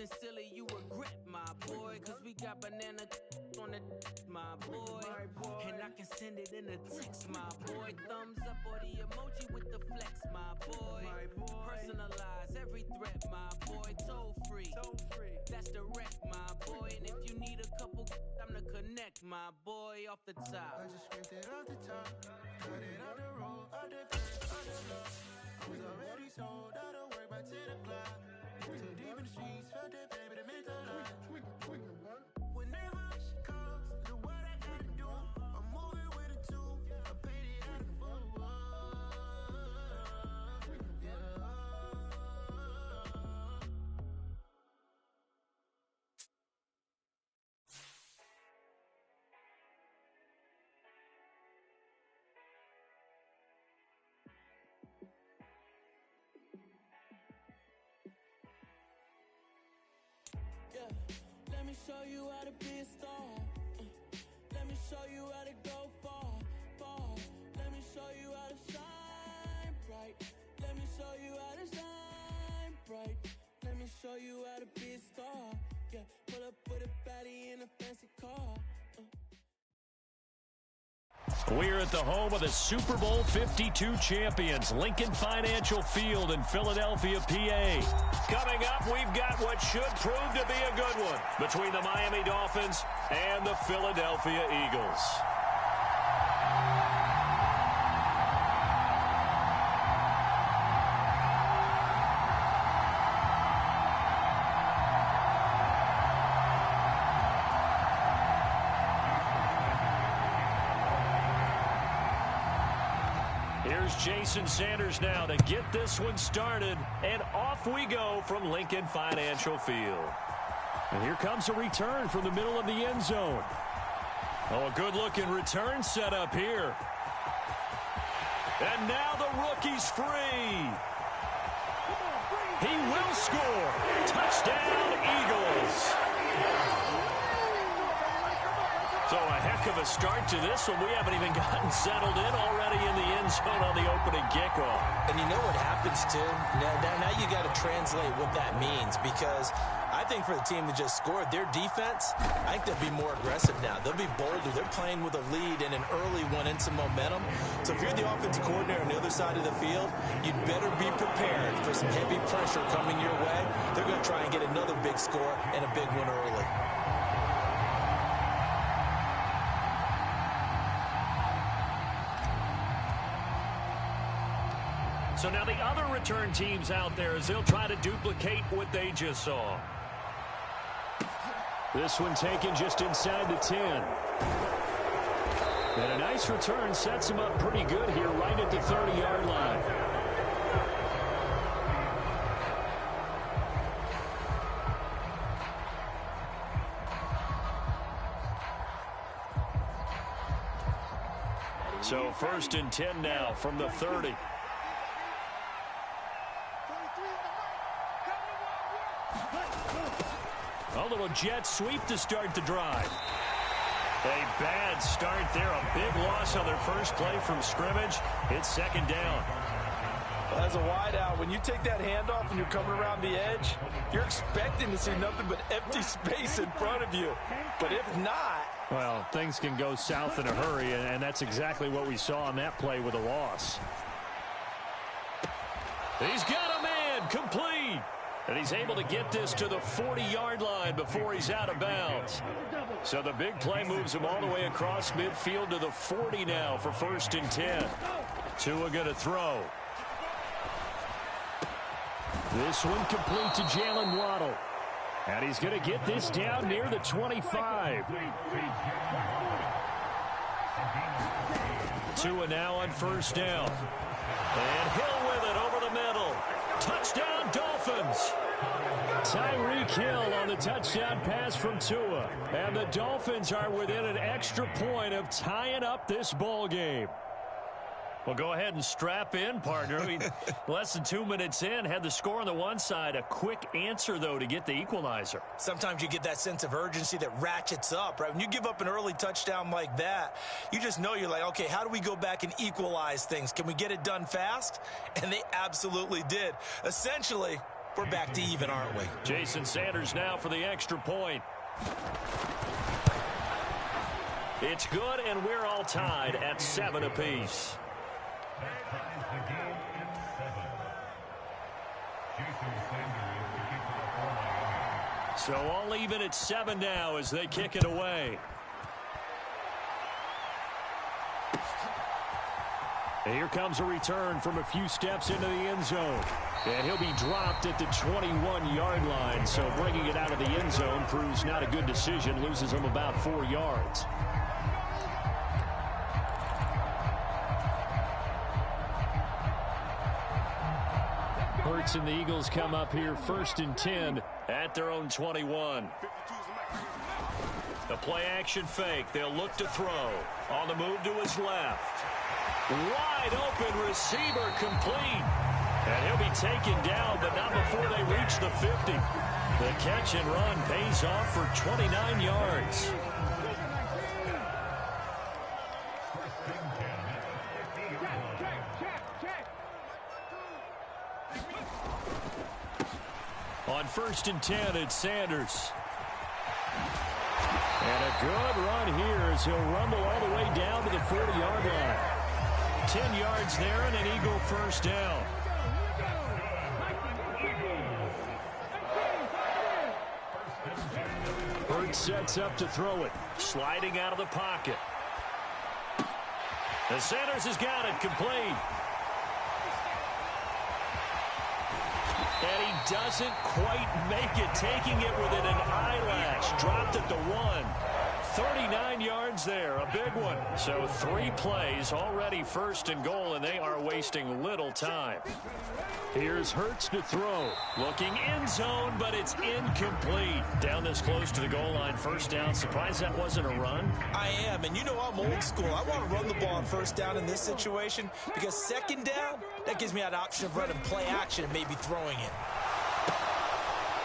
acting silly, you regret, my boy. Cause we got banana on the my boy. And I can send it in a text, my boy. Thumbs up or the emoji with the flex, my boy. Personalize every threat, my boy. Toll free. That's direct, my boy. And if you need a couple, I'm to connect, my boy, off the top. I just scraped it off the top. Cut it out the road, out the curve, out the block. I was already sold out of work by 10 o'clock. Too deep in the streets, felt that baby, that meant a lot. Whenever she calls, do what I gotta do. I'm moving with a two. I paid it out of full. Yeah, let me show you how to be a star. Let me show you how to go far, far. Let me show you how to shine bright. Let me show you how to shine bright. Let me show you how to be a star. Yeah, pull up with a baddie in a fancy car. We're at the home of the Super Bowl 52 champions, Lincoln Financial Field in Philadelphia, PA. Coming up, we've got what should prove to be a good one between the Miami Dolphins and the Philadelphia Eagles. Here's Jason Sanders now to get this one started, and off we go from Lincoln Financial Field. And here comes a return from the middle of the end zone. Oh, a good-looking return set up here. And now the rookie's free. He will score. Touchdown, Eagles. So a heck of a start to this one. We haven't even gotten settled in already in the end zone on the opening kickoff. And you know what happens, too? Now you got to translate what that means, because I think for the team that just scored, their defense, I think they'll be more aggressive now. They'll be bolder. They're playing with a lead and an early one and some momentum. So if you're the offensive coordinator on the other side of the field, you'd better be prepared for some heavy pressure coming your way. They're going to try and get another big score and a big one early. So now the other return teams out there as they'll try to duplicate what they just saw. This one taken just inside the 10. And a nice return sets him up pretty good here right at the 30-yard line. So 1st and 10 now from the 30. A little jet sweep to start the drive. A bad start there. A big loss on their first play from scrimmage. It's 2nd down. Well, as a wideout, when you take that handoff and you're coming around the edge, you're expecting to see nothing but empty space in front of you. But if not... Well, things can go south in a hurry, and that's exactly what we saw on that play with a loss. He's got a man complete. And he's able to get this to the 40-yard line before he's out of bounds. So the big play moves him all the way across midfield to the 40 now for 1st and 10. Tua going to throw. This one complete to Jalen Waddle. And he's going to get this down near the 25. Tua now on 1st down. And Hill with it over the middle. Touchdown, Dolphins. Tyreek Hill on the touchdown pass from Tua. And the Dolphins are within an extra point of tying up this ball game. Well, go ahead and strap in, partner. I mean, less than 2 minutes in, had the score on the one side. A quick answer, though, to get the equalizer. Sometimes you get that sense of urgency that ratchets up, right? When you give up an early touchdown like that, you just know you're like, okay, how do we go back and equalize things? Can we get it done fast? And they absolutely did. Essentially, we're back to even, aren't we? Jason Sanders now for the extra point. It's good, and we're all tied at 7 apiece. So all even at 7 now as they kick it away. And here comes a return from a few steps into the end zone. And he'll be dropped at the 21-yard line. So bringing it out of the end zone proves not a good decision. Loses him about 4 yards. Hurts and the Eagles come up here 1st and 10 at their own 21. The play action fake. They'll look to throw. On the move to his left. Wide open receiver complete. And he'll be taken down, but not before they reach the 50. The catch and run pays off for 29 yards. On 1st and 10, it's Sanders. And a good run here as he'll rumble all the way down to the 40-yard line. 10 yards there and an Eagle first down. Hurts sets up to throw it. Sliding out of the pocket. And Sanders has got it complete. And he doesn't quite make it, taking it within an eyelash. Dropped at the 1. 39 yards there, a big one. So 3 plays, already 1st and goal, and they are wasting little time. Here's Hurts to throw. Looking end zone, but it's incomplete. Down this close to the goal line, 1st down. Surprised that wasn't a run? I am, and you know I'm old school. I want to run the ball on 1st down in this situation because 2nd down, that gives me that option of running play action and maybe throwing it.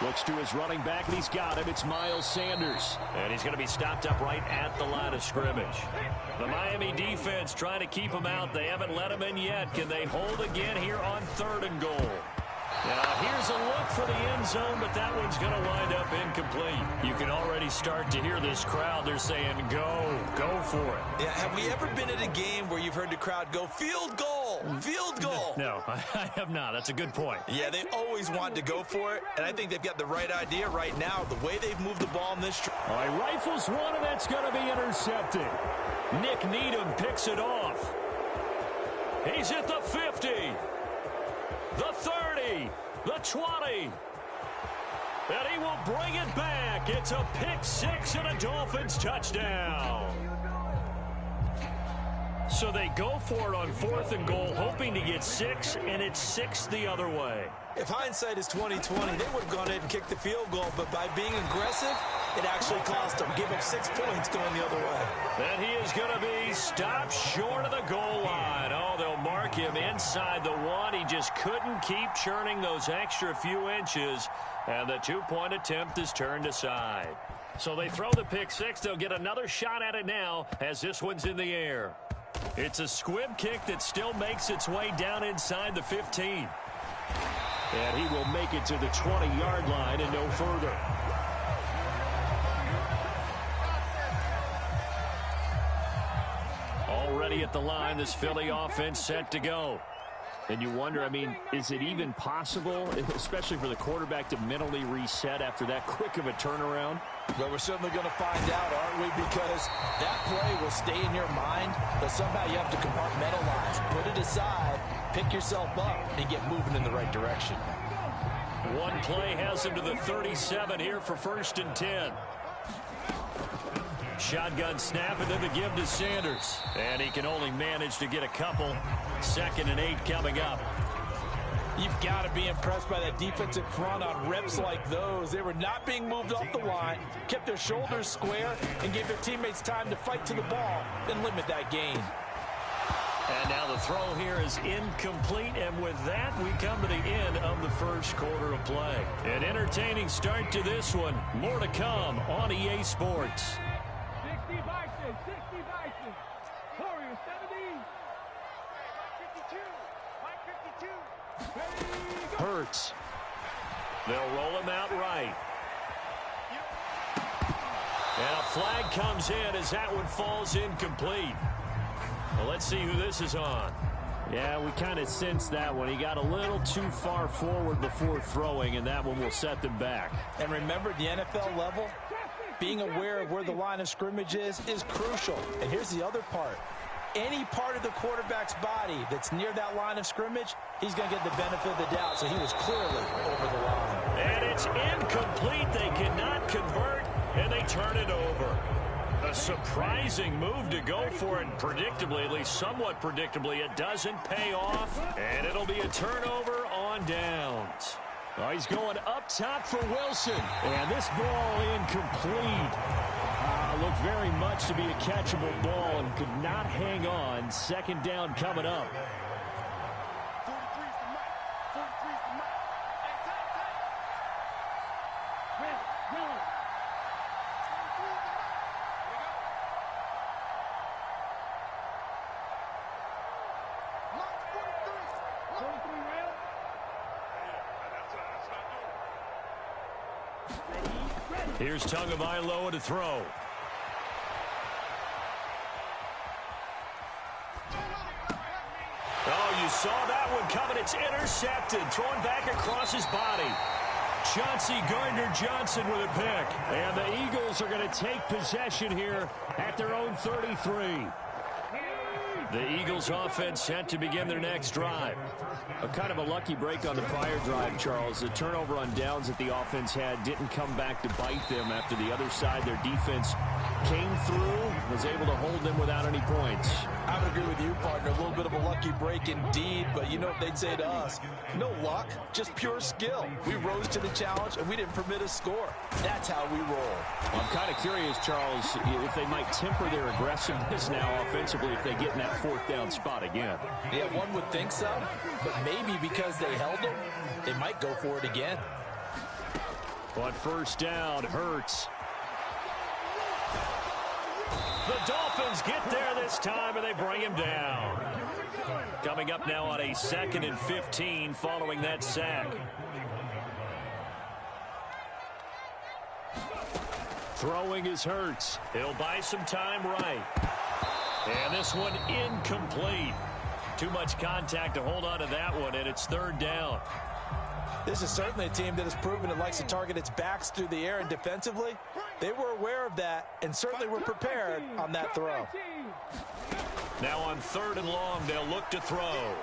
Looks to his running back, and he's got him. It's Miles Sanders. And he's going to be stopped up right at the line of scrimmage. The Miami defense trying to keep him out. They haven't let him in yet. Can they hold again here on 3rd and goal? Here's a look for the end zone, but that one's going to wind up incomplete. You can already start to hear this crowd. They're saying, go for it. Yeah, have we ever been at a game where you've heard the crowd go, field goal, field goal? No, I have not. That's a good point. Yeah, they always want to go for it, and I think they've got the right idea right now. The way they've moved the ball in this. All right, rifles one, and that's going to be intercepted. Nick Needham picks it off. He's at the 50. The 30, the 20, and he will bring it back. It's a pick 6 and a Dolphins touchdown. So they go for it on 4th and goal, hoping to get 6, and it's 6 the other way. If hindsight is 20/20, they would have gone ahead and kicked the field goal, but by being aggressive, it actually cost them. Give up 6 points going the other way. And he is going to be stopped short of the goal line. Oh, they'll mark him inside the 1. He just couldn't keep churning those extra few inches, and the 2-point attempt is turned aside. So they throw the pick 6. They'll get another shot at it now as this one's in the air. It's a squib kick that still makes its way down inside the 15. And he will make it to the 20-yard line and no further. Already at the line, this Philly offense set to go. And you wonder, I mean, is it even possible, especially for the quarterback, to mentally reset after that quick of a turnaround? But we're certainly going to find out, aren't we? Because that play will stay in your mind, but somehow you have to compartmentalize. Put it aside, pick yourself up, and get moving in the right direction. One play has him to the 37 here for 1st and 10. Shotgun snap, and then the give to Sanders. And he can only manage to get a couple. 2nd and 8 coming up. You've got to be impressed by that defensive front on reps like those. They were not being moved off the line, kept their shoulders square, and gave their teammates time to fight to the ball and limit that gain. And now the throw here is incomplete, and with that, we come to the end of the 1st quarter of play. An entertaining start to this one. More to come on EA Sports. 60 Bison, 60 Bison. Warriors 70. 52, Mike 52. Hurts. They'll roll him out right. And a flag comes in as that one falls incomplete. Well, let's see who this is on. Yeah, we kind of sensed that one. He got a little too far forward before throwing, and that one will set them back. And remember, the NFL level, being aware of where the line of scrimmage is crucial. And here's the other part. Any part of the quarterback's body that's near that line of scrimmage, he's going to get the benefit of the doubt. So he was clearly over the line. And it's incomplete. They cannot convert, and they turn it over. A surprising move to go for it. Predictably, at least somewhat predictably, it doesn't pay off, and it'll be a turnover on downs. Oh, he's going up top for Wilson. And this ball incomplete. Looked very much to be a catchable ball and could not hang on. Second down coming up. Here's Tagovailoa to throw. Oh, you saw that one coming. It's intercepted. Thrown back across his body. Chauncey Gardner-Johnson with a pick. And the Eagles are going to take possession here at their own 33. The Eagles offense set to begin their next drive. A kind of a lucky break on the prior drive, Charles. The turnover on downs that the offense had didn't come back to bite them after the other side. Their defense came through, was able to hold them without any points. I would agree with you, partner. A little bit of a lucky break indeed, but you know what they'd say to us? No luck, just pure skill. We rose to the challenge, and we didn't permit a score. That's how we roll. Well, I'm kind of curious, Charles, if they might temper their aggressiveness now offensively if they get in that fourth down spot again. Yeah, one would think so, but maybe because they held them, they might go for it again. On first down, Hurts. The Dolphins get there this time, and they bring him down. Coming up now on a 2nd and 15 following that sack. Throwing is Hurts. He'll buy some time right. And this one incomplete. Too much contact to hold on to that one, and it's 3rd down. This is certainly a team that has proven it likes to target its backs through the air, and defensively, they were aware of that and certainly were prepared on that throw. Now on 3rd and long, they'll look to throw.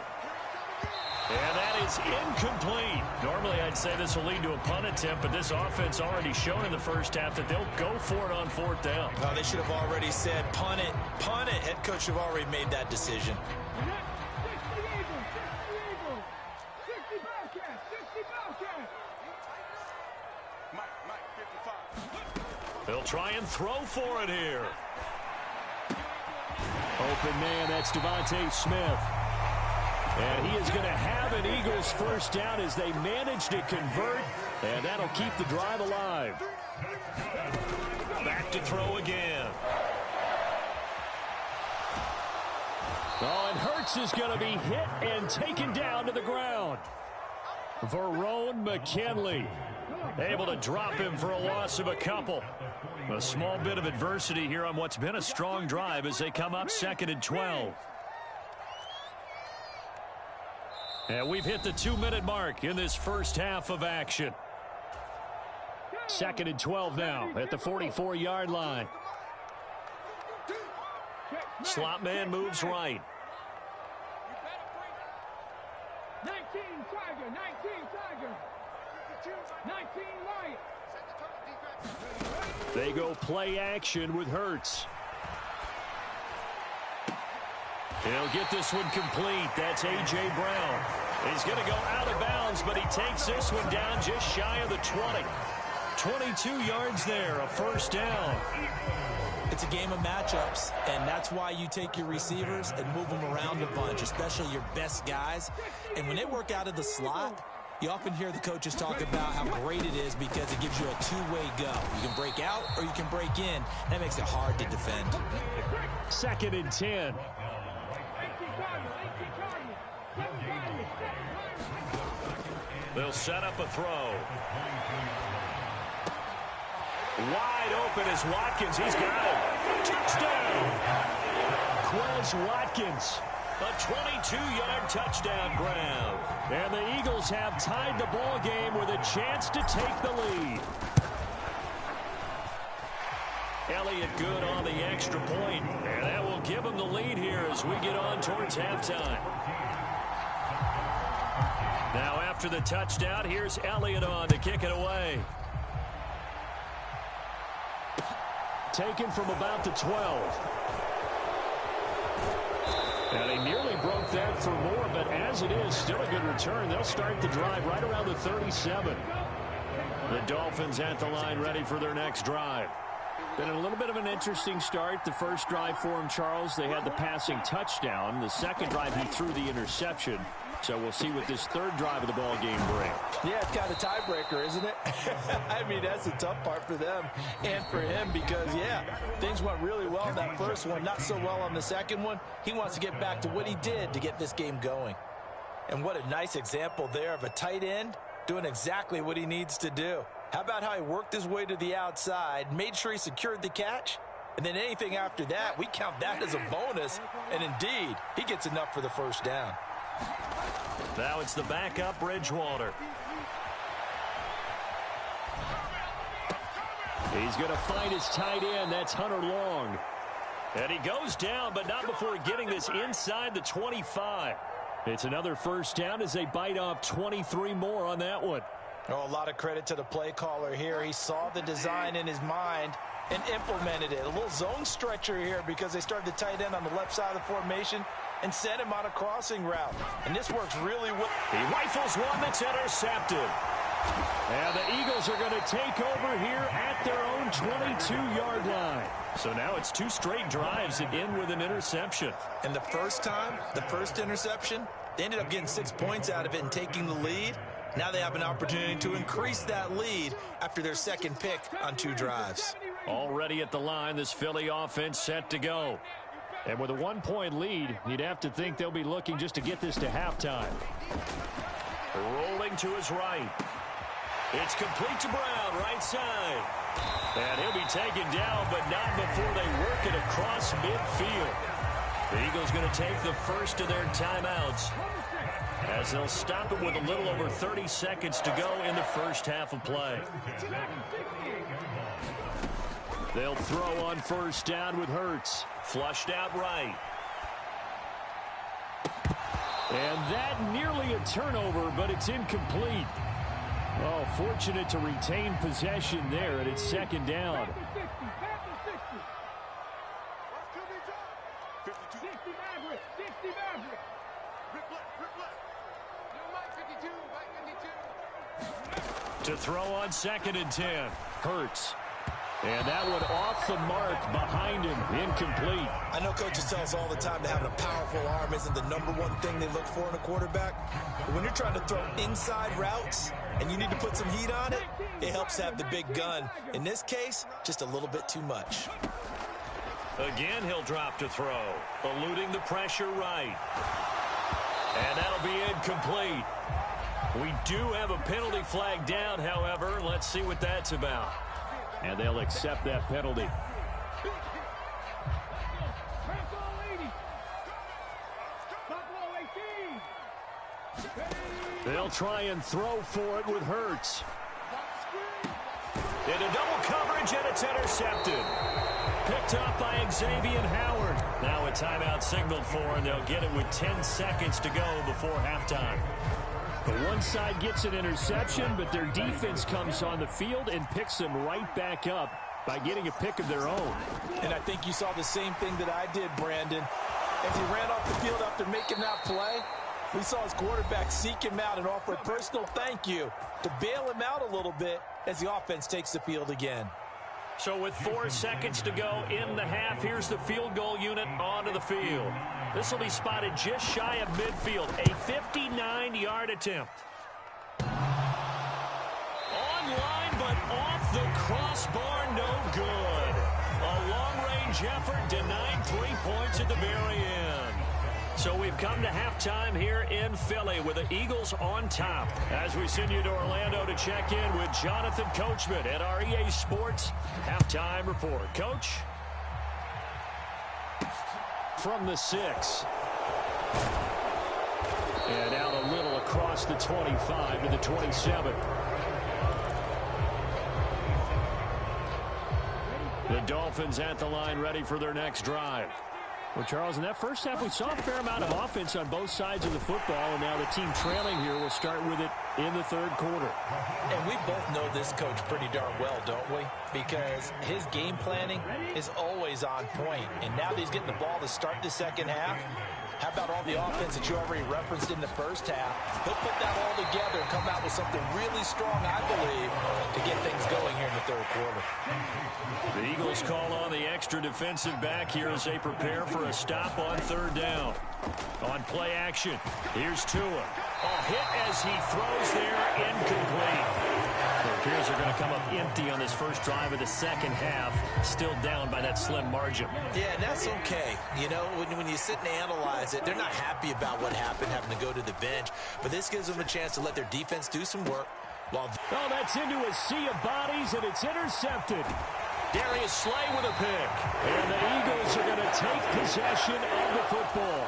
And that is incomplete. Normally, I'd say this will lead to a punt attempt, but this offense already shown in the first half that they'll go for it on 4th down. Oh, they should have already said, punt it, punt it. Head coach should have already made that decision. They'll try and throw for it here. Open man, that's Devontae Smith. And he is going to have an Eagles first down as they manage to convert, and that'll keep the drive alive. Back to throw again. Oh, and Hurts is going to be hit and taken down to the ground. Verone McKinley able to drop him for a loss of a couple. A small bit of adversity here on what's been a strong drive as they come up 2nd and 12. And we've hit the 2-minute mark in this first half of action. 2nd and 12 now at the 44-yard line. Slot man moves right. 19 Tiger, 19 Tiger, 19 right. They go play action with Hurts. He'll get this one complete. That's A.J. Brown. He's going to go out of bounds, but he takes this one down just shy of the 20. 22 yards there, a first down. It's a game of matchups, and that's why you take your receivers and move them around a bunch, especially your best guys. And when they work out of the slot, you often hear the coaches talk about how great it is because it gives you a two-way go. You can break out or you can break in. That makes it hard to defend. 2nd and 10. They'll set up a throw. Wide open is Watkins. He's got it. Touchdown! Quez Watkins. A 22-yard touchdown grab. And the Eagles have tied the ball game with a chance to take the lead. Elliott good on the extra point, and that will give him the lead here as we get on towards halftime. Now after the touchdown, here's Elliott on to kick it away. Taken from about the 12. And he nearly broke that for more, but as it is, still a good return. They'll start the drive right around the 37. The Dolphins at the line ready for their next drive. Been a little bit of an interesting start. The first drive for him, Charles, they had the passing touchdown. The second drive, he threw the interception. So we'll see what this third drive of the ball game brings. Yeah, it's kind of a tiebreaker, isn't it? I mean, that's the tough part for them and for him because, yeah, things went really well in that first one, not so well on the second one. He wants to get back to what he did to get this game going. And what a nice example there of a tight end doing exactly what he needs to do. How about how he worked his way to the outside, made sure he secured the catch, and then anything after that, we count that as a bonus. And indeed, he gets enough for the first down. Now it's the backup, Bridgewater. He's going to find his tight end. That's Hunter Long. And he goes down, but not before getting this inside the 25. It's another first down as they bite off 23 more on that one. Oh, a lot of credit to the play caller here. He saw the design in his mind and implemented it. A little zone stretcher here because they started the tight end on the left side of the formation and sent him on a crossing route. And this works really well. He rifles one that's intercepted. And the Eagles are going to take over here at their own 22-yard line. So now it's two straight drives that end with an interception. And the first time, the first interception, they ended up getting 6 points out of it and taking the lead. Now they have an opportunity to increase that lead after their second pick on 2 drives. Already at the line, this Philly offense set to go. And with a 1-point lead, you'd have to think they'll be looking just to get this to halftime. Rolling to his right. It's complete to Brown, right side. And he'll be taken down, but not before they work it across midfield. The Eagles going to take the first of their timeouts as they'll stop it with a little over 30 seconds to go in the first half of play. They'll throw on first down with Hurts. Flushed out right. And that nearly a turnover, but it's incomplete. Oh, fortunate to retain possession there, and it's second down. To throw on 2nd and 10. Hurts. And that one off the mark behind him. Incomplete. I know coaches tell us all the time that having a powerful arm isn't the #1 thing they look for in a quarterback. But when you're trying to throw inside routes and you need to put some heat on it, it helps have the big gun. In this case, just a little bit too much. Again, he'll drop to throw. Eluding the pressure right. And that'll be incomplete. We do have a penalty flag down, however. Let's see what that's about. And they'll accept that penalty. They'll try and throw for it with Hurts. Into double coverage, and it's intercepted. Picked up by Xavier Howard. Now a timeout signaled for, and they'll get it with 10 seconds to go before halftime. The one side gets an interception, but their defense comes on the field and picks them right back up by getting a pick of their own. And I think you saw the same thing that I did, Brandon. As he ran off the field after making that play, we saw his quarterback seek him out and offer a personal thank you to bail him out a little bit as the offense takes the field again. So with 4 seconds to go in the half, here's the field goal unit onto the field. This will be spotted just shy of midfield. A 59-yard attempt. Online, but off the crossbar, no good. A long-range effort denied 3 points at the very end. So we've come to halftime here in Philly with the Eagles on top. As we send you to Orlando to check in with Jonathan Coachman at our EA Sports Halftime Report. Coach? From the 6. And out a little across the 25 to the 27. The Dolphins at the line ready for their next drive. Well, Charles, in that first half, we saw a fair amount of offense on both sides of the football, and now the team trailing here will start with it in the third quarter. And we both know this coach pretty darn well, don't we? Because his game planning is always on point. And now that he's getting the ball to start the second half, how about all the offense that you already referenced in the first half? He'll put that all together and come out with something really strong, I believe, to get things going here in the third quarter. The Eagles call on the extra defensive back here as they prepare for a stop on third down. On play action, here's Tua. Hit as he throws there, incomplete. It appears they're going to come up empty on this first drive of the second half, still down by that slim margin. Yeah, and that's okay. You know, when you sit and analyze it, they're not happy about what happened, having to go to the bench. But this gives them a chance to let their defense do some work. That's into a sea of bodies, and it's intercepted. Darius Slay with a pick. And the Eagles are going to take possession of the football.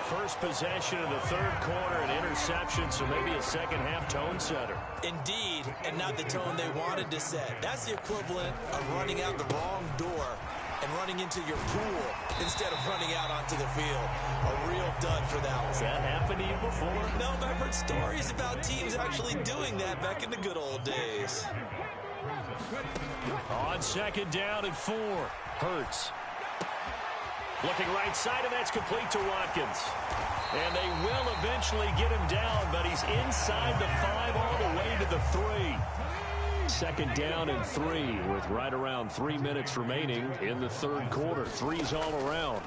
First possession of the third quarter, an interception, so maybe a second-half tone setter. Indeed, and not the tone they wanted to set. That's the equivalent of running out the wrong door and running into your pool instead of running out onto the field. A real dud for that one. Has that happened to you before? No, but I've heard stories about teams actually doing that back in the good old days. On second down and 4, Hurts. Looking right side, and that's complete to Watkins. And they will eventually get him down, but he's inside the 5 all the way to the 3. Second down and 3 with right around 3 minutes remaining in the third quarter. 3's all around.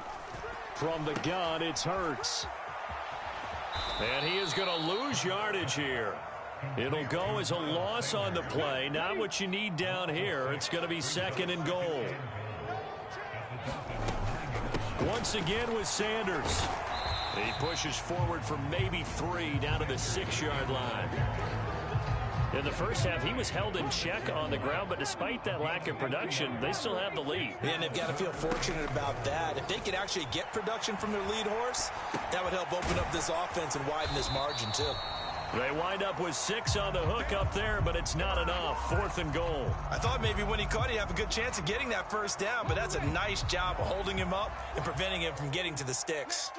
From the gun, it's Hurts. And he is going to lose yardage here. It'll go as a loss on the play. Not what you need down here. It's going to be second and goal. Once again with Sanders. He pushes forward for maybe 3 down to the 6-yard line. In the first half, he was held in check on the ground, but despite that lack of production, they still have the lead. And they've got to feel fortunate about that. If they could actually get production from their lead horse, that would help open up this offense and widen this margin, too. They wind up with 6 on the hook up there, but it's not enough. 4th and goal. I thought maybe when he caught it, he'd have a good chance of getting that first down, but that's a nice job of holding him up and preventing him from getting to the sticks.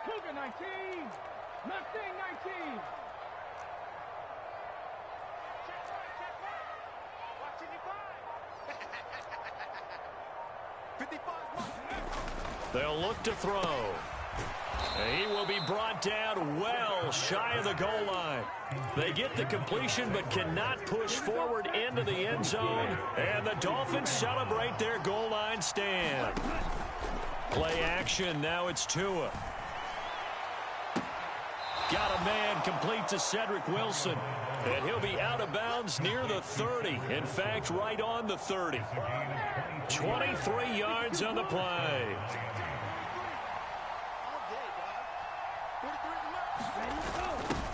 Cougar 19, Mustang 19. They'll look to throw. He will be brought down well shy of the goal line. They get the completion but cannot push forward into the end zone. And the Dolphins celebrate their goal line stand. Play action. Now it's Tua. Got a man complete to Cedric Wilson. And he'll be out of bounds near the 30. In fact, right on the 30. 23 yards on the play.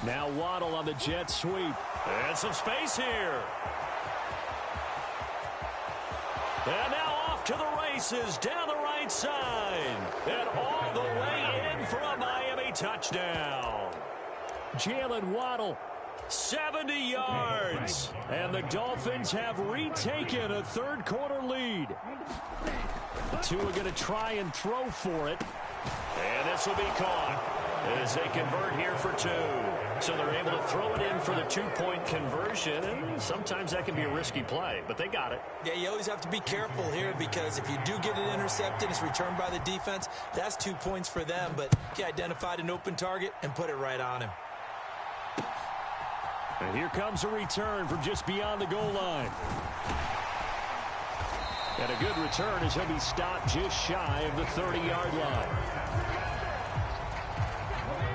Now Waddle on the jet sweep. And some space here. And now off to the races down the right side. And all the way in for a Miami touchdown. Jalen Waddle, 70 yards. And the Dolphins have retaken a third quarter lead. Tua going to try and throw for it. And this will be caught as they convert here for 2. So they're able to throw it in for the 2-point conversion, and sometimes that can be a risky play, but they got it. Yeah, you always have to be careful here because if you do get it intercepted, it's returned by the defense, that's 2 points for them, but he identified an open target and put it right on him. And here comes a return from just beyond the goal line. And a good return as he'll be stopped just shy of the 30-yard line.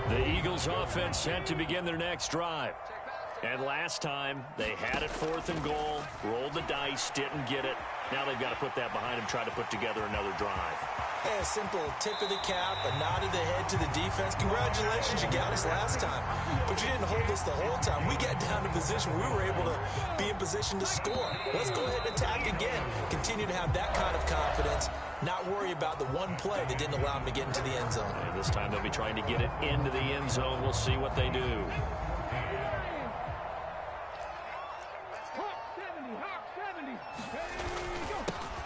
The Eagles offense set to begin their next drive. And last time, they had it 4th and goal, rolled the dice, didn't get it. Now they've got to put that behind them, try to put together another drive. A simple tip of the cap, a nod of the head to the defense. Congratulations, you got us last time. But you didn't hold us the whole time. We got down to position. We were able to be in position to score. Let's go ahead and attack again. Continue to have that kind of confidence. Not worry about the one play that didn't allow them to get into the end zone. And this time they'll be trying to get it into the end zone. We'll see what they do.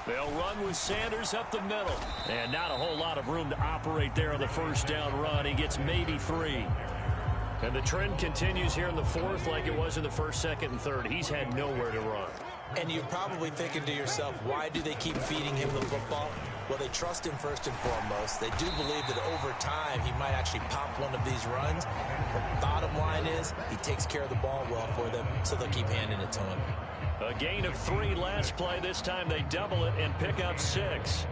They'll run with Sanders up the middle. And not a whole lot of room to operate there on the first down run. He gets maybe 3. And the trend continues here in the fourth like it was in the first, second, and third. He's had nowhere to run. And you're probably thinking to yourself, why do they keep feeding him the football? Well, they trust him first and foremost. They do believe that over time he might actually pop one of these runs. But bottom line is he takes care of the ball well for them, so they'll keep handing it to him. A gain of 3 last play. This time they double it and pick up 6.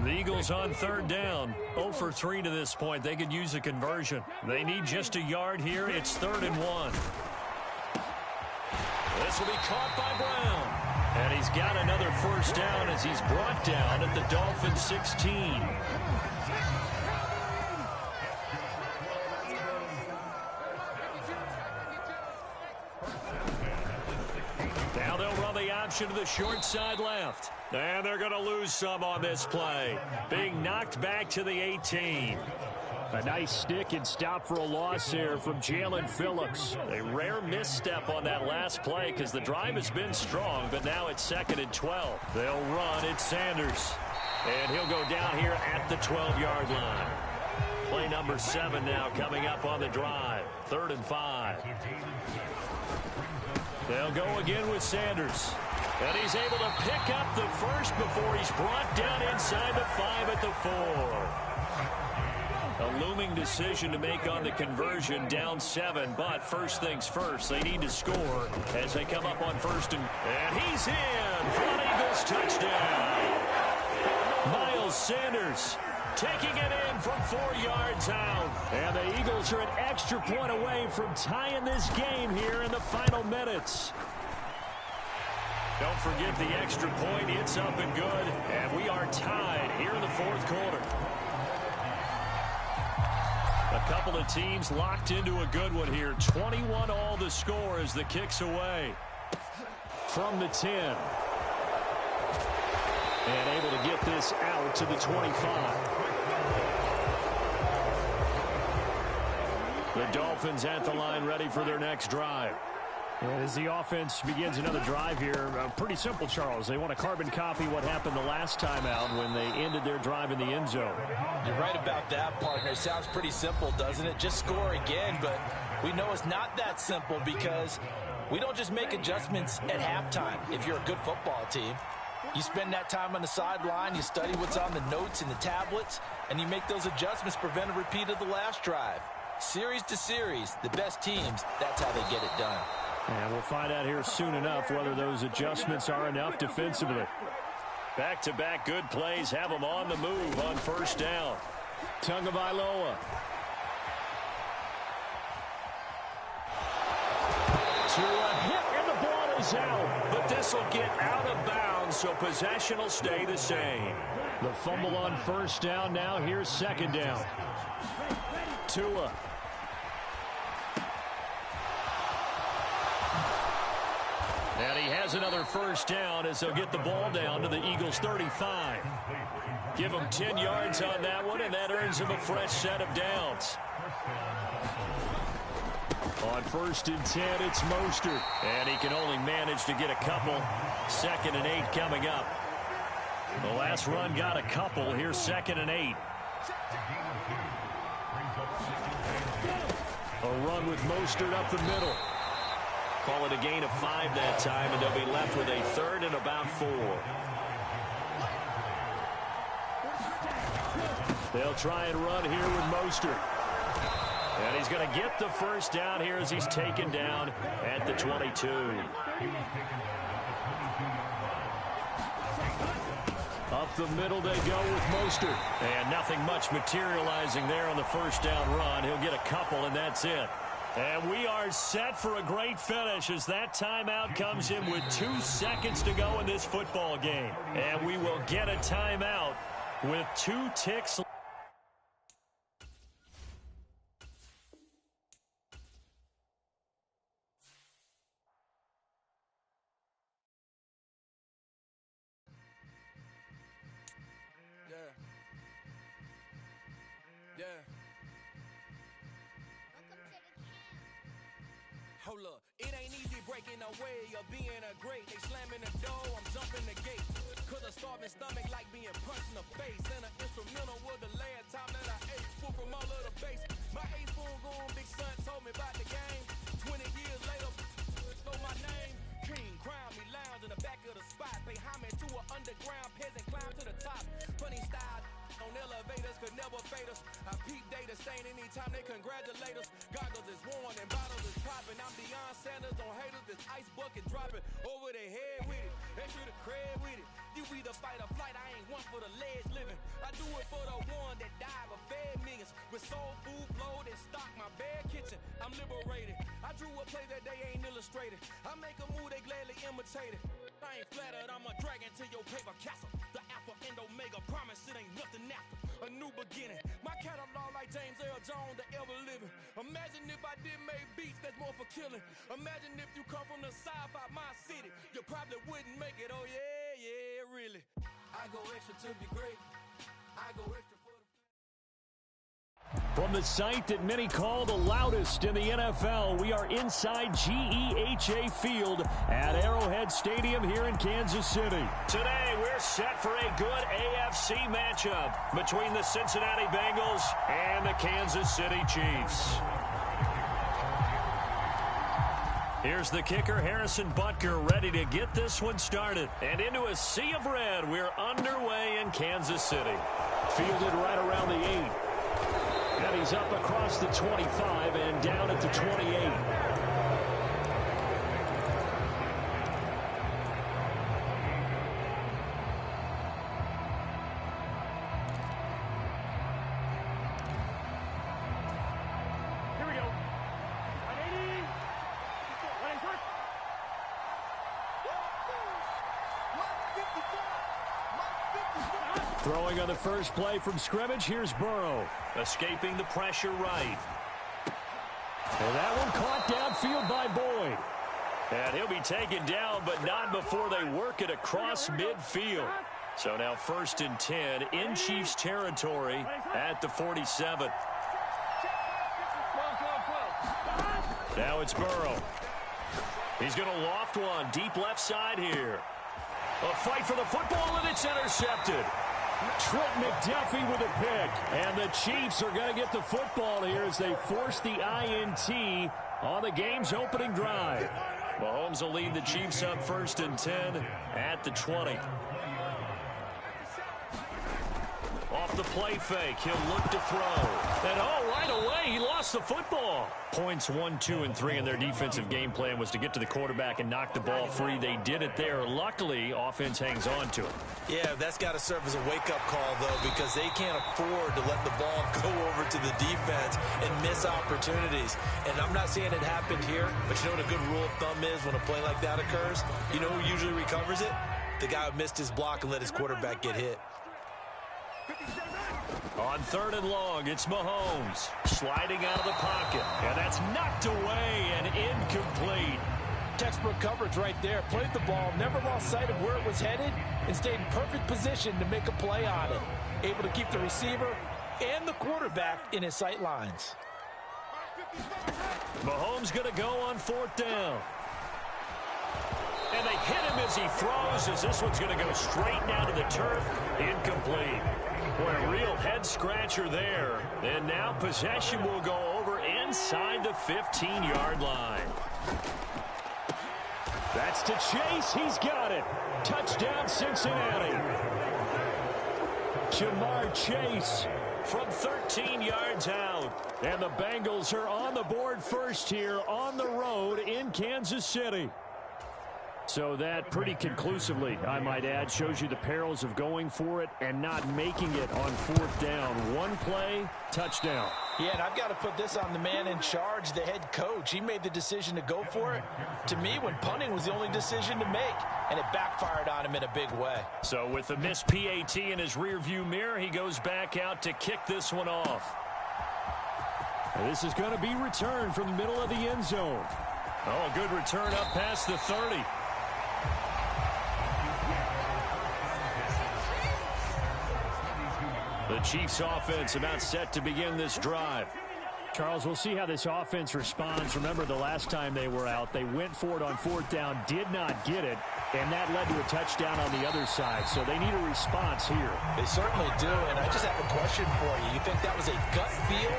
The Eagles on third down. 0 for 3 to this point. They could use a conversion. They need just a yard here. It's 3rd and 1. This will be caught by Brown. And he's got another first down as he's brought down at the Dolphins 16. Now they'll run the option to the short side left. And they're going to lose some on this play. Being knocked back to the 18. A nice stick and stop for a loss here from Jalen Phillips. A rare misstep on that last play because the drive has been strong, but now it's 2nd and 12. They'll run. It's Sanders. And he'll go down here at the 12-yard line. Play number 7 now coming up on the drive. 3rd and 5. They'll go again with Sanders. And he's able to pick up the first before he's brought down inside the 5 at the 4. A looming decision to make on the conversion, down 7. But first things first, they need to score as they come up on 1st and he's in for an Eagles touchdown. Miles Sanders taking it in from 4 yards out. And the Eagles are an extra point away from tying this game here in the final minutes. Don't forget the extra point. It's up and good. And we are tied here in the 4th quarter. A couple of teams locked into a good one here. 21 all the score as the kick's away. From the 10. And able to get this out to the 25. The Dolphins at the line ready for their next drive. And as the offense begins another drive here, pretty simple, Charles. They want to carbon copy what happened the last time out when they ended their drive in the end zone. You're right about that, partner. It sounds pretty simple, doesn't it? Just score again, but we know it's not that simple because we don't just make adjustments at halftime if you're a good football team. You spend that time on the sideline, you study what's on the notes and the tablets, and you make those adjustments to prevent a repeat of the last drive. Series to series, the best teams, that's how they get it done. And we'll find out here soon enough whether those adjustments are enough defensively. Back-to-back good plays have them on the move on 1st down. Tagovailoa. To a hit, and the ball is out. But this will get out of bounds, so possession will stay the same. The fumble on 1st down. Now here's 2nd down. Tua. And he has another 1st down as they'll get the ball down to the Eagles' 35. Give him 10 yards on that one, and that earns him a fresh set of downs. On 1st and 10, it's Mostert. And he can only manage to get a couple. 2nd and 8 coming up. The last run got a couple. Here's 2nd and 8. A run with Mostert up the middle. Call it a gain of 5 that time, and they'll be left with a 3rd and about 4. They'll try and run here with Mostert. And he's going to get the 1st down here as he's taken down at the 22. Up the middle they go with Mostert. And nothing much materializing there on the 1st down run. He'll get a couple, and that's it. And we are set for a great finish as that timeout comes in with 2 seconds to go in this football game. And we will get a timeout with 2 ticks. Hold up, it ain't easy breaking away or being a great. They slamming the door, I'm jumping the gate. Cause a starving stomach like being punched in the face. And an instrumental was the last time that I ate. Food from all of the base. My A-spoon goon, big son told me about the game. 20 years later, know my name. King, crown me, lounge in the back of the spot. Pay homage to an underground peasant, climb to the top. Funny style on elevators could never fade us. I peep data stain anytime they congratulate us. Goggles is worn and bottles is popping. I'm Deion Sanders on haters. This ice bucket dropping over their head with it. Extra the cred with it. You either fight or flight. I ain't one for the ledge living. I do it for the one that died but fed millions. With soul food flowed and stock my bare kitchen. I'm liberated. I drew a play that they ain't illustrated. I make a move they gladly imitate it. I ain't flattered. I'm a dragon to your paper castle. The alpha and omega. Promise it ain't nothing after. A new beginning. My catalog like James Earl Jones, the ever living. Imagine if I did make beats that's more for killing. Imagine if you come from the south out my city. You probably wouldn't make it. Oh yeah, really. I go extra to be great. I go extra for the... From the site that many call the loudest in the NFL, we are inside GEHA Field at Arrowhead Stadium here in Kansas City. Today, we're set for a good AFC matchup between the Cincinnati Bengals and the Kansas City Chiefs. Here's the kicker, Harrison Butker, ready to get this one started. And into a sea of red, we're underway in Kansas City. Fielded right around the 8. And he's up across the 25 and down at the 28. Throwing on the first play from scrimmage, here's Burrow. Escaping the pressure right. And that one caught downfield by Boyd. And he'll be taken down, but not before they work it across midfield. So now 1st and 10 in Chiefs territory at the 47. Now it's Burrow. He's going to loft one deep left side here. A fight for the football, and it's intercepted. Trent McDuffie with a pick. And the Chiefs are going to get the football here as they force the INT on the game's opening drive. Mahomes will lead the Chiefs up 1st and 10 at the 20. Off the play fake, he'll look to throw. And right away, he lost the football. Points 1, 2, and 3 in their defensive game plan was to get to the quarterback and knock the ball free. They did it there. Luckily, offense hangs on to it. Yeah, that's got to serve as a wake-up call, though, because they can't afford to let the ball go over to the defense and miss opportunities. And I'm not saying it happened here, but you know what a good rule of thumb is when a play like that occurs? You know who usually recovers it? The guy who missed his block and let his quarterback get hit. On 3rd and long, it's Mahomes sliding out of the pocket. And that's knocked away and incomplete. Textbook coverage right there. Played the ball, never lost sight of where it was headed, and stayed in perfect position to make a play on it. Able to keep the receiver and the quarterback in his sight lines. Mahomes going to go on 4th down. And they hit him as he throws, as this one's going to go straight down to the turf. Incomplete. Boy, a real head-scratcher there. And now possession will go over inside the 15-yard line. That's to Chase. He's got it. Touchdown, Cincinnati. Jamar Chase from 13 yards out. And the Bengals are on the board first here on the road in Kansas City. So that pretty conclusively, I might add, shows you the perils of going for it and not making it on 4th down. One play, touchdown. Yeah, and I've got to put this on the man in charge, the head coach. He made the decision to go for it. To me, when punting was the only decision to make, and it backfired on him in a big way. So with the missed PAT in his rearview mirror, he goes back out to kick this one off. And this is going to be returned from the middle of the end zone. Oh, good return up past the 30. The Chiefs offense about set to begin this drive. Charles, we'll see how this offense responds. Remember, the last time they were out, they went for it on fourth down, did not get it, and that led to a touchdown on the other side. So they need a response here. They certainly do, and I just have a question for you. You think that was a gut feel,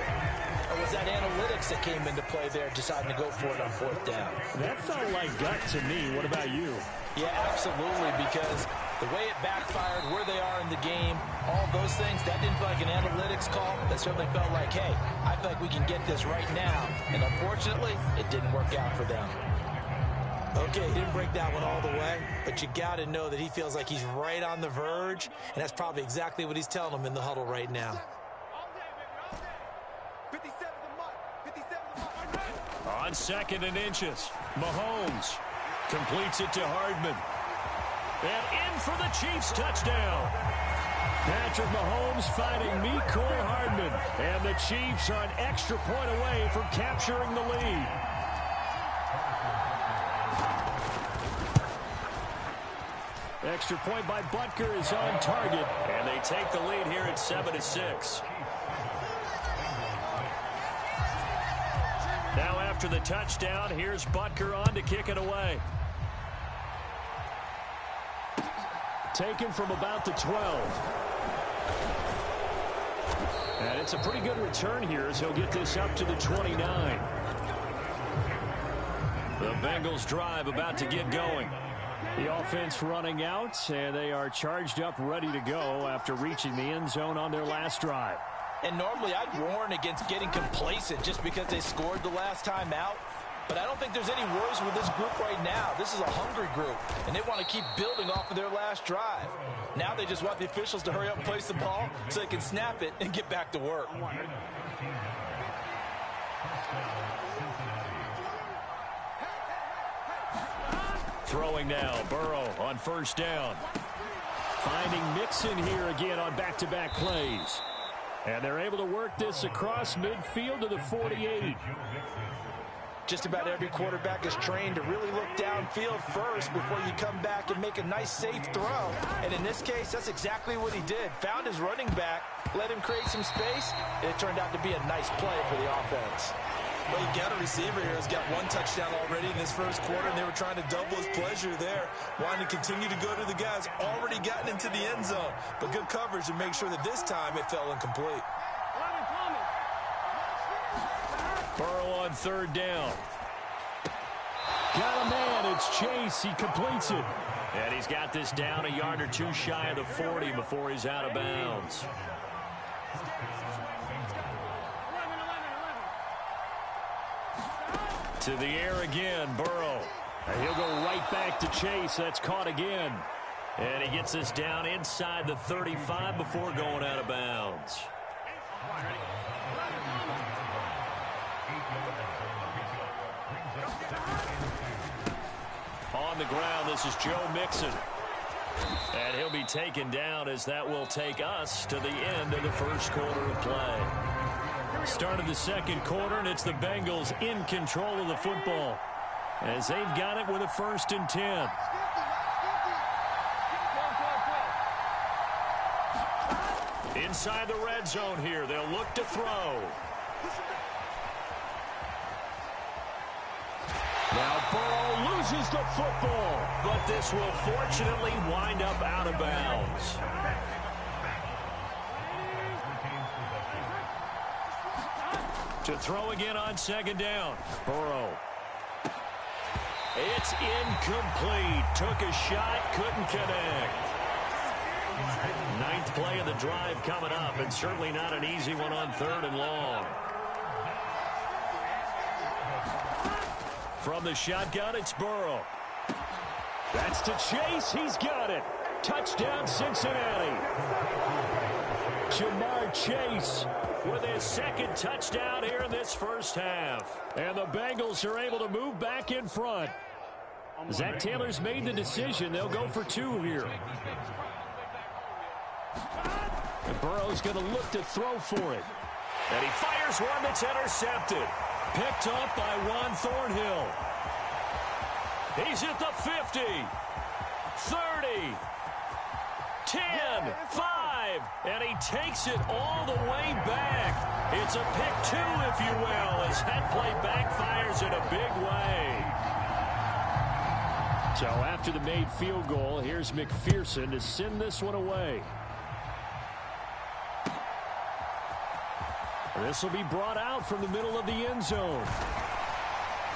or was that analytics that came into play there deciding to go for it on fourth down? That felt like gut to me. What about you? Yeah, absolutely, because the way it backfired, where they are in the game, all those things, that didn't feel like an analytics call. That certainly felt like, hey, I feel like we can get this right now. And unfortunately, it didn't work out for them. Okay, he didn't break that one all the way, but you got to know that he feels like he's right on the verge, and that's probably exactly what he's telling them in the huddle right now. On 2nd and inches, Mahomes completes it to Hardman. And in for the Chiefs touchdown. Patrick Mahomes fighting Mecole Hardman. And the Chiefs are an extra point away from capturing the lead. Extra point by Butker is on target. And they take the lead here at 7-6. Now after the touchdown, here's Butker on to kick it away. Taken from about the 12. And it's a pretty good return here as he'll get this up to the 29. The Bengals drive about to get going. The offense running out, and they are charged up, ready to go after reaching the end zone on their last drive. And normally I'd warn against getting complacent just because they scored the last time out. But I don't think there's any worries with this group right now. This is a hungry group, and they want to keep building off of their last drive. Now they just want the officials to hurry up and place the ball so they can snap it and get back to work. Throwing now, Burrow on first down. Finding Mixon here again on back-to-back plays. And they're able to work this across midfield to the 48. Just about every quarterback is trained to really look downfield first before you come back and make a nice, safe throw. And in this case, that's exactly what he did. Found his running back, let him create some space, and it turned out to be a nice play for the offense. Well, you got a receiver here who's got one touchdown already in this first quarter, and they were trying to double his pleasure there, wanting to continue to go to the guys already gotten into the end zone. But good coverage to make sure that this time it fell incomplete. Burrow on third down. Got a man. It's Chase. He completes it. And he's got this down a yard or two shy of the 40 before he's out of bounds. To the air again, Burrow. And he'll go right back to Chase. That's caught again. And he gets this down inside the 35 before going out of bounds. On the ground, this is Joe Mixon. And he'll be taken down as that will take us to the end of the first quarter of play. Start of the second quarter, and it's the Bengals in control of the football as they've got it with a 1st and 10. Inside the red zone here, they'll look to throw. Now Burrow loses the football, but this will fortunately wind up out of bounds. To throw again on 2nd down. Burrow. It's incomplete. Took a shot, couldn't connect. 9th play of the drive coming up, and certainly not an easy one on 3rd and long. From the shotgun, it's Burrow. That's to Chase. He's got it. Touchdown, Cincinnati. Jamar Chase with his second touchdown here in this first half. And the Bengals are able to move back in front. Zach Taylor's made the decision. They'll go for 2 here. And Burrow's going to look to throw for it. And he fires one that's intercepted. Picked up by Juan Thornhill. He's at the 50, 30, 10, 5, and he takes it all the way back. It's a pick 2, if you will, as that play backfires in a big way. So after the made field goal, here's McPherson to send this one away. This will be brought out from the middle of the end zone.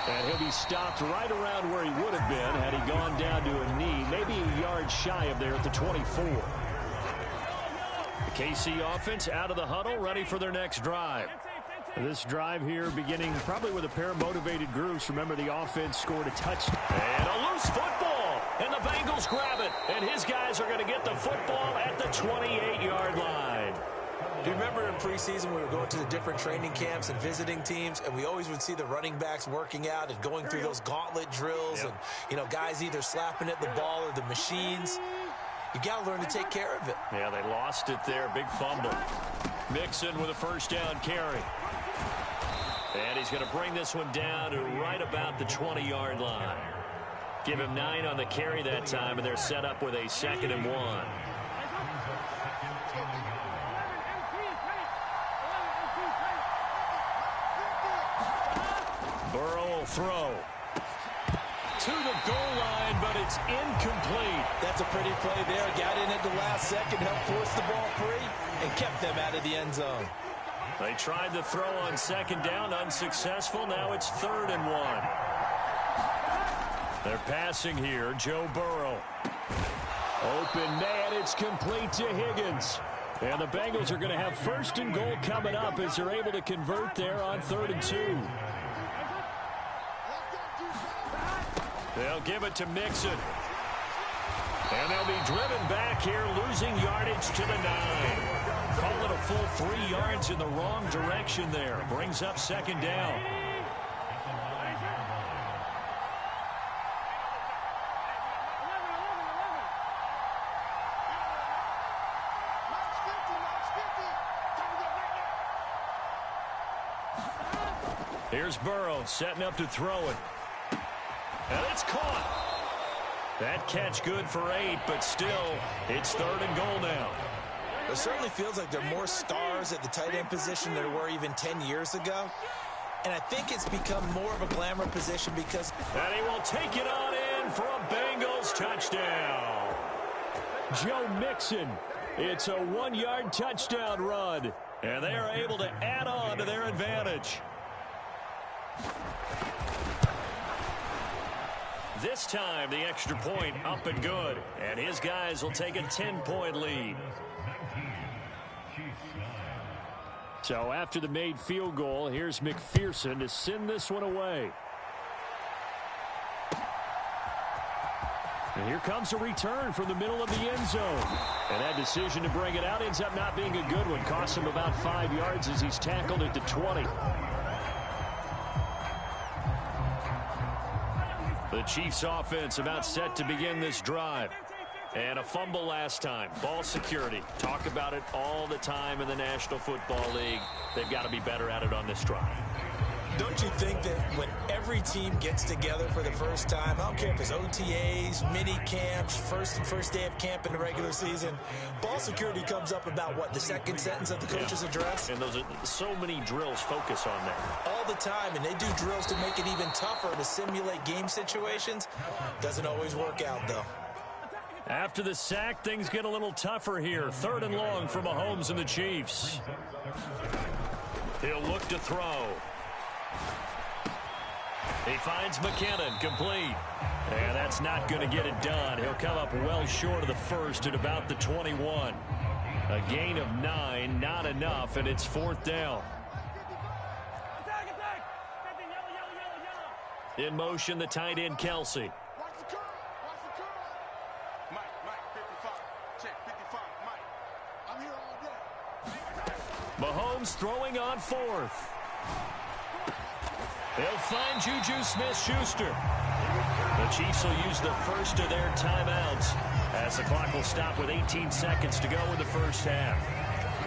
And he'll be stopped right around where he would have been had he gone down to a knee, maybe a yard shy of there at the 24. The KC offense out of the huddle, ready for their next drive. This drive here beginning probably with a pair of motivated groups. Remember, the offense scored a touchdown. And a loose football. And the Bengals grab it. And his guys are going to get the football at the 28-yard line. Do you remember in preseason we were going to the different training camps and visiting teams, and we always would see the running backs working out and going through those gauntlet drills, and, you know, guys either slapping at the ball or the machines. You got to learn to take care of it. Yeah, they lost it there. Big fumble. Mixon with a first down carry. And he's going to bring this one down to right about the 20-yard line. Give him 9 on the carry that time, and they're set up with a 2nd and 1. Burrow will throw to the goal line, but it's incomplete. That's a pretty play there. Got in at the last second, helped force the ball free, and kept them out of the end zone. They tried to throw on 2nd down, unsuccessful. Now it's 3rd and 1. They're passing here. Joe Burrow. Open man, it's complete to Higgins. And the Bengals are going to have 1st and goal coming up as they're able to convert there on 3rd and 2. They'll give it to Mixon. And they'll be driven back here, losing yardage to the 9. Call it a full 3 yards in the wrong direction there. Brings up 2nd down. Here's Burrow setting up to throw it. And it's caught. That catch good for 8, but still, it's 3rd and goal now. It certainly feels like there are more stars at the tight end position than there were even 10 years ago. And I think it's become more of a glamour position because... And he will take it on in for a Bengals touchdown. Joe Mixon. It's a 1-yard touchdown run. And they are able to add on to their advantage. This time, the extra point up and good. And his guys will take a 10-point lead. So after the made field goal, here's McPherson to send this one away. And here comes a return from the middle of the end zone. And that decision to bring it out ends up not being a good one. Costs him about 5 yards as he's tackled at the 20. The Chiefs offense about set to begin this drive. And a fumble last time. Ball security. Talk about it all the time in the National Football League. They've got to be better at it on this drive. Don't you think that when every team gets together for the first time, I don't care if it's OTAs, mini camps, first day of camp in the regular season, ball security comes up about, what, the second sentence of the coach's address? And those are so many drills focus on that. All the time, and they do drills to make it even tougher to simulate game situations. Doesn't always work out, though. After the sack, things get a little tougher here. 3rd and long for Mahomes and the Chiefs. He'll look to throw. He finds McKinnon, complete. And that's not going to get it done. He'll come up well short of the first at about the 21. A gain of 9, not enough, and it's 4th down. In motion, the tight end, Kelsey. Mahomes throwing on fourth. They'll find Juju Smith-Schuster. The Chiefs will use the first of their timeouts as the clock will stop with 18 seconds to go in the first half.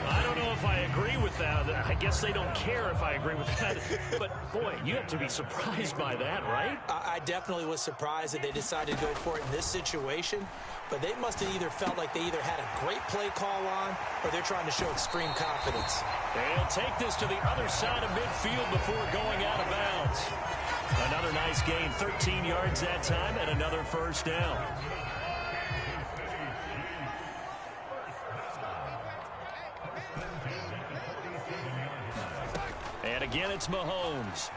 I don't know if I agree with that. I guess they don't care if I agree with that. But, boy, you have to be surprised by that, right? I definitely was surprised that they decided to go for it in this situation. But they must have either felt like they either had a great play call on or they're trying to show extreme confidence. They'll take this to the other side of midfield before going out of bounds. Another nice gain, 13 yards that time, and another first down. And again, it's Mahomes.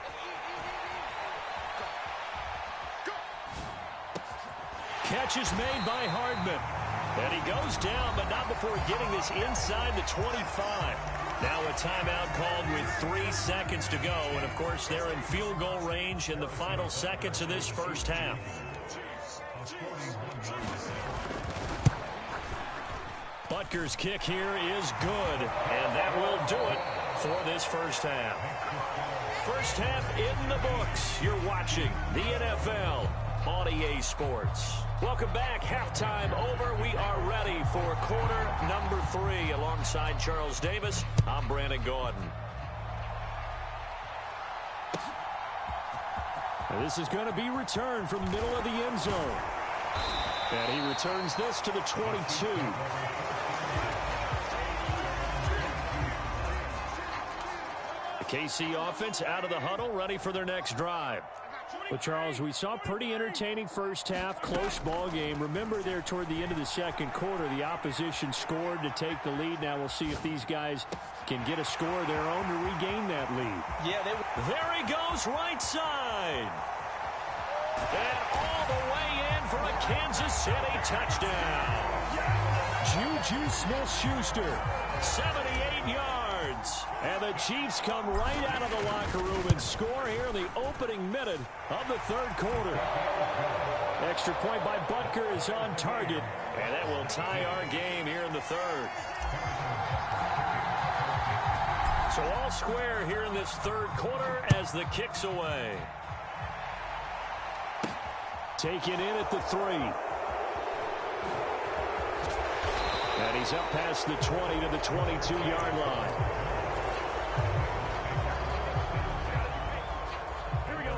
Catch is made by Hardman. And he goes down, but not before getting this inside the 25. Now a timeout called with 3 seconds to go. And, of course, they're in field goal range in the final seconds of this first half. Butker's kick here is good. And that will do it for this first half. First half in the books. You're watching the NFL on EA Sports. Welcome back. Halftime over. We are ready for quarter number 3. Alongside Charles Davis, I'm Brandon Gordon. This is going to be returned from the middle of the end zone. And he returns this to the 22. The KC offense out of the huddle, ready for their next drive. Well, Charles, we saw a pretty entertaining first half, close ball game. Remember there toward the end of the second quarter, the opposition scored to take the lead. Now we'll see if these guys can get a score of their own to regain that lead. Yeah, there he goes, right side. And all the way in for a Kansas City touchdown. Juju Smith-Schuster, 78 yards. And the Chiefs come right out of the locker room and score here in the opening minute of the third quarter. Extra point by Butker is on target. And that will tie our game here in the third. So all square here in this third quarter as the kick's away. Taken in at the 3. And he's up past the 20 to the 22-yard line.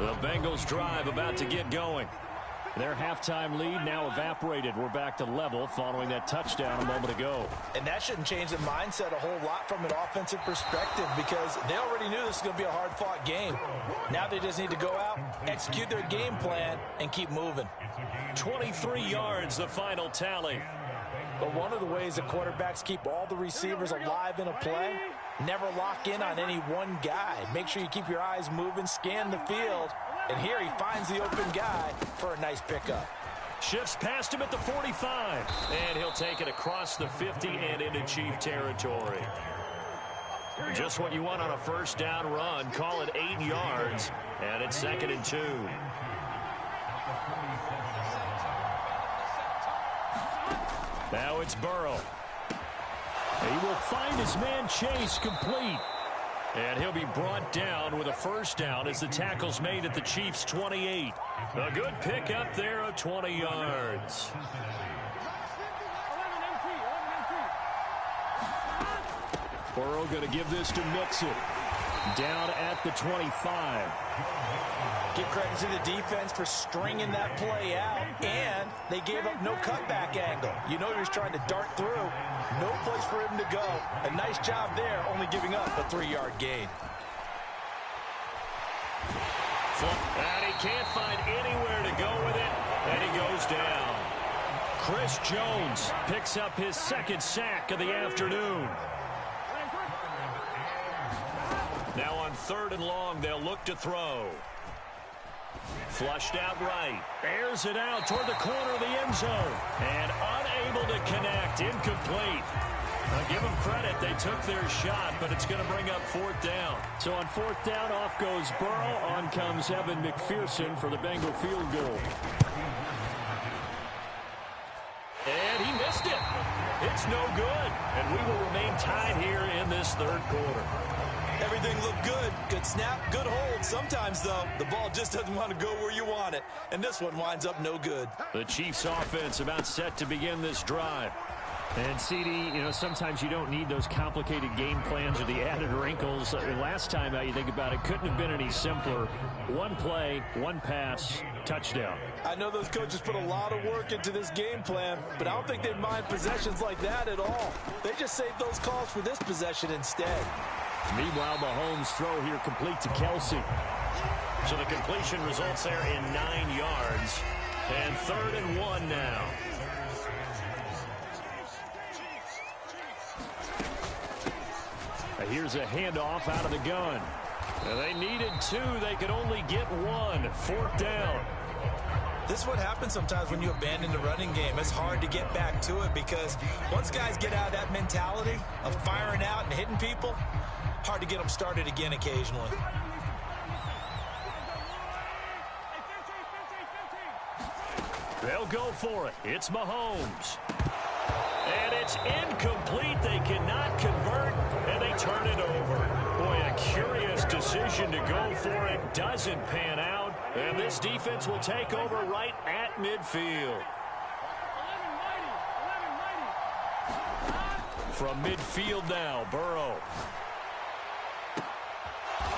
The Bengals drive about to get going. Their halftime lead now evaporated. We're back to level following that touchdown a moment ago. And that shouldn't change the mindset a whole lot from an offensive perspective because they already knew this was going to be a hard-fought game. Now they just need to go out, execute their game plan, and keep moving. 23 yards, the final tally. But one of the ways that quarterbacks keep all the receivers alive in a play, never lock in on any one guy. Make sure you keep your eyes moving, scan the field. And here he finds the open guy for a nice pickup. Shifts past him at the 45. And he'll take it across the 50 and into Chief territory. Just what you want on a first down run. Call it 8 yards. And it's 2nd and 2. Now it's Burrow. He will find his man Chase complete. And he'll be brought down with a first down as the tackle's made at the Chiefs' 28. A good pickup there of 20 yards. Burrow going to give this to Mixon. Down at the 25. Give credit to the defense for stringing that play out, and they gave up no cutback angle. You know he was trying to dart through. No place for him to go. A nice job there, only giving up a 3-yard gain. And he can't find anywhere to go with it, and he goes down. Chris Jones picks up his 2nd sack of the afternoon. Now on 3rd and long, they'll look to throw. Flushed out right. Airs it out toward the corner of the end zone. And unable to connect. Incomplete. Now give them credit. They took their shot, but it's going to bring up 4th down. So on 4th down, off goes Burrow. On comes Evan McPherson for the Bengal field goal. And he missed it. It's no good, and we will remain tied here in this third quarter. Everything looked good. Good snap, good hold. Sometimes, though, the ball just doesn't want to go where you want it. And this one winds up no good. The Chiefs offense about set to begin this drive. And, CD, sometimes you don't need those complicated game plans or the added wrinkles. Last time out, you think about it, couldn't have been any simpler. One play, one pass, touchdown. I know those coaches put a lot of work into this game plan, but I don't think they mind possessions like that at all. They just save those calls for this possession instead. Meanwhile, Mahomes' throw here complete to Kelsey. So the completion results there in 9 yards. And 3rd and 1 now. Here's a handoff out of the gun. They needed 2. They could only get 1. 4th down. This is what happens sometimes when you abandon the running game. It's hard to get back to it because once guys get out of that mentality of firing out and hitting people, hard to get them started again occasionally. They'll go for it. It's Mahomes. And it's incomplete. They cannot convert, and they turn it over. Boy, a curious decision to go for it. Doesn't pan out, and this defense will take over right at midfield. From midfield now, Burrow.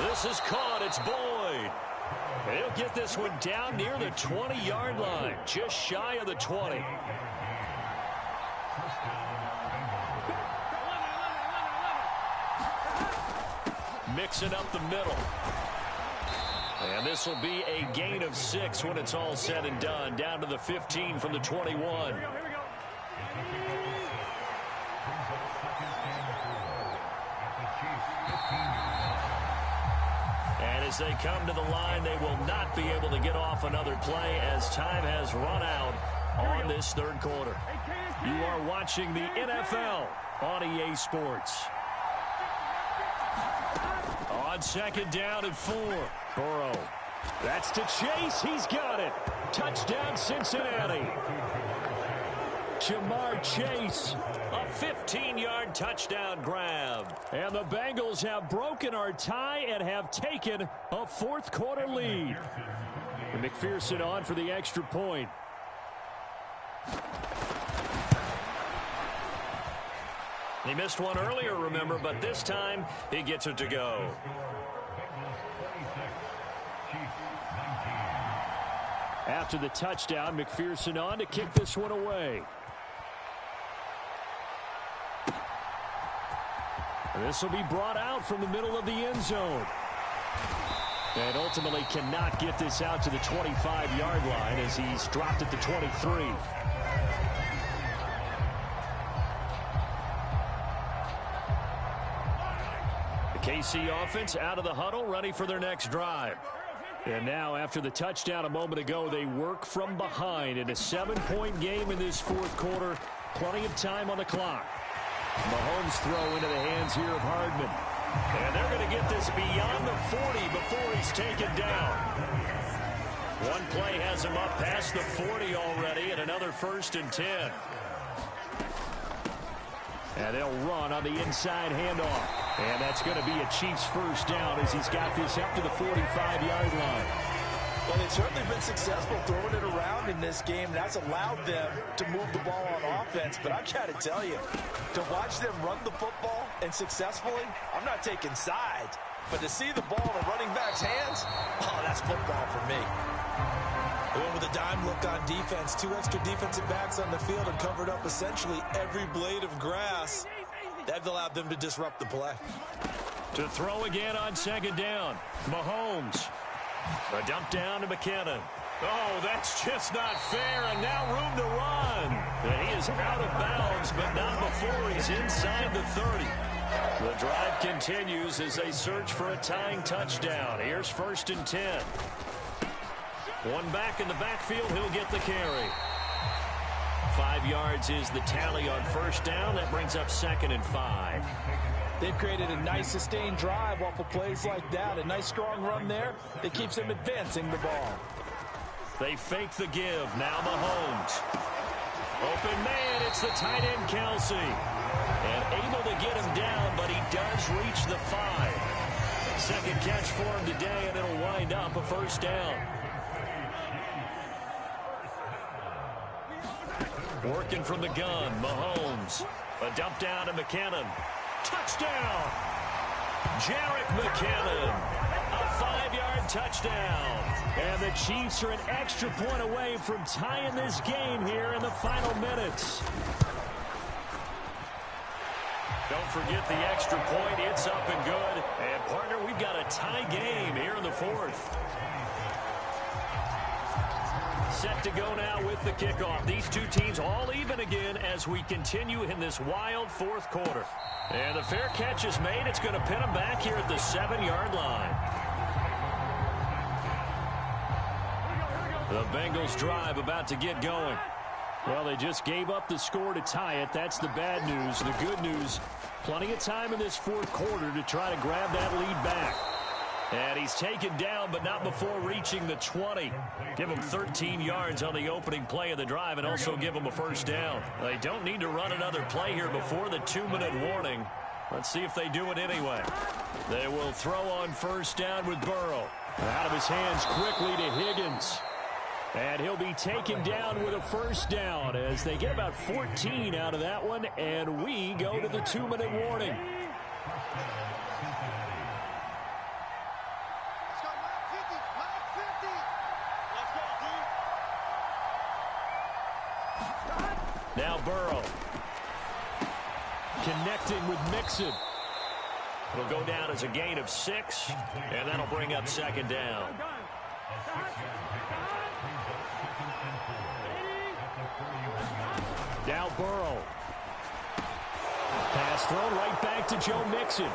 This is caught. It's Boyd. He'll get this one down near the 20-yard line, just shy of the 20. Mixing up the middle. And this will be a gain of 6 when it's all said and done. Down to the 15 from the 21. And as they come to the line, they will not be able to get off another play as time has run out on this third quarter. You are watching the NFL on EA Sports. On 2nd down and 4. Burrow. That's to Chase. He's got it. Touchdown, Cincinnati. Jamar Chase. A 15-yard touchdown grab. And the Bengals have broken our tie and have taken a fourth-quarter lead. And McPherson on for the extra point. He missed one earlier, remember, but this time he gets it to go. After the touchdown, McPherson on to kick this one away. This will be brought out from the middle of the end zone. And ultimately cannot get this out to the 25-yard line as he's dropped at the 23. KC offense out of the huddle, ready for their next drive. And now, after the touchdown a moment ago, they work from behind in a 7-point game in this fourth quarter. Plenty of time on the clock. Mahomes throw into the hands here of Hardman. And they're going to get this beyond the 40 before he's taken down. One play has him up past the 40 already, and another 1st and 10. And they'll run on the inside handoff. And that's going to be a Chiefs first down as he's got this up to the 45-yard line. Well, they've certainly been successful throwing it around in this game. That's allowed them to move the ball on offense. But I've got to tell you, to watch them run the football and successfully, I'm not taking sides. But to see the ball in a running back's hands, oh, that's football for me. They went with a dime look on defense. 2 extra defensive backs on the field and covered up essentially every blade of grass. That allowed them to disrupt the play. To throw again on 2nd down. Mahomes. A dump down to McKinnon. Oh, that's just not fair, and now room to run. And he is out of bounds, but not before he's inside the 30. The drive continues as they search for a tying touchdown. Here's 1st and 10. One back in the backfield, he'll get the carry. 5 yards is the tally on 1st down. That brings up 2nd and 5. They've created a nice sustained drive off of plays like that. A nice strong run there that keeps them advancing the ball. They fake the give. Now Mahomes. Open man, it's the tight end, Kelsey. And able to get him down, but he does reach the 5. Second catch for him today, and it'll wind up a first down. Working from the gun, Mahomes. A dump down to McKinnon. Touchdown! Jerick McKinnon. A 5-yard touchdown. And the Chiefs are an extra point away from tying this game here in the final minutes. Don't forget the extra point. It's up and good. And, partner, we've got a tie game here in the 4th. Set to go now with the kickoff. These two teams all even again as we continue in this wild 4th quarter. And the fair catch is made. It's going to pin them back here at the 7-yard line. The Bengals drive about to get going. Well, they just gave up the score to tie it. That's the bad news. The good news, plenty of time in this 4th quarter to try to grab that lead back. And he's taken down, but not before reaching the 20. Give him 13 yards on the opening play of the drive and also give him a first down. They don't need to run another play here before the 2-minute warning. Let's see if they do it anyway. They will throw on first down with Burrow. Out of his hands quickly to Higgins. And he'll be taken down with a first down as they get about 14 out of that one, and we go to the 2-minute warning. Now Burrow. Connecting with Mixon. It'll go down as a gain of 6, and that'll bring up second down. Now Burrow. Pass thrown right back to Joe Mixon.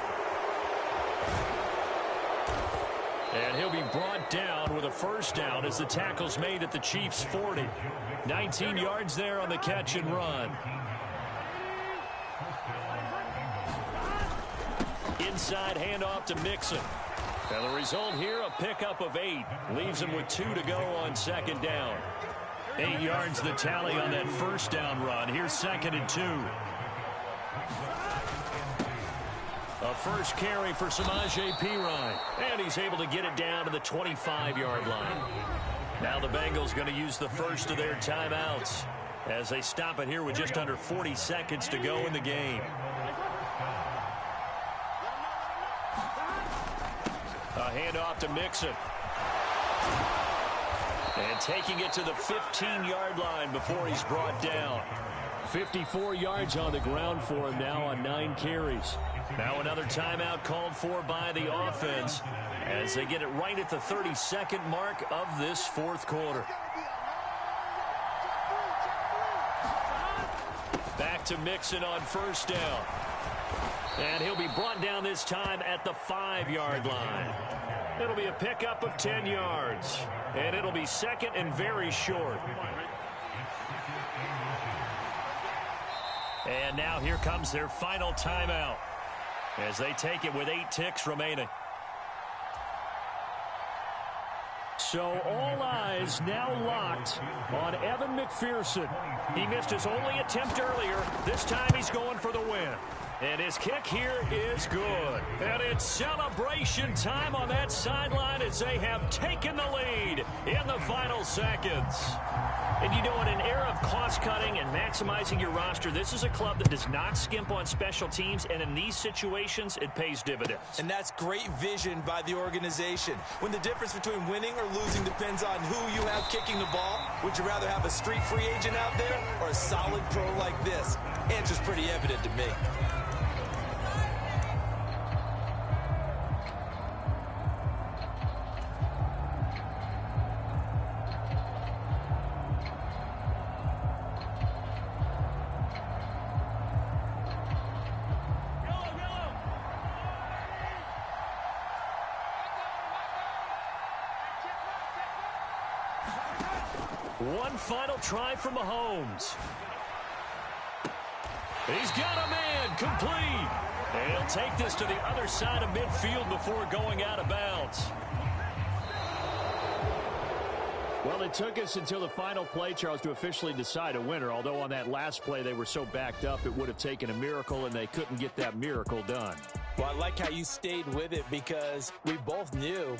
And he'll be brought down with a first down as the tackle's made at the Chiefs' 40. 19 yards there on the catch and run. Inside handoff to Mixon. And the result here, a pickup of 8. Leaves him with 2 to go on second down. 8 yards the tally on that first down run. Here's 2nd and 2. A first carry for Samaje Perine. And he's able to get it down to the 25-yard line. Now the Bengals going to use the first of their timeouts as they stop it here with just under 40 seconds to go in the game. A handoff to Mixon. And taking it to the 15-yard line before he's brought down. 54 yards on the ground for him now on 9 carries. Now another timeout called for by the offense as they get it right at the 32nd mark of this 4th quarter. Back to Mixon on first down. And he'll be brought down this time at the 5-yard line. It'll be a pickup of 10 yards. And it'll be second and very short. And now here comes their final timeout as they take it with 8 ticks remaining. So all eyes now locked on Evan McPherson. He missed his only attempt earlier. This time he's going for the win. And his kick here is good. And it's celebration time on that sideline as they have taken the lead in the final seconds. And you know, in an era of cost-cutting and maximizing your roster, this is a club that does not skimp on special teams, and in these situations, it pays dividends. And that's great vision by the organization. When the difference between winning or losing depends on who you have kicking the ball, would you rather have a street free agent out there or a solid pro like this? Answer's pretty evident to me. One final try from Mahomes. He's got a man complete. And he'll take this to the other side of midfield before going out of bounds. Well, it took us until the final play, Charles, to officially decide a winner, although on that last play they were so backed up it would have taken a miracle, and they couldn't get that miracle done. Well, I like how you stayed with it because we both knew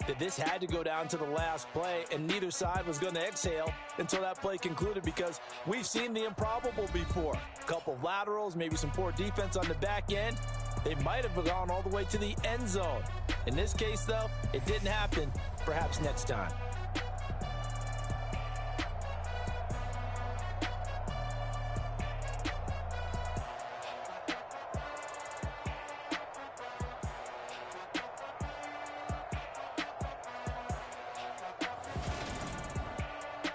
that this had to go down to the last play, and neither side was going to exhale until that play concluded because we've seen the improbable before. A couple of laterals, maybe some poor defense on the back end. They might have gone all the way to the end zone. In this case, though, it didn't happen. Perhaps next time.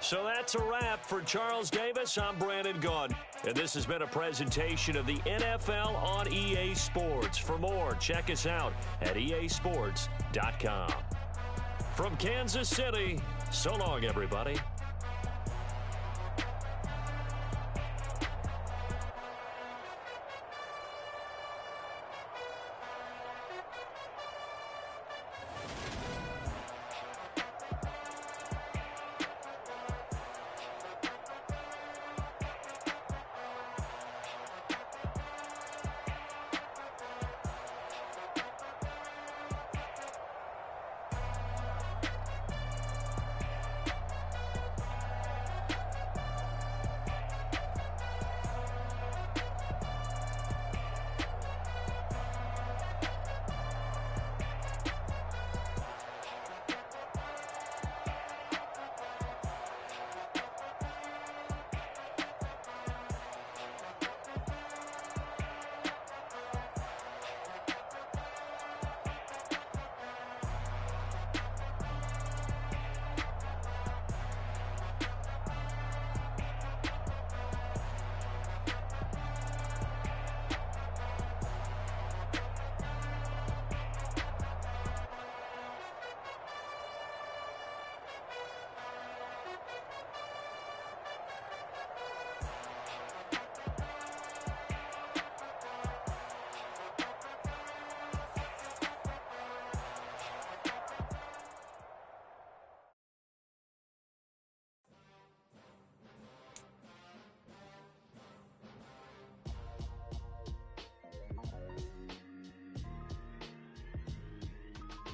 So that's a wrap for Charles Davis. I'm Brandon Gaudin, and this has been a presentation of the NFL on EA Sports. For more, check us out at easports.com. From Kansas City, so long, everybody.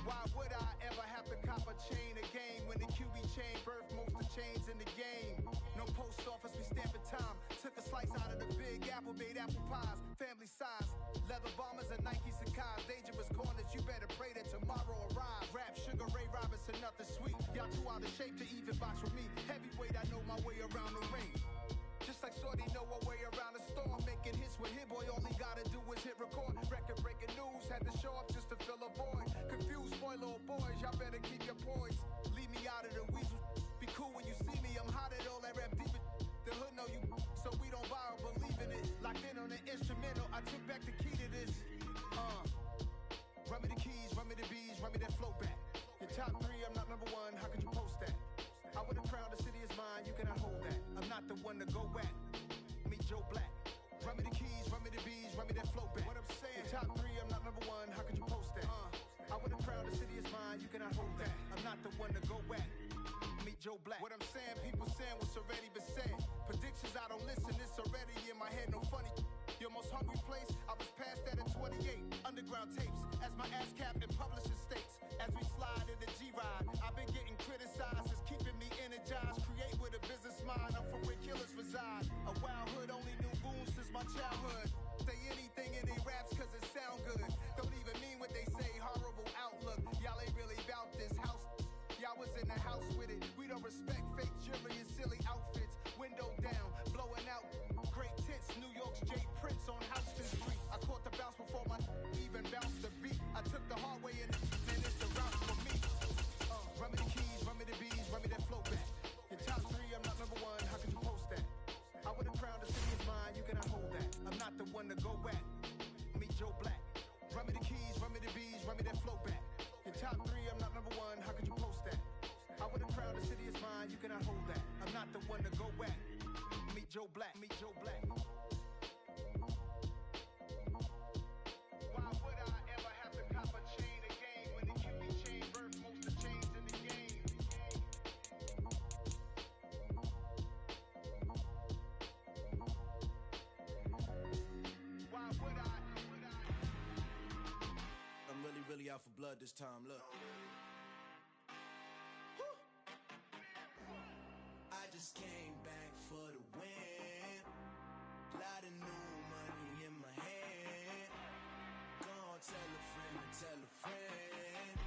Why would I ever have to cop a chain again when the QB chain birthed most of the chains in the game? No post office, we stamping time. Took a slice out of the big apple, made apple pies, family size. Leather bombers and Nike Sacai's. Dangerous corners, you better pray that tomorrow arrives. Rap, Sugar Ray Robinson, nothing sweet. Y'all too out of shape to even box with me. Heavyweight, I know my way around the ring. Just like Shorty know her way around the storm. Making hits with Hit Boy, all he gotta do is hit record. Record breaking news, had to show up just to fill a void. Confused boy, little boys, y'all better keep your poise. Leave me out of the weasel. Be cool when you see me, I'm hot at all that rap deep. The hood know you, so we don't borrow, believe in it. Locked in on the instrumental, I took back the key to this. Run me the keys, run me the bees, run me that flow back. Your top three, I'm not number one, how could you post that? I would've crowned the city is mine, you cannot hold that. I'm not the one to go back. Meet Joe Black. Run me the keys, run me the bees, run me that flow back. What I'm saying, your top three, I'm not number one, how could you post that? I would've crowned the city is mine, you cannot hold that. I'm not the one to go back. Meet Joe Black. What I'm saying, people saying what's already been said. Predictions, I don't listen, it's already in my head, no funny. Your most hungry place, I was past that at 28. Underground tapes, as my ass cap in publishing states. As we slide in the G-Ride, I've been getting criticized, it's keeping me energized. Create with a business mind, I'm from where killers reside. A wild hood, only knew goons since my childhood. Say anything in they raps cause it sound good. Don't even mean what they say, horrible outlook. Y'all ain't really about this house. Y'all was in the house with it. We don't respect fake jewelry and silly outfits. Window down, blowing out great tits. New York's Jay Prince on Houston Street. I caught the bounce before my even bounced the beat. I took the hard way and it's the route for me. Run me the keys, run me the bees, run me that flow back. Your top three, I'm not number one, how could you post that? I would've crowned the city is mine, you cannot hold that. I'm not the one to go back. Meet Joe Black. Run me the keys, run me the bees, run me that flow back. Your top three, I'm not number one, how could you post that? I would've crowned the city is mine, you cannot hold that. I'm not the one to go back. Meet Joe Black, meet Joe Black. Why would I ever have to cop a chain again when the QB chain birthed most of the chains in the game? blood this time, look. Woo. I just came back for the win. Lot of new money in my hand. Gonna tell a friend to tell a friend.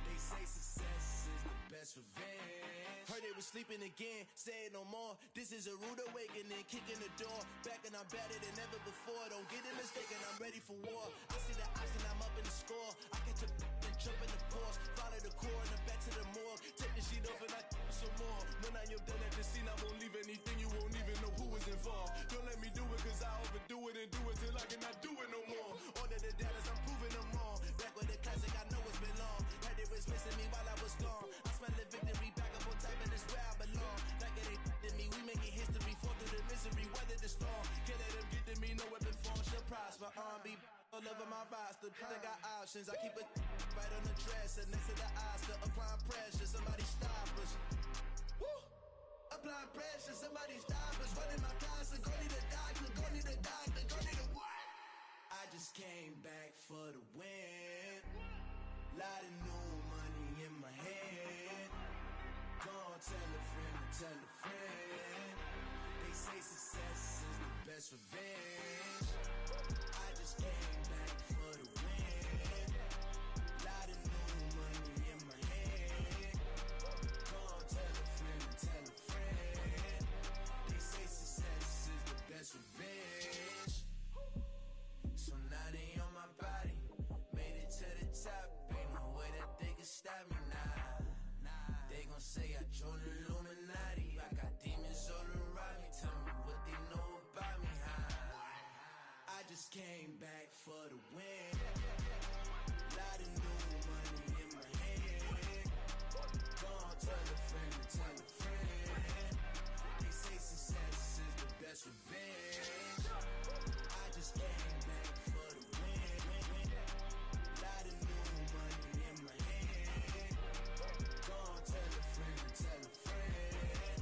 They say success is the best revenge. Heard they was sleeping again, say it no more. This is a rude awakening, kicking the door. Back and I'm better than ever before. Don't get it mistaken, I'm ready for war. I see the option, I'm up in the score. I catch a and jump in the course. Follow the core and then back to the morgue. Take the sheet off and I some more. When I am done at the scene, I won't leave anything. You won't even know who was involved. Don't let me do it, cause I overdo it and do it till I cannot do it no more. All of the doubters, I'm proving them all. Back with the classic, I know it's been long. Heard they was missing me while I was gone. I smell the victory back up on top, and it's where I belong. Like it ain't to me, we making history. Fall through the misery, weather the storm. Can't let them get to me, no weapon form shall prosper. Be all over my roster, I got options. I keep it right on the dresser, next to the Oscar. Applying pressure, somebody stop us. Woo! Applying pressure, somebody stop us. Running my closet, go need a doctor, go need a doctor, go need a what? I just came back for the win. Lot of new money in my hand. Gonna tell a friend to tell a friend. They say success is the best revenge. I just came back for the win. Lot of new money in my hand. Gonna tell a friend to tell a friend. They say success is the best revenge. So now they on my body. Made it to the top. Ain't no way that they can stop me now. They gon' say I joined the Illuminati. I got demons all around me. Tell me what they know about me, huh? I just came back for the win. Lot of new money in my hand. Gonna tell a friend to tell a friend. They say success is the best revenge. I just came back for the win. Lot of new money in my hand. Gonna tell a friend to tell a friend.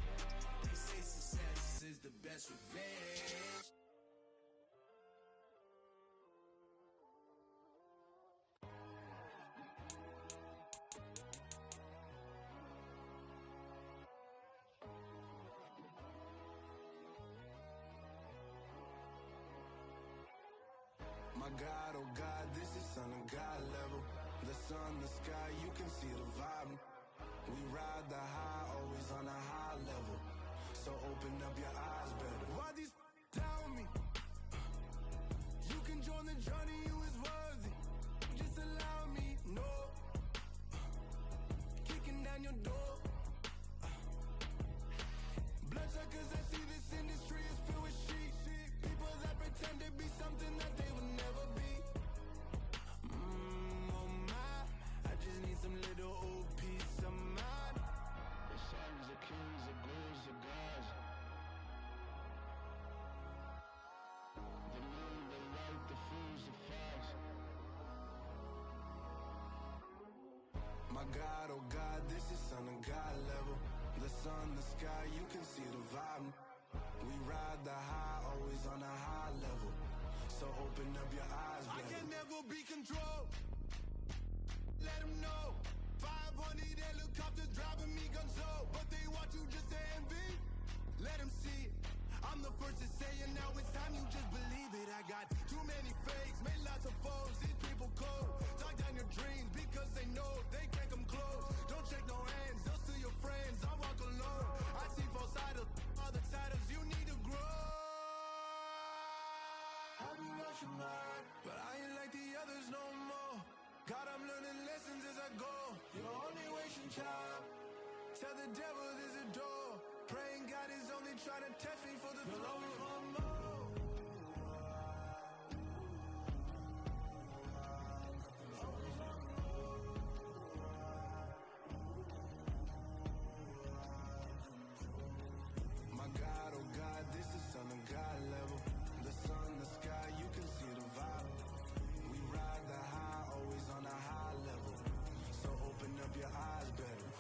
They say success is the best revenge. My God, oh God, this is Son of God level. The sun, the sky, you can see the vibe. We ride the high, always on a high level. So open up your eyes better. Why these tell me? You can join the journey, you is worthy. Just allow me, no. Kicking down your door. Bloodsuckers, I see this industry is filled with shit. People that pretend to be something that they will never be. Oh my, I just need some little old peace of mind. The sons of kings, the gurus, the gods. The moon, the light, the fools, the facts. My God, oh God, this is Son of God level. The sun, the sky, you can see the vibe. We ride the high, always on a high level. So open up your eyes, baby. I can never be controlled. Let them know. 500 helicopters driving me gonzo. But they want you just to envy. Let them see it. I'm the first to say it, now it's time you just believe it. I got too many fakes, made lots of foes. These people cold. Talk down your dreams because they know they can't come close. Don't check no hands, they'll steal your friends. I walk alone. I see both sides of other titles. You need to grow. I be rushing hard, but I ain't like the others no more. God, I'm learning lessons as I go. You're only wasting time. Tell the devil there's a door. Praying God is only trying to test me for the flow. My God, oh God, this is Son of God level. The sun, the sky, you can see the vibe. We ride the high, always on a high level. So open up your eyes better.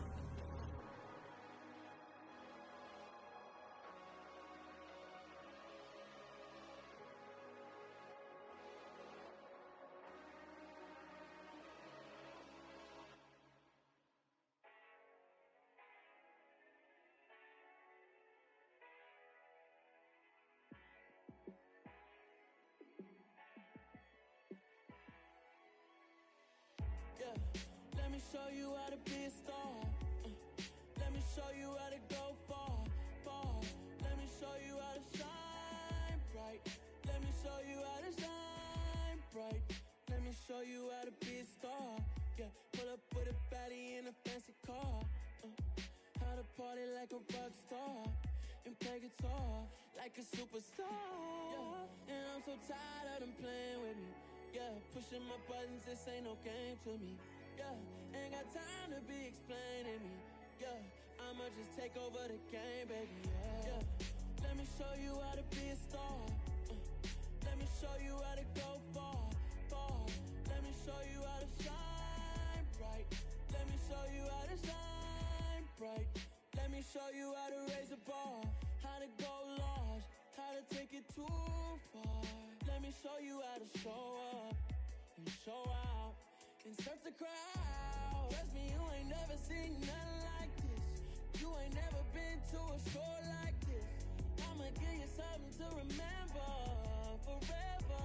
show you how to be a star. Let me show you how to go far, far. Let me show you how to shine bright. Let me show you how to shine bright. Let me show you how to be a star. Yeah, pull up with a baddie in a fancy car. How to party like a rock star and play guitar like a superstar. Yeah, and I'm so tired of them playing with me. Yeah, pushing my buttons, this ain't no game to me. Yeah, ain't got time to be explaining me. Yeah, I'ma just take over the game, baby. Yeah, let me show you how to be a star. Let me show you how to go far, far. Let me show you how to shine bright. Let me show you how to shine bright. Let me show you how to raise a bar, how to go large, how to take it too far. Let me show you how to show up and show out and surf the crowd. Trust me, you ain't never seen nothing like this. You ain't never been to a show like this. I'ma give you something to remember forever.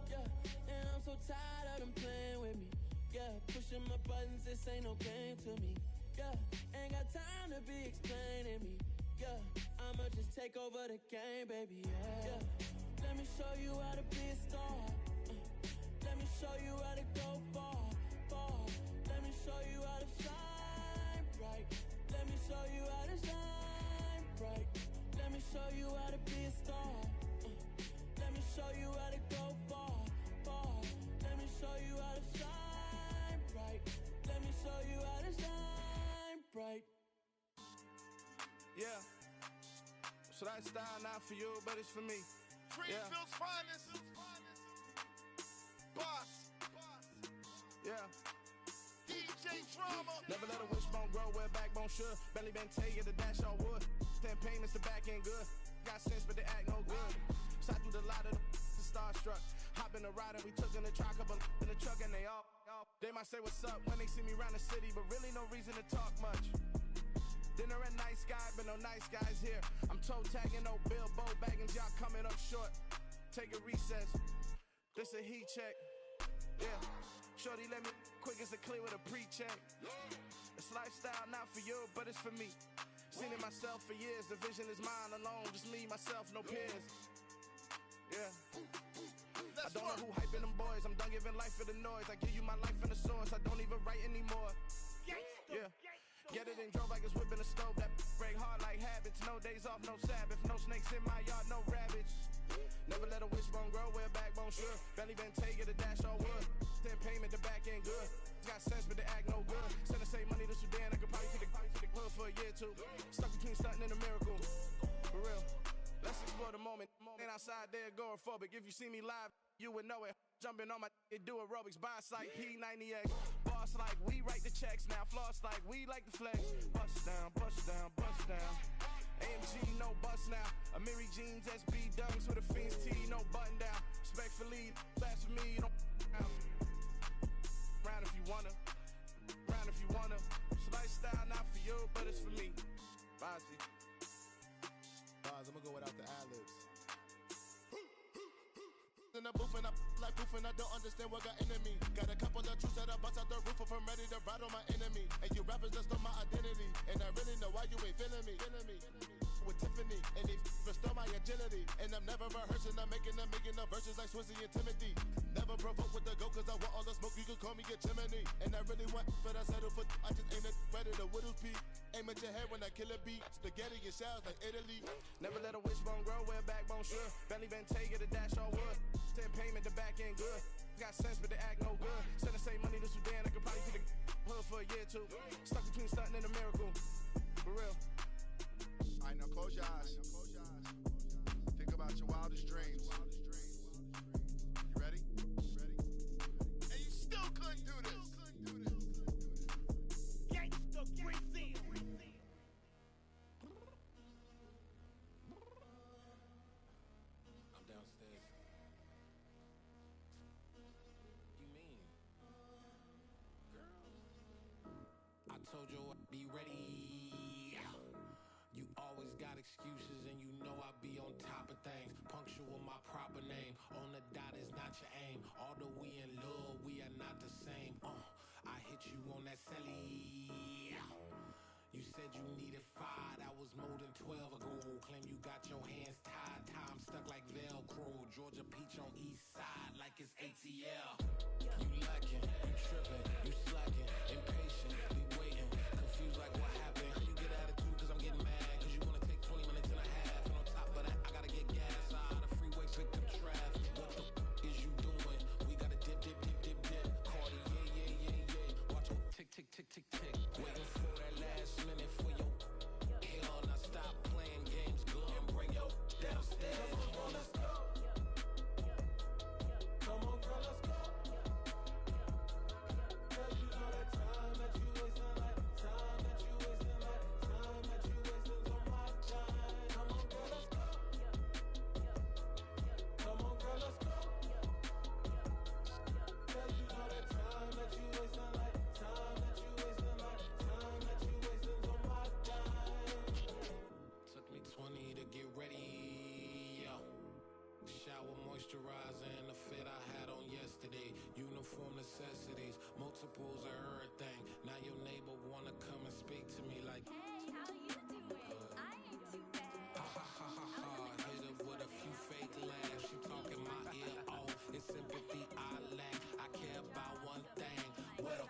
Yeah, and I'm so tired of them playing with me. Yeah, pushing my buttons, this ain't no game to me. Yeah, ain't got time to be explaining me. Yeah, I'ma just take over the game, baby. Yeah, let me show you how to be a star. Let me show you how to go far, far. Let me show you how to shine bright. Let me show you how to shine bright. Let me show you how to be a star. Let me show you how to go far, far. Let me show you how to shine bright. Let me show you how to shine bright. Yeah. So that style not for you, but it's for me. Greenfield's finest. Boss. Yeah. DJ Drama. Never let a wishbone grow where backbone should. Belly been take it, the dash all wood. 10 payments, the back end good. Got sense, but they act no good. Side through the lot of the starstruck. Hop in the ride and we took in the truck, couple in the truck and they all. They might say what's up when they see me around the city, but really no reason to talk much. Dinner at Nice Guy, but no nice guys here. I'm toe tagging, no Bilbo Baggins, y'all coming up short. Take a recess. This a heat check. Yeah. Shorty let me quick as a clear with a pre-check. This lifestyle not for you, but it's for me. Seen it myself for years. The vision is mine alone. Just me, myself, no peers. Yeah. I don't know who hyping them boys. I'm done giving life for the noise. I give you my life in the source. I don't even write anymore. Yeah. Get it and drove like it's whipping a stove. That break hard like habits. No days off, no Sabbath. No snakes in my yard, no rabbits. Never let a wishbone grow where backbone should. Belly been take it, the dash all wood. 10 payment, the back end good. Got sense, but they act no good. Send the same money to Sudan. I could probably take the hood for a year or two. Stuck between stunting and a miracle. For real. Let's explore the moment. Ain't outside there agoraphobic. If you see me live, you would know it. Jumping on my do aerobics. Boss like P90X. Boss like we write the checks now. Floss like we like the flex. Bust down, bust down, bust down. AMG, no bust now. Amiri jeans, SB dunks with a Fiends tee, no button down. Respectfully, that's for me, you don't round if you wanna. Round if you wanna. It's lifestyle not for you, but it's for me. Bossy. Bars, I'm gonna go without the ad-libs. In the booth and I like proof and I don't understand what got into me. Got a couple of truths that I bust out the roof if I'm ready to ride on my enemy. And you rappers just stole my identity, and I really know why you ain't feeling me. With Tiffany, and they restore my agility. And I'm never rehearsing, I'm making the verses like Swizzy and Timothy. Never provoke with the go, cause I want all the smoke, you can call me a chimney. And I really want, but I settle for, I just aim at ready to Widow's Peak. Aim at your head when I kill a beat. Spaghetti and shells like Italy. Never let a wishbone grow where backbone should. Belly been take it, the dash all wood. 10 payment, the back end good. Got sense, but they act no good. Send the same money to Sudan, I could probably take the hood for a year or two. Stuck between stunting and a miracle. For real. Alright, now close your eyes. Think about your wildest dreams. You ready? And you still couldn't do this. Gangsta Brazil. I'm downstairs. You mean? Girl. I told you I'd be ready. You always got excuses and you know I be on top of things. Punctual my proper name. On the dot is not your aim. Although we in love, we are not the same. you on that celly. You said you needed 5, that was more than 12 ago. Claim you got your hands tied, time stuck like Velcro. Georgia Peach on east side like it's ATL. You lacking, you tripping, you slacking, impatient, be waiting, confused like what happened. How you get attitude cause I'm getting mad, cause you wanna take 20 minutes and a half. And on top of that, I gotta get gas out the freeway, pick up traffic. What the is you doing? We gotta dip, dip, dip, dip, dip. Cardi, yeah. Watch your tick, tick, tick, tick, tick. Waiting for that last minute for your hell. Now stop playing games, girl, and bring your downstairs. Come on, let's go. Come on, girl, let's go. Cause you know that time that you wasting, like time that you wasting, like time that you wasting's on my time. Come on, girl, let's go. Come on, girl, let's go. Cause you know that time that you wasting, like time that you wasting, like time that you wasting's on my time. Took me 20 to get ready, yo. Shower, moisturizer, and the fit I had on yesterday. Uniform necessities, multiples of everything. Now your neighbor wanna come and speak to me like, hey, how you doing? I ain't too bad. ha ha ha ha ha. Hit her with a few fake laughs. She talking my ear off. It's sympathy I lack. I care about one thing. What up?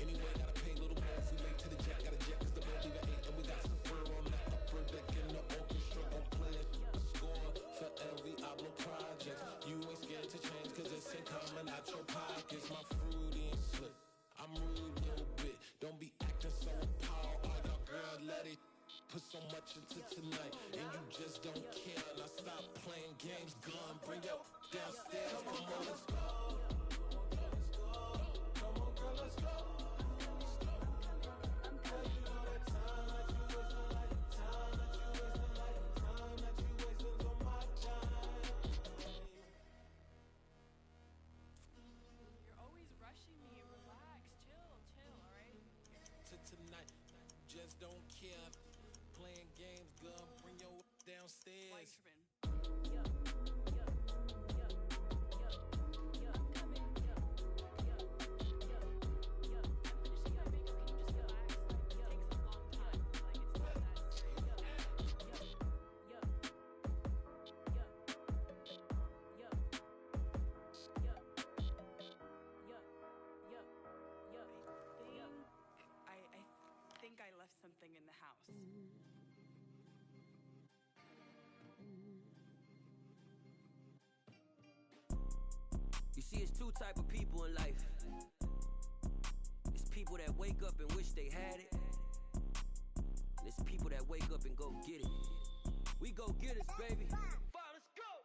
Anyway, gotta pay a little more. If we late to the jet, gotta jet cause the boat leave at 8. And we got Super on the upper deck in the orchestra. Gon' play it. Score for every Ablo project. You ain't scared to change cause it's incoming out your pockets. My fruity and slick. I'm rude a little bit. Don't be acting so appalled. Oh, your girl, let it put so much into tonight. And you just don't care. Now stop playing games, gun. Bring your downstairs. Come on, let's go. Come on, girl, let's go. Cause you know that time that you wasting, like time that you wasting, like time that you wasting's on my time. You're always rushing me. Relax, chill, alright? To tonight, just don't care. Playing games, girl. Bring your downstairs. Why are you tripping? I think I left something in the house. You see, it's two type of people in life. It's people that wake up and wish they had it. And it's people that wake up and go get it. We go get it, baby.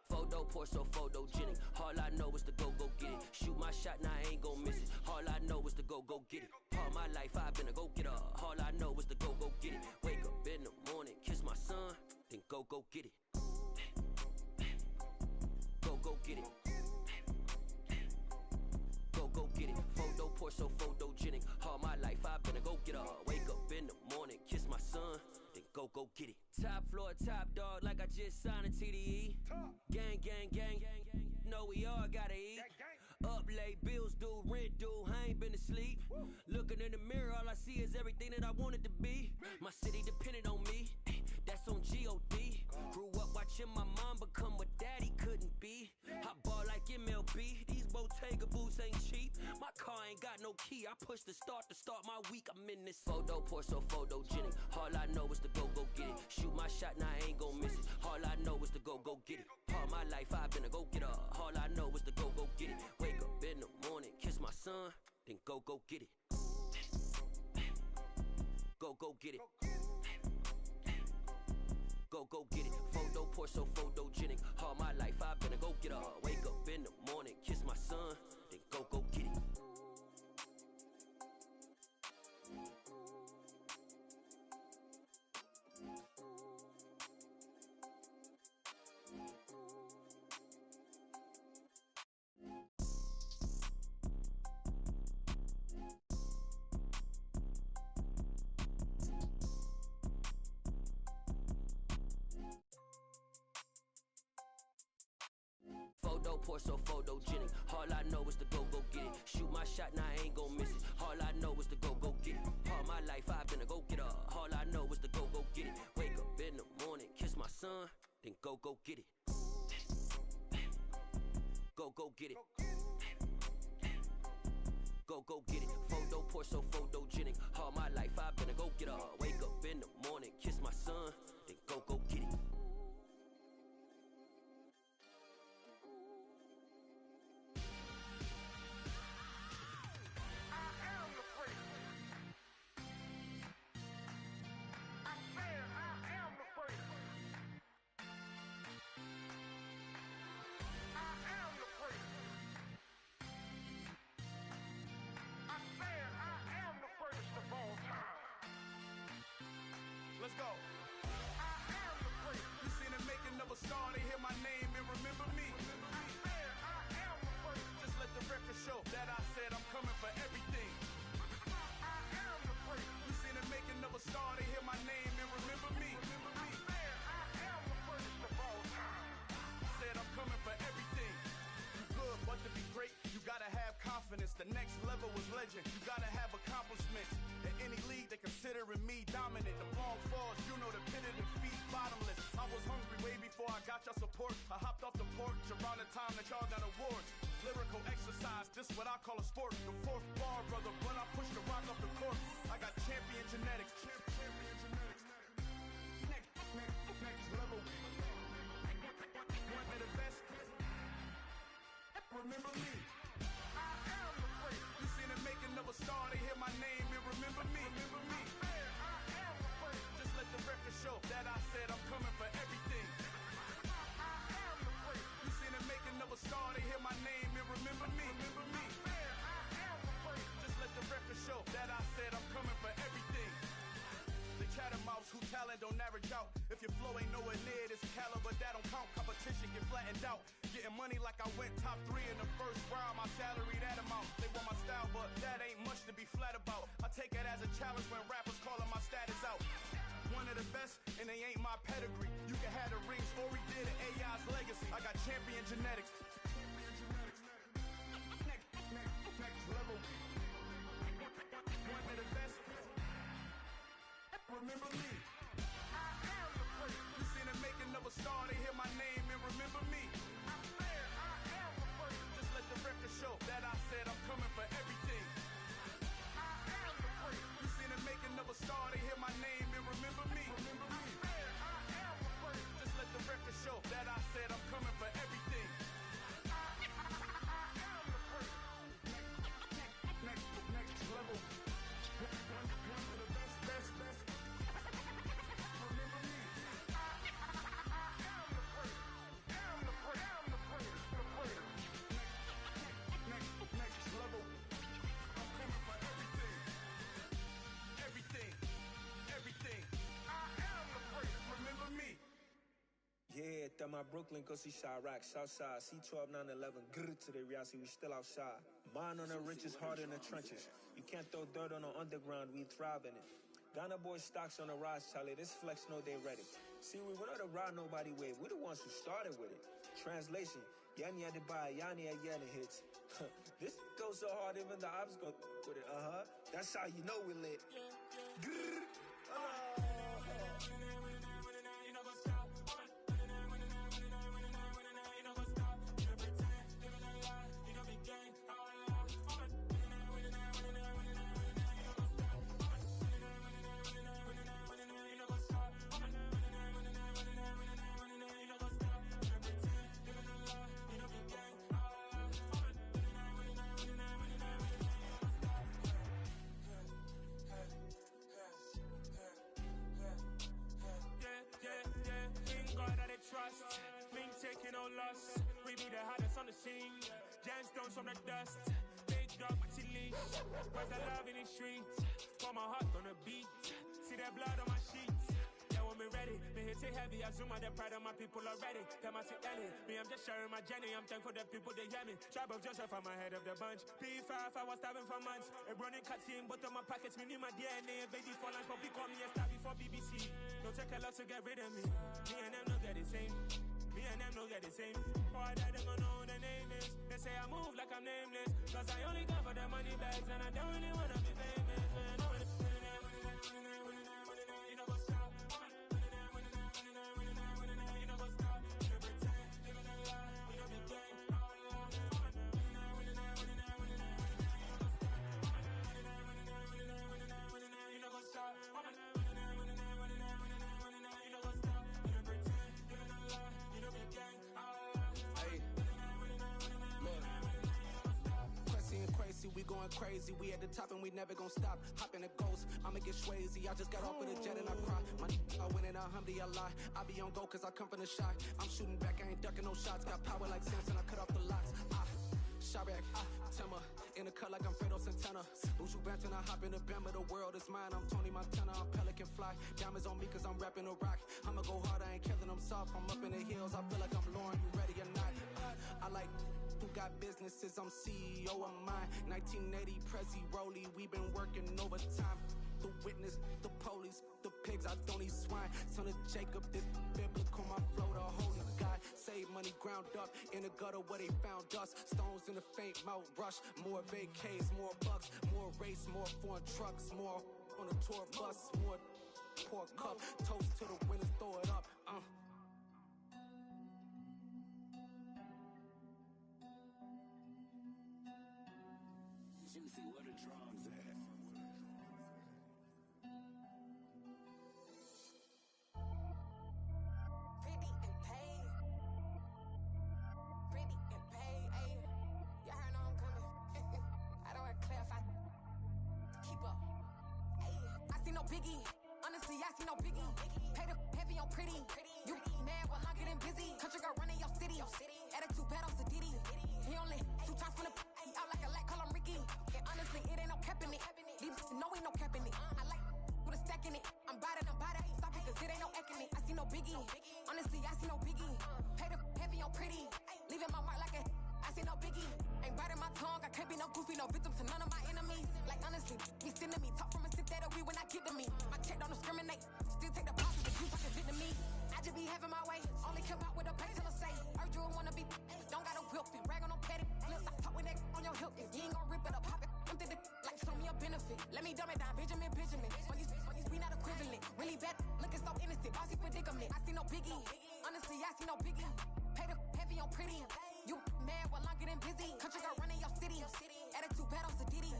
Photo pour so photogenic. All I know is to go get it. Shoot my shot, now I ain't gon' miss it. All I know is to go get it. All my life I've been a go getter. All I know is to go get it. Wake up in the morning, kiss my son, then go get it. Go get it. Go get it. Photo pour so photogenic. All my life I've been a go getter. Wake up in the morning, kiss my son, then go get it. Top floor, top dog, like I just signed a TDE. Gang. Know we all gotta eat. Up late, bills due, rent due, I ain't been asleep. Looking in the mirror, all I see is everything that I wanted to be. My city depended on me, that's on G.O.D. Grew up watching my mom become what daddy couldn't be. I ball like MLB, these Bottega boots ain't cheap. My car ain't got no key, I push the start to start my week. I'm in this photo pour so photogenic. All I know is to go get it. Shoot my shot, now I ain't gon' miss it. All I know is to go get it. All my life I've been a go getter. All I know is to go get it. Wake up in the morning, kiss my son, then go get it. Go get it. Go get it. Photo pour so photogenic. All my life I've been a go getter. Wake up in the morning, kiss my son, then go get it. so photogenic. All I know is to go get it. Shoot my shot, now I ain't gon' miss it. All I know is to go get it. All my life I've been a go getter. All I know is to go get it. Wake up in the morning, kiss my son, then go get it. Go get it. Go get it. Photo poor so photogenic. All my life I've been a go getter. Wake up in the morning, kiss my son, then go get it. Let's go. I am the great. You seen the making of a star, they hear my name and remember me. I am the great. Just let the record show that I said I'm coming for everything. I am the great. You seen the making of a star, they hear my name and remember me. I am the greatest of all time. Said I'm coming for everything. You good, but to be great, you gotta have confidence. The next level was legend. You gotta have accomplishments. In any league, they considering me dominant. The long falls, you know the pit of defeat, bottomless. I was hungry way before I got your support. I hopped off the porch around the time that y'all got awards. Lyrical exercise, this what I call a sport. The fourth bar, brother, when I push the rock off the court. I got champion genetics. Champion genetics. Next level. One of the best. Remember me. I am the great. You seen the making of a star, they hear my name and remember me. Remember me. I am the great. Just let the record show that I said I'm coming for everything. I am the great. You seen the making of a star, they hear my name and remember me. Remember me. I am the great. Just let the record show that I said I'm coming for everything. The chattermouths who talent don't average out. If your flow ain't nowhere near this caliber, that don't count. Competition get flattened out. Getting money like I went top 3 in the first round. My salary that amount. They want my style, but that ain't much to be flat about. I take it as a challenge when rappers calling my status out. One of the best, and they ain't my pedigree. You can have the rings, or we did it, AI's legacy. I got champion genetics. Next level. One of the best. Remember me. I am the great. You seen the making of a star, they hear my name and remember me. I am the great. Just let the record show that I said I'm coming for everything. I am the great. You seen the making of a star, they hear my name and remember me. Remember me. I am the great. Just let the record show that I said I'm coming for everything. I am the great. Next level. One of the best. Remember me. I am the great. Am the greatest. The greatest. Next level. I'm coming for everything. Everything. I am the greatest. Remember me. Yeah, that my Brooklyn, go see Chirac, Southside, C12, 911, grr to the reality, we still outside. Mine on the riches, heart in the trenches. You can't throw dirt on the underground, we thrive in it. Ghana boys stocks on the rise, Charlie, this flex know they ready. See, we went on the ride nobody wave, we the ones who started with it. Translation, Yani had to buy, Yani had yelling hits. This goes so hard, even the ops go with it, That's how you know we lit. Grr, trust, been taking no loss. We be the hardest on the scene. Gemstones from the dust. Big dog, Matty leash. Where's the love in the streets? For my heart on the beat. See that blood on my sheets. Yeah, when me ready, me hit it heavy. I zoom out the pride of my people already. Them I see Ellie. Me, I'm just sharing my journey. I'm thankful the people they hear me. Tribe of Joseph, I'm ahead of the bunch. P5, I was starving for months. A running cut team, but on my pockets, me need my DNA. Baby for lunch, but we call me a star before BBC. Don't take a lot to get rid of me. Me and them don't get the same. Me Me and them don't get the same. For that, they gon' know who the name is. They say I move like I'm nameless. Cause I only come for the money bags and I don't really wanna be famous, man. You know what's up? You know what's up? You pretend, living a lie. You know the game. You know what's up? We going crazy, we at the top and we never gonna stop. Hop in a ghost, I'ma get Swayze. I just got off with a jet and I cry. I win in a Humvee, I lie. I be on go cause I come from the shot. I'm shooting back, I ain't ducking no shots. Got power like Samson, I cut off the locks. Shabak, Timmer, in the cut like I'm Fredo Santana. Buju Banton, I hop in the Bama, the world is mine. I'm Tony Montana, I'm Pelican Fly. Diamonds on me cause I'm rapping a rock. I'ma go hard, I ain't killing them soft. I'm up in the hills, I feel like I'm Lauren, you ready or not? I like who got businesses, I'm CEO of mine. 1980 Prezi Rolly, we been working overtime. The witness, the police, the pigs, I don't eat swine. Son of Jacob, this biblical, my flow, the holy God. Save money ground up in the gutter where they found us. Stones in the faint mouth rush. More vacays, more bucks, more race, more foreign trucks, more on a tour bus, more pour cup. Toast to the winners, throw it up. Juicy, where the drums at? Pretty and paid. Pretty and paid, ayy. Y'all heard know I'm coming. I don't want to clarify. Keep up. Ayy. I see no biggie. Honestly, I see no biggie. Pay the heavy on pretty. You mad while I'm getting busy. Country girl running your city. Attitude bad on Sadidi. He only 2 times from the he out like a light, call him Ricky. And honestly, it ain't no cap in it. These no ain't no cap in it. I like with a stack in it. I'm bad it. Stop it, cause it ain't no acting it. I see no biggie. Honestly, I see no biggie. Pay the heavy on pretty. Leaving my mark like a I see no biggie. Ain't biting my tongue. I can't be no goofy, no victim to none of my enemies. Like honestly, be sending me. Talk from a sit that we when I get to me. My check don't discriminate. Still take the positive view, talking fit to me. I just be having my way. Only come out with a pay till I say. Urge you wanna be. Don't got no whip and rag on no petty. Flip, I talk with that on your hip. You ain't gon' rip it up, pop it. Empty the like show me a benefit. Let me dumb it down, Benjamin. We not equivalent. Really bad, looking so innocent. Bossy predicament. I see no biggie. Honestly, I see no biggie. Pay the heavy on pretty. You mad while I'm getting busy. Country girl running your city. Attitude bad on Sadidi.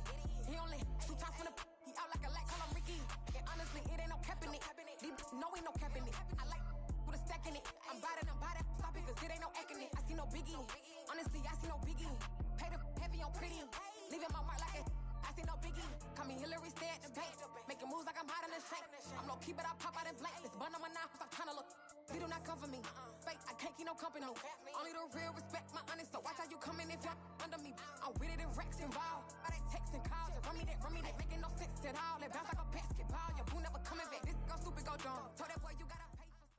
He only 2 times from the he out like a light, call him Ricky. And honestly, it ain't no cap in it. These no ain't no cap in it. I like with a stack in it. I'm bad it. Stop it, cause it ain't no acting it. I see no biggie. Honestly, I see no biggie. Pay the heavy on pretty. Leaving my mark like a I see no biggie. Call me Hillary, stay at the bank. Making moves like I'm hot in the shank. I'm low key, but I pop out in blank. This bun on my knife, stop trying to look. They do not come for me. Fake, I can't keep no company. Only the real respect my honest. So watch how you coming if you're under me. I'm with it in racks involved. I they text and calls. Run me that. Making no sense at all. They bounce like a basketball. Your boo never coming back. This go stupid, go dumb. Told that boy you gotta pay for some.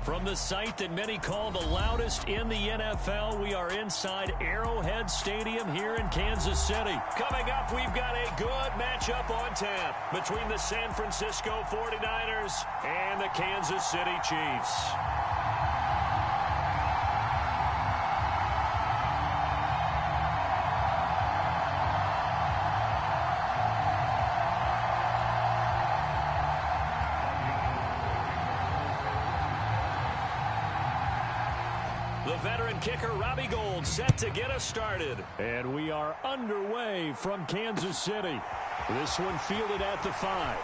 From the site that many call the loudest in the NFL, we are inside Arrowhead Stadium here in Kansas City. Coming up, we've got a good matchup on tap between the San Francisco 49ers and the Kansas City Chiefs. The veteran kicker, Robbie Gould, set to get us started. And we are underway from Kansas City. This one fielded at the 5.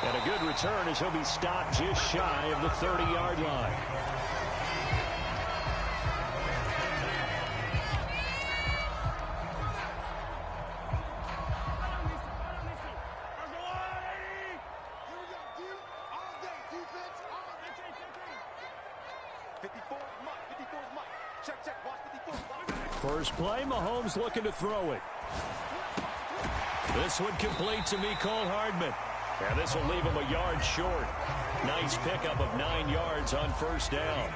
And a good return as he'll be stopped just shy of the 30-yard line. First play, Mahomes looking to throw it. This one complete to Mecole Hardman. And this will leave him a yard short. Nice pickup of 9 yards on first down.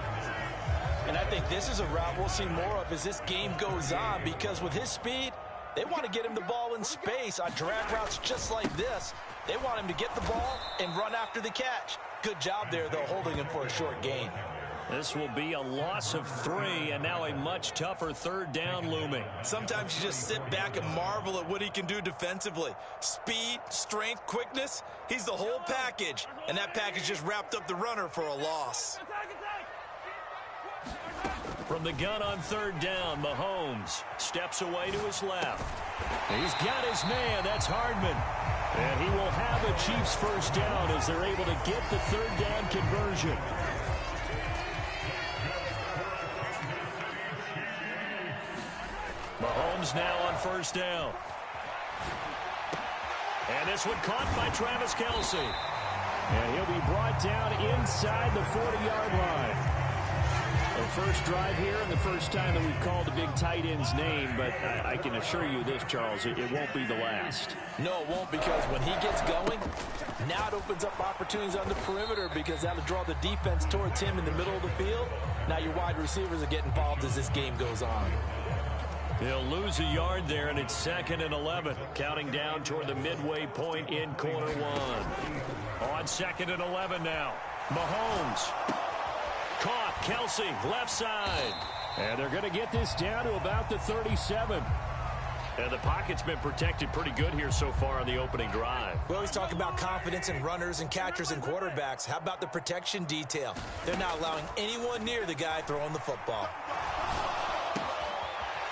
And I think this is a route we'll see more of as this game goes on, because with his speed, they want to get him the ball in space on drag routes just like this. They want him to get the ball and run after the catch. Good job there, though, holding him for a short gain. This will be a loss of 3, and now a much tougher third down looming. Sometimes you just sit back and marvel at what he can do defensively. Speed, strength, quickness, he's the whole package. And that package just wrapped up the runner for a loss. From the gun on third down, Mahomes steps away to his left. He's got his man, that's Hardman. And he will have a Chiefs first down as they're able to get the third down conversion. Mahomes now on first down. And this one caught by Travis Kelce. And he'll be brought down inside the 40-yard line. The first drive here and the first time that we've called a big tight end's name, but I can assure you this, Charles, it won't be the last. No, it won't, because when he gets going, now it opens up opportunities on the perimeter because that'll draw the defense towards him in the middle of the field. Now your wide receivers are getting involved as this game goes on. He'll lose a yard there, and it's 2nd and 11. Counting down toward the midway point in quarter one. On 2nd and 11 now. Mahomes. Caught. Kelce, left side. And they're going to get this down to about the 37. And the pocket's been protected pretty good here so far on the opening drive. We always talk about confidence in runners and catchers and quarterbacks. How about the protection detail? They're not allowing anyone near the guy throwing the football.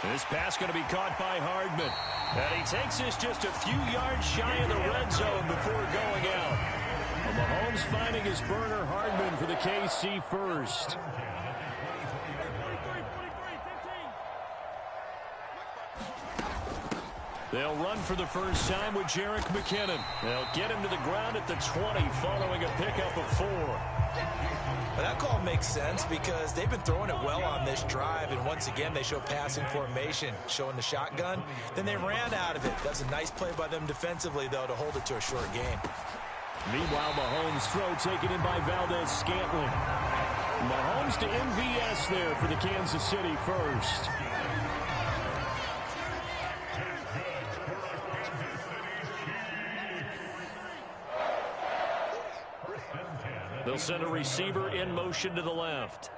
This pass going to be caught by Hardman. And he takes this just a few yards shy of the red zone before going out. Well, Mahomes finding his burner, Hardman for the KC first. They'll run for the first time with Jerick McKinnon. They'll get him to the ground at the 20 following a pickup of 4. But that call makes sense because they've been throwing it well on this drive, and once again they show passing formation, showing the shotgun. Then they ran out of it. That's a nice play by them defensively, though, to hold it to a short game. Meanwhile, Mahomes' throw taken in by Valdez-Scantling. Mahomes to MVS there for the Kansas City first. They'll send a receiver in motion to the left.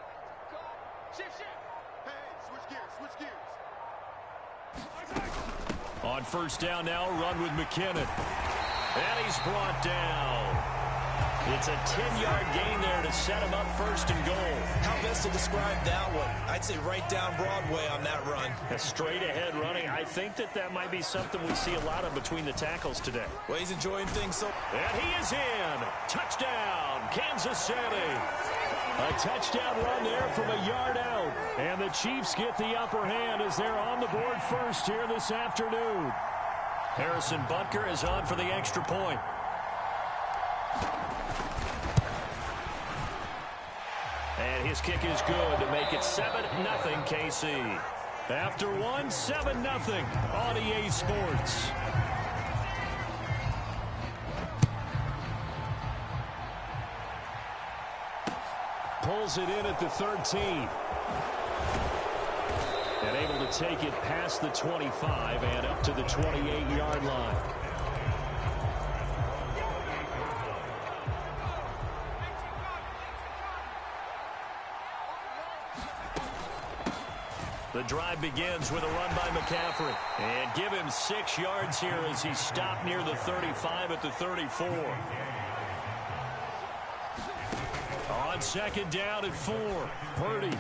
On first down now, run with McKinnon. And he's brought down. It's a 10-yard gain there to set him up first and goal. How best to describe that one? I'd say right down Broadway on that run. A straight-ahead running. I think that might be something we see a lot of between the tackles today. Well, he's enjoying things so... And he is in. Touchdown, Kansas City. A touchdown run there from a yard out. And the Chiefs get the upper hand as they're on the board first here this afternoon. Harrison Butker is on for the extra point. And his kick is good to make it 7-0 KC. After one, 7-0 on EA Sports. Pulls it in at the 13. And able to take it past the 25 and up to the 28-yard line. The drive begins with a run by McCaffrey. And give him 6 yards here as he stopped near the 35 at the 34. On second down at 4. Purdy.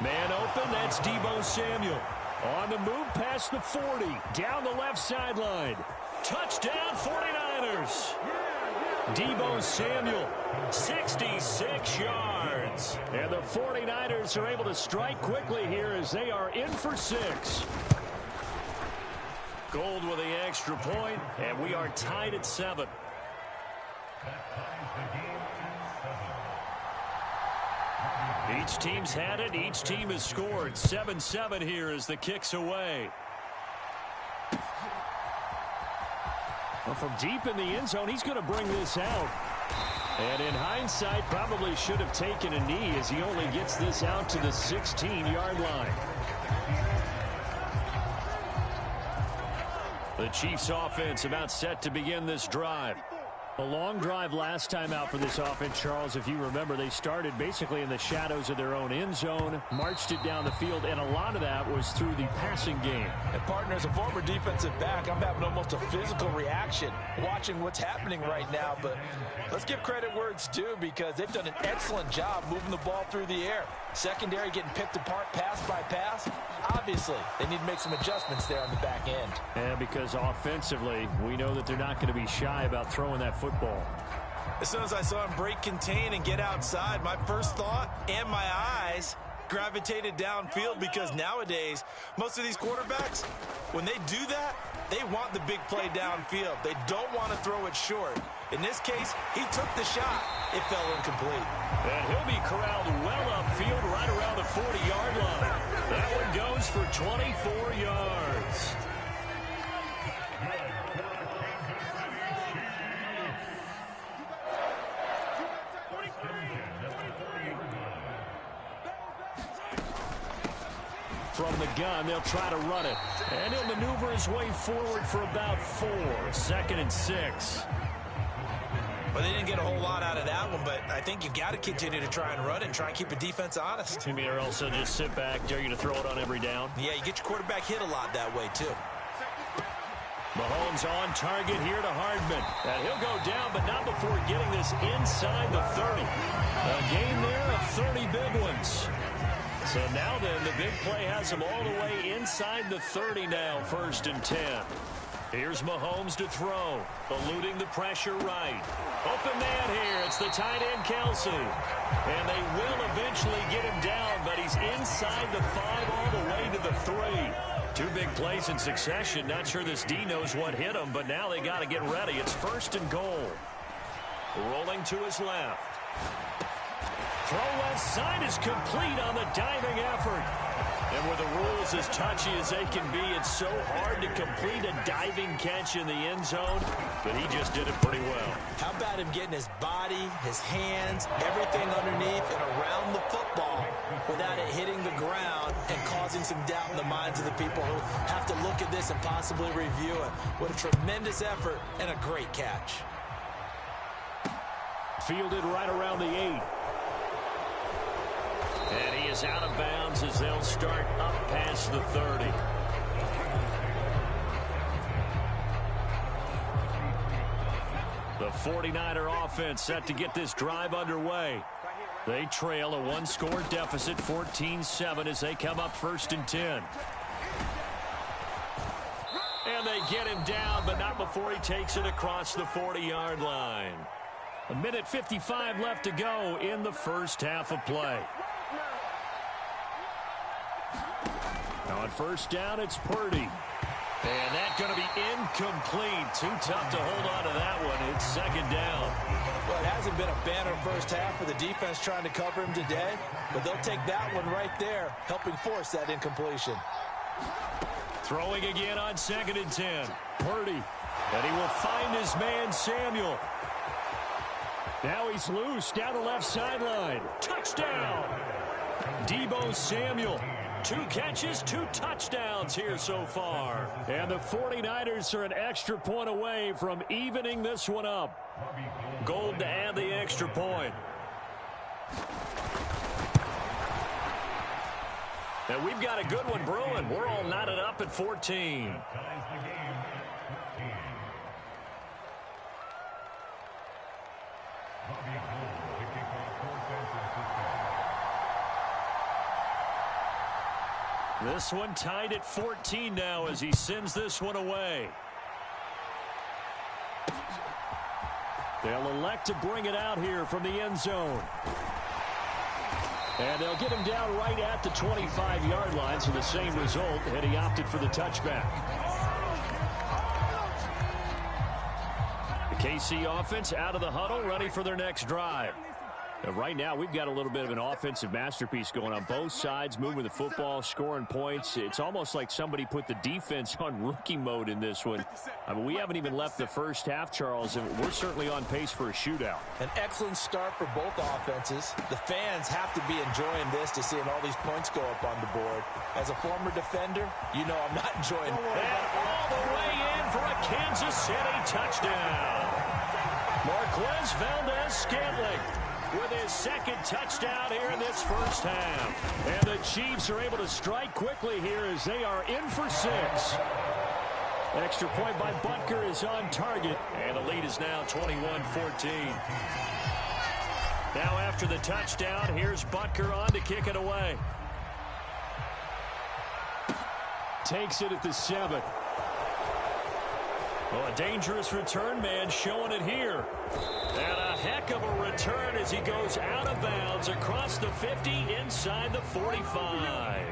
Man open, that's Deebo Samuel. On the move past the 40. Down the left sideline. Touchdown 49ers. Deebo Samuel, 66 yards. And the 49ers are able to strike quickly here as they are in for 6. Gold with the extra point, and we are tied at 7. Each team's had it. Each team has scored. 7-7 here as the kick's away. Well, from deep in the end zone, he's going to bring this out. And in hindsight, probably should have taken a knee as he only gets this out to the 16-yard line. The Chiefs offense about set to begin this drive. A long drive last time out for this offense, Charles. If you remember, they started basically in the shadows of their own end zone, marched it down the field, and a lot of that was through the passing game. And partner, as a former defensive back, I'm having almost a physical reaction watching what's happening right now. But let's give credit where it's due, because they've done an excellent job moving the ball through the air. Secondary getting picked apart pass by pass. Obviously, they need to make some adjustments there on the back end. And because offensively, we know that they're not going to be shy about throwing that football. As soon as I saw him break contain and get outside, my first thought and my eyes gravitated downfield, because nowadays, most of these quarterbacks, when they do that, they want the big play downfield. They don't want to throw it short. In this case, he took the shot. It fell incomplete. And he'll be corralled well upfield right around the 40-yard line. That one goes for 24 yards. From the gun, they'll try to run it. And he'll maneuver his way forward for about 4. 2nd and 6. Well, they didn't get a whole lot out of that one, but I think you've got to continue to try and run it and try and keep the defense honest. You mean, or also just sit back, dare you to throw it on every down? Yeah, you get your quarterback hit a lot that way, too. Mahomes on target here to Hardman. And he'll go down, but not before getting this inside the 30. A game there of 30 big ones. So now then, the big play has him all the way inside the 30 now, 1st and 10. Here's Mahomes to throw, eluding the pressure right. Open man here. It's the tight end, Kelsey. And they will eventually get him down, but he's inside the 5 all the way to the 3. 2 big plays in succession. Not sure this D knows what hit him, but now they got to get ready. It's 1st and goal. Rolling to his left. Throw left side is complete on the diving effort. And with the rules as touchy as they can be, it's so hard to complete a diving catch in the end zone, but he just did it pretty well. How about him getting his body, his hands, everything underneath and around the football without it hitting the ground and causing some doubt in the minds of the people who have to look at this and possibly review it. What a tremendous effort and a great catch. Fielded right around the 8. And he is out of bounds as they'll start up past the 30. The 49er offense set to get this drive underway. They trail a 1-score deficit, 14-7, as they come up 1st and 10. And they get him down, but not before he takes it across the 40-yard line. 1:55 left to go in the first half of play. On 1st down, it's Purdy. And that's going to be incomplete. Too tough to hold on to that one. It's 2nd down. Well, it hasn't been a banner first half for the defense trying to cover him today, but they'll take that one right there, helping force that incompletion. Throwing again on 2nd and 10. Purdy. And he will find his man, Samuel. Now he's loose down the left sideline. Touchdown! Deebo Samuel. 2 catches, 2 touchdowns here so far. And the 49ers are an extra point away from evening this one up. Gold to add the extra point. And we've got a good one brewing. We're all knotted up at 14. This one tied at 14 now as he sends this one away. They'll elect to bring it out here from the end zone. And they'll get him down right at the 25-yard line, so the same result, and he opted for the touchback. The KC offense out of the huddle, ready for their next drive. And right now, we've got a little bit of an offensive masterpiece going on both sides, moving the football, scoring points. It's almost like somebody put the defense on rookie mode in this one. I mean, we haven't even left the first half, Charles, and we're certainly on pace for a shootout. An excellent start for both offenses. The fans have to be enjoying this to seeing all these points go up on the board. As a former defender, you know I'm not enjoying it. And all the way in for a Kansas City touchdown. Marquez Valdez-Scantling with his second touchdown here in this first half. And the Chiefs are able to strike quickly here as they are in for 6. Extra point by Butker is on target. And the lead is now 21-14. Now after the touchdown, here's Butker on to kick it away. Takes it at the 7. Well, a dangerous return man showing it here. And a heck of a return as he goes out of bounds across the 50 inside the 45.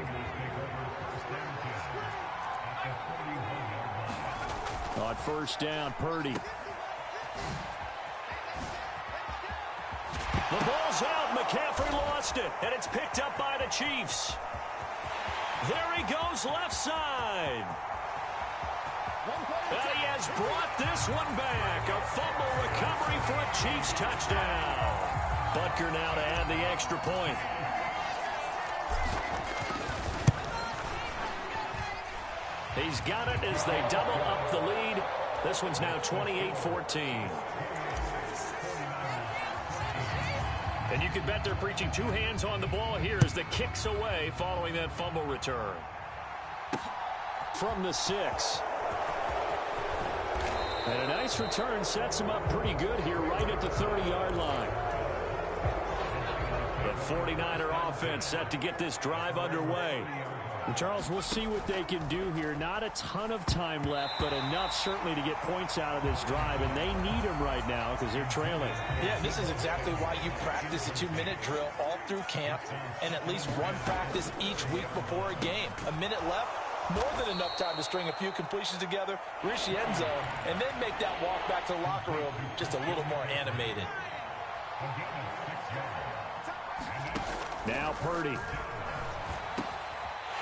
On first down, Purdy. The ball's out. McCaffrey lost it, and it's picked up by the Chiefs. There he goes left side. And he has brought this one back. A fumble recovery for a Chiefs touchdown. Butker now to add the extra point. He's got it as they double up the lead. This one's now 28-14. And you can bet they're preaching 2 hands on the ball here as the kick's away following that fumble return. From the 6. And a nice return sets him up pretty good here right at the 30-yard line. The 49er offense set to get this drive underway. And Charles, we'll see what they can do here. Not a ton of time left, but enough certainly to get points out of this drive, and they need them right now because they're trailing. Yeah, this is exactly why you practice a 2-minute drill all through camp and at least one practice each week before a game. A minute left, more than enough time to string a few completions together, reach the end zone, and then make that walk back to the locker room just a little more animated. Now Purdy.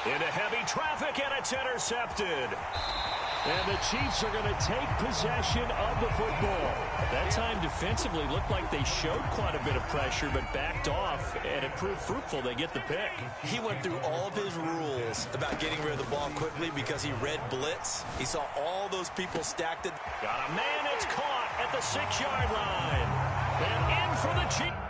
Into heavy traffic, and it's intercepted. And the Chiefs are going to take possession of the football. That time defensively looked like they showed quite a bit of pressure, but backed off, and it proved fruitful. They get the pick. He went through all of his rules about getting rid of the ball quickly because he read blitz. He saw all those people stacked. Got a man, it's caught at the 6-yard line. And in for the Chiefs.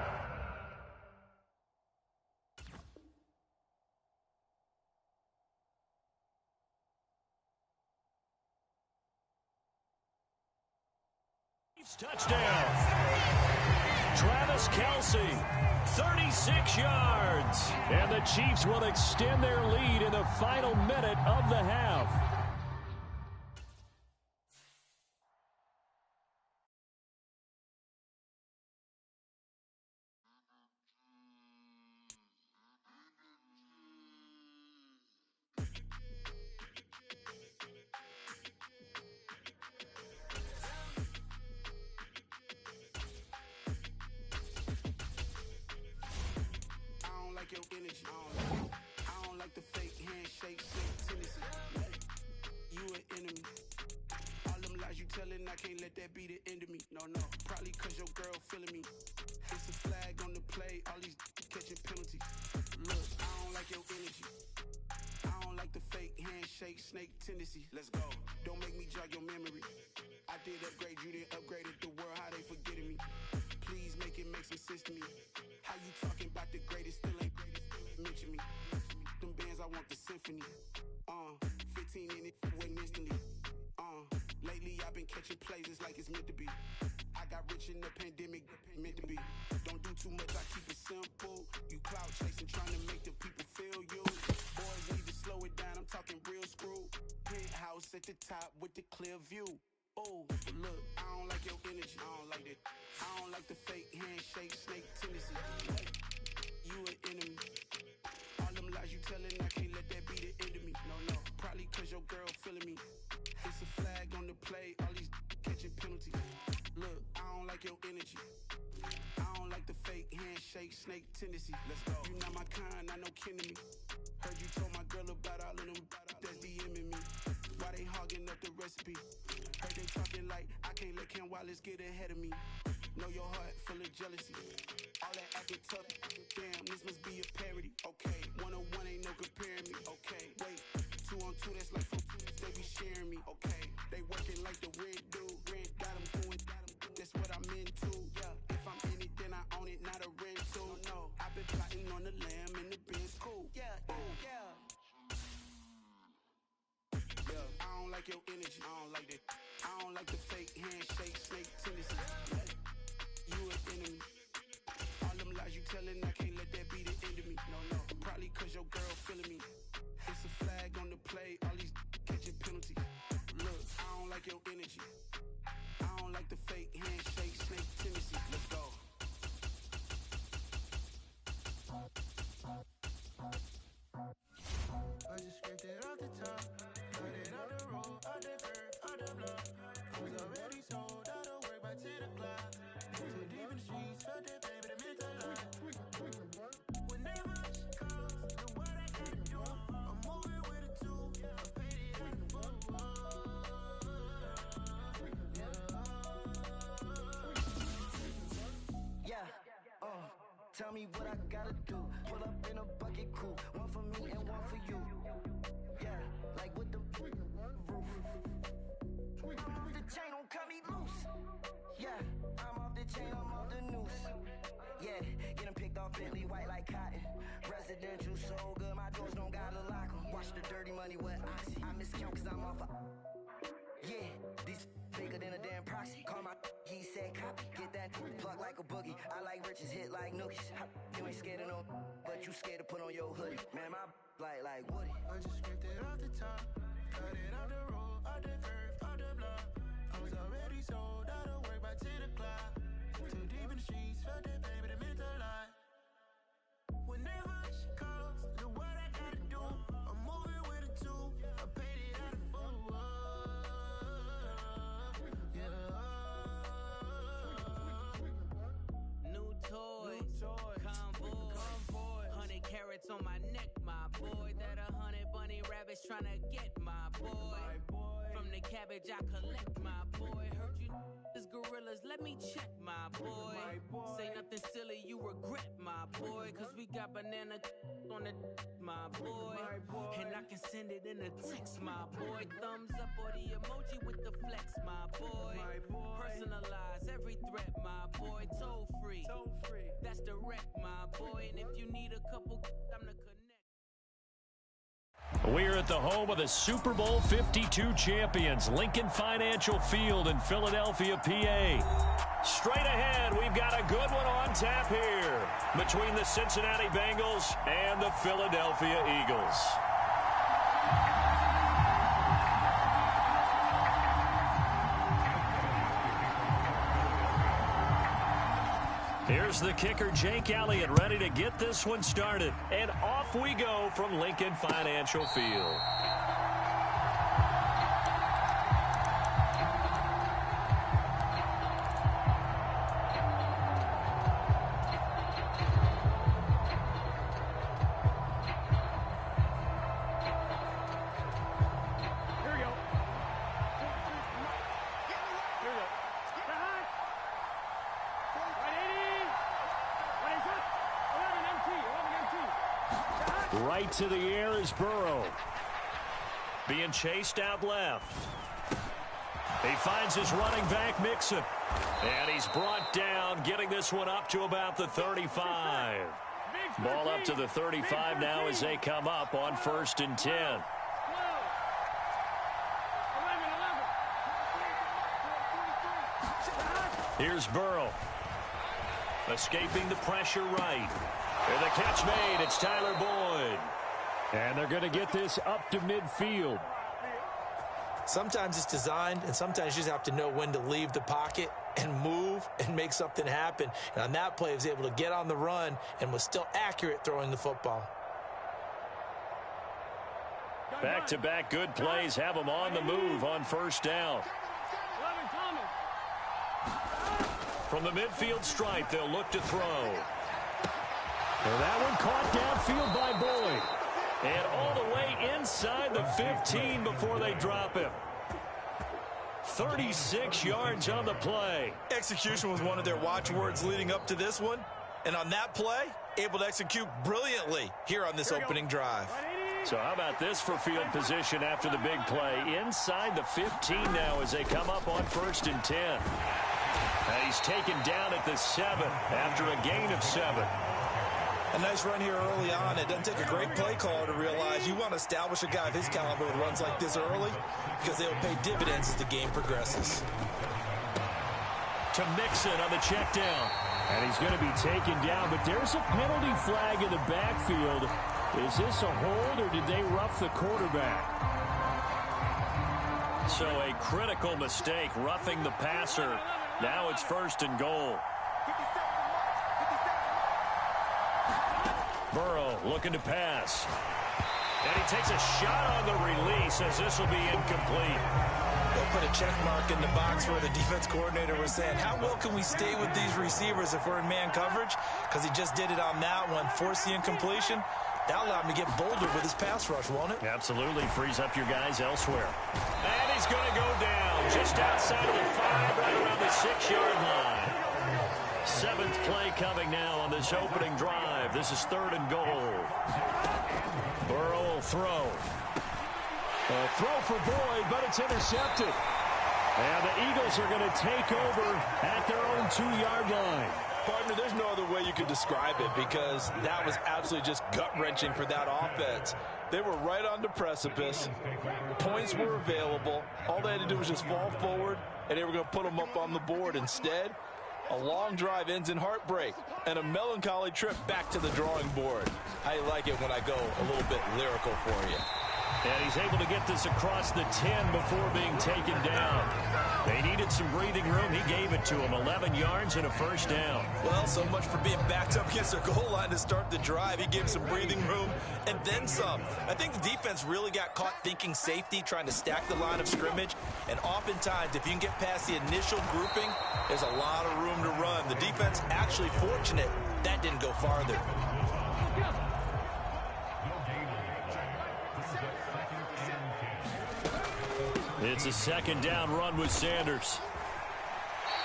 Touchdown. Travis Kelce, 36 yards. And the Chiefs will extend their lead in the final minute of the half. Your energy. I don't like the fake handshake, fake tendency. You an enemy. All them lies you telling, I can't let that be the end of me. No, probably cause your girl feeling me. It's a flag on the play, all these catching penalties. Look, I don't like your energy. I don't like the fake handshake, snake tendency. Let's go. Don't make me jog your memory. I did upgrade, you didn't upgrade it. The world, how they forgetting me. Please make it make some sense to me. How you talking about the greatest, still ain't greatest, mention me. Them bands, I want the symphony. 15 in it, waiting instantly. Lately I've been catching plays, it's like it's meant to be. I got rich in the pandemic, meant to be. Don't do too much, I keep it simple. You clout chasing, trying to make the people feel you. Boys need to slow it down, I'm talking real screw. Penthouse at the top with the clear view. Oh, look, I don't like your energy. I don't like it. I don't like the fake handshake, snake tendency. You an enemy. All them lies you telling, I can't let that be the end of me. No, probably cause your girl feeling me. It's a flag on the play, all these catching penalties. Look, I don't like your energy. I don't like the fake handshake, snake tendency. Let's go. You not my kind, not no kin to me. Heard you told my girl about all of them that's DMing me. Why they hogging up the recipe? Heard they talking like I can't let Ken Wallace get ahead of me. Know your heart full of jealousy. All that acting tough, damn, this must be a parody. Okay, 1-on-1 ain't no comparing me. Okay, wait, 2-on-2, that's like 4-2, they be sharing me. Okay, They working like the red dude. Red got them doing. That's what I'm into. Yeah. If I'm in it, then I own it, not a rental. No. I've been plotting on the lamb and the Benz cool. Yeah. I don't like your energy. I don't like that. I don't like the fake handshake, snake tendencies. You an enemy. All them lies you telling, I can't let that be the end of me. No. Probably cause your girl feeling me. It's a flag on the play. All these catching penalties. Look, I don't like your energy. I don't like the fake handshake, snake tendencies. Let's go. I just scraped it off the top. Cut it on the road, on the curb, on the block. Was already sold, I don't work by 10 o'clock. Too deep in the streets, felt that baby, that meant a lot. Whenever she calls, know what I gotta do. I'm moving with a two, I paid it out the full. Yeah, tell me what I gotta do. Pull up in a bucket crew, one for me and one for you. Yeah, like with the roof. I'm off the chain, don't cut me loose. Yeah, I'm off the chain, I'm off the noose. Yeah, getting picked off Bentley white like cotton. Residential so good, my doors don't gotta lock 'em. Watch the dirty money with oxy. I miscount cause I'm off a. Yeah, these bigger than a damn proxy. Call my he said copy. Get that plug like a boogie. I like riches, hit like nookies. You ain't scared of no, but you scared to put on your hoodie. Man, my like Woody. I just scraped it off the top. Cut it on the road, on the curb, on the block. I was already sold, I don't work by 10 o'clock. Too deep in the streets, felt that baby, that meant a lot. Whenever she calls, know what I gotta do. I'm moving with a two, I paid it out the full. New toys, convoy, 100 carats on my neck, my boy. That 100 bunny rabbits tryna get my boy. From the cabbage I collect, my boy. Heard you is gorillas, let me check, my boy. Say nothing silly, you regret, my boy. Cause we got banana on the my boy. And I can send it in a text, my boy. Thumbs up or the emoji with the flex, my boy. Personalize every threat, my boy. Toll free, that's direct, my boy. And if you need a couple, I'm the connect. We're at the home of the Super Bowl 52 champions, Lincoln Financial Field in Philadelphia, PA. Straight ahead, we've got a good one on tap here between the Cincinnati Bengals and the Philadelphia Eagles. Here's the kicker, Jake Elliott, ready to get this one started. And off we go from Lincoln Financial Field. Right to the air is Burrow. Being chased out left. He finds his running back, Mixon. And he's brought down, getting this one up to about the 35. Ball up to the 35 now as they come up on 1st and 10. Here's Burrow. Escaping the pressure right. And the catch made. It's Tyler Boyd. And they're going to get this up to midfield. Sometimes it's designed, and sometimes you just have to know when to leave the pocket and move and make something happen. And on that play, he was able to get on the run and was still accurate throwing the football. Back-to-back good plays have them on the move on 1st down. From the midfield stripe, they'll look to throw. And that one caught downfield by Boyd. And all the way inside the 15 before they drop him. 36 yards on the play. Execution was one of their watchwords leading up to this one. And on that play, able to execute brilliantly here on this opening drive. So how about this for field position after the big play? Inside the 15 now as they come up on 1st and 10. And he's taken down at the 7 after a gain of 7. A nice run here early on. It doesn't take a great play caller to realize you want to establish a guy of his caliber with runs like this early because they'll pay dividends as the game progresses. To Mixon on the check down. And he's going to be taken down, but there's a penalty flag in the backfield. Is this a hold, or did they rough the quarterback? So a critical mistake, roughing the passer. Now it's 1st and goal. Burrow looking to pass. And he takes a shot on the release as this will be incomplete. They'll put a check mark in the box where the defense coordinator was saying, how well can we stay with these receivers if we're in man coverage? Because he just did it on that one, forced the incompletion. That allowed him to get bolder with his pass rush, won't it? Absolutely. Frees up your guys elsewhere. And he's going to go down just outside of the 5, right around the 6-yard line. 7th play coming now on this opening drive. This is 3rd and goal. Burrow will throw. A throw for Boyd, but it's intercepted. And the Eagles are going to take over at their own 2-yard line. Partner, there's no other way you could describe it because that was absolutely just gut-wrenching for that offense. They were right on the precipice. Points were available. All they had to do was just fall forward, and they were going to put them up on the board. Instead, a long drive ends in heartbreak and a melancholy trip back to the drawing board. I like it when I go a little bit lyrical for you. And he's able to get this across the 10 before being taken down. They needed some breathing room. He gave it to him. 11 yards and a 1st down. Well, so much for being backed up against their goal line to start the drive. He gave some breathing room and then some. I think the defense really got caught thinking safety, trying to stack the line of scrimmage. And oftentimes, if you can get past the initial grouping, there's a lot of room to run. The defense actually fortunate that didn't go farther. It's a 2nd down run with Sanders.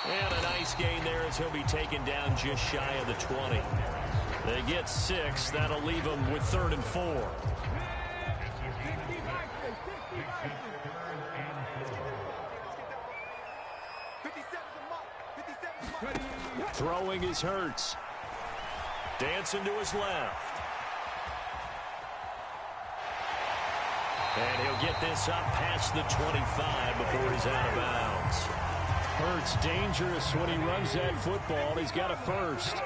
And a nice gain there as he'll be taken down just shy of the 20. They get 6. That'll leave them with 3rd and 4. Throwing is Hurts. Dancing to his left. And he'll get this up past the 25 before he's out of bounds. Hurts dangerous when he runs that football. He's got a 1st.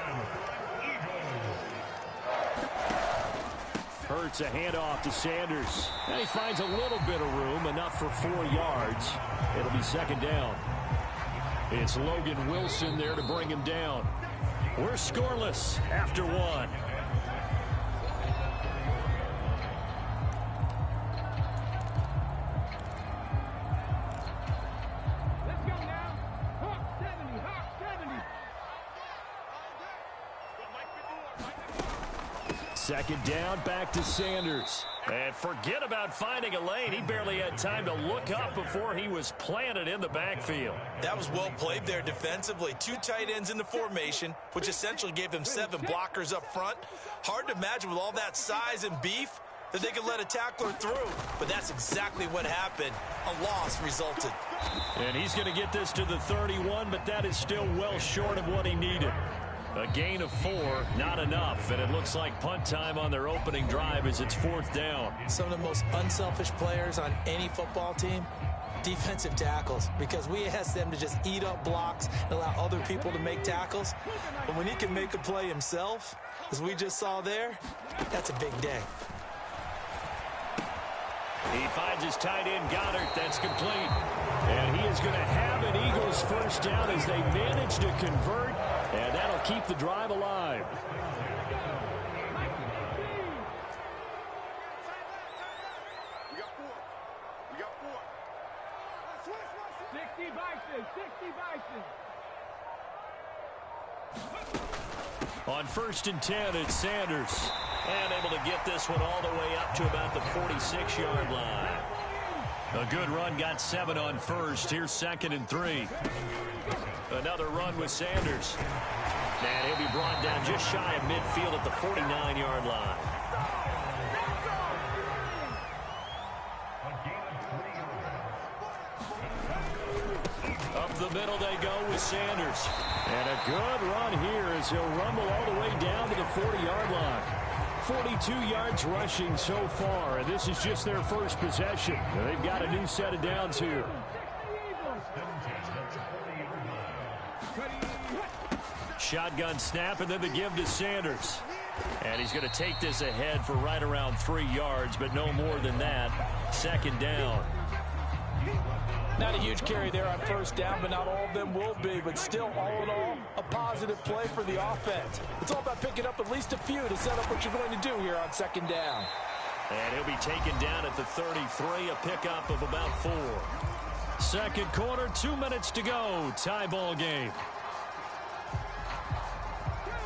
Hurts a handoff to Sanders. And he finds a little bit of room, enough for 4 yards. It'll be 2nd down. It's Logan Wilson there to bring him down. We're scoreless after 1. Second down, back to Sanders. And forget about finding a lane. He barely had time to look up before he was planted in the backfield. That was well played there defensively. 2 tight ends in the formation, which essentially gave him 7 blockers up front. Hard to imagine with all that size and beef that they could let a tackler through. But that's exactly what happened. A loss resulted. And he's going to get this to the 31, but that is still well short of what he needed. A gain of 4, not enough, and it looks like punt time on their opening drive as it's 4th down. Some of the most unselfish players on any football team, defensive tackles, because we ask them to just eat up blocks and allow other people to make tackles. But when he can make a play himself, as we just saw there, that's a big day. He finds his tight end, Goddard. That's complete. And he is going to have an Eagles 1st down as they manage to convert, and that'll keep the drive alive. We got 4. 60 Bison, 60 Bison. On 1st and 10, it's Sanders. And able to get this one all the way up to about the 46-yard line. A good run, got 7 on 1st. Here's 2nd and 3. Another run with Sanders. And he'll be brought down just shy of midfield at the 49-yard line. Sanders. And a good run here as he'll rumble all the way down to the 40-yard line. 42 yards rushing so far, and this is just their first possession. They've got a new set of downs here. Shotgun snap, and then the give to Sanders. And he's going to take this ahead for right around 3 yards, but no more than that. Second down. Not a huge carry there on first down, but not all of them will be. But still, all in all, a positive play for the offense. It's all about picking up at least a few to set up what you're going to do here on second down. And he'll be taken down at the 33, a pickup of about 4. Second quarter, 2 minutes to go. Tie ball game.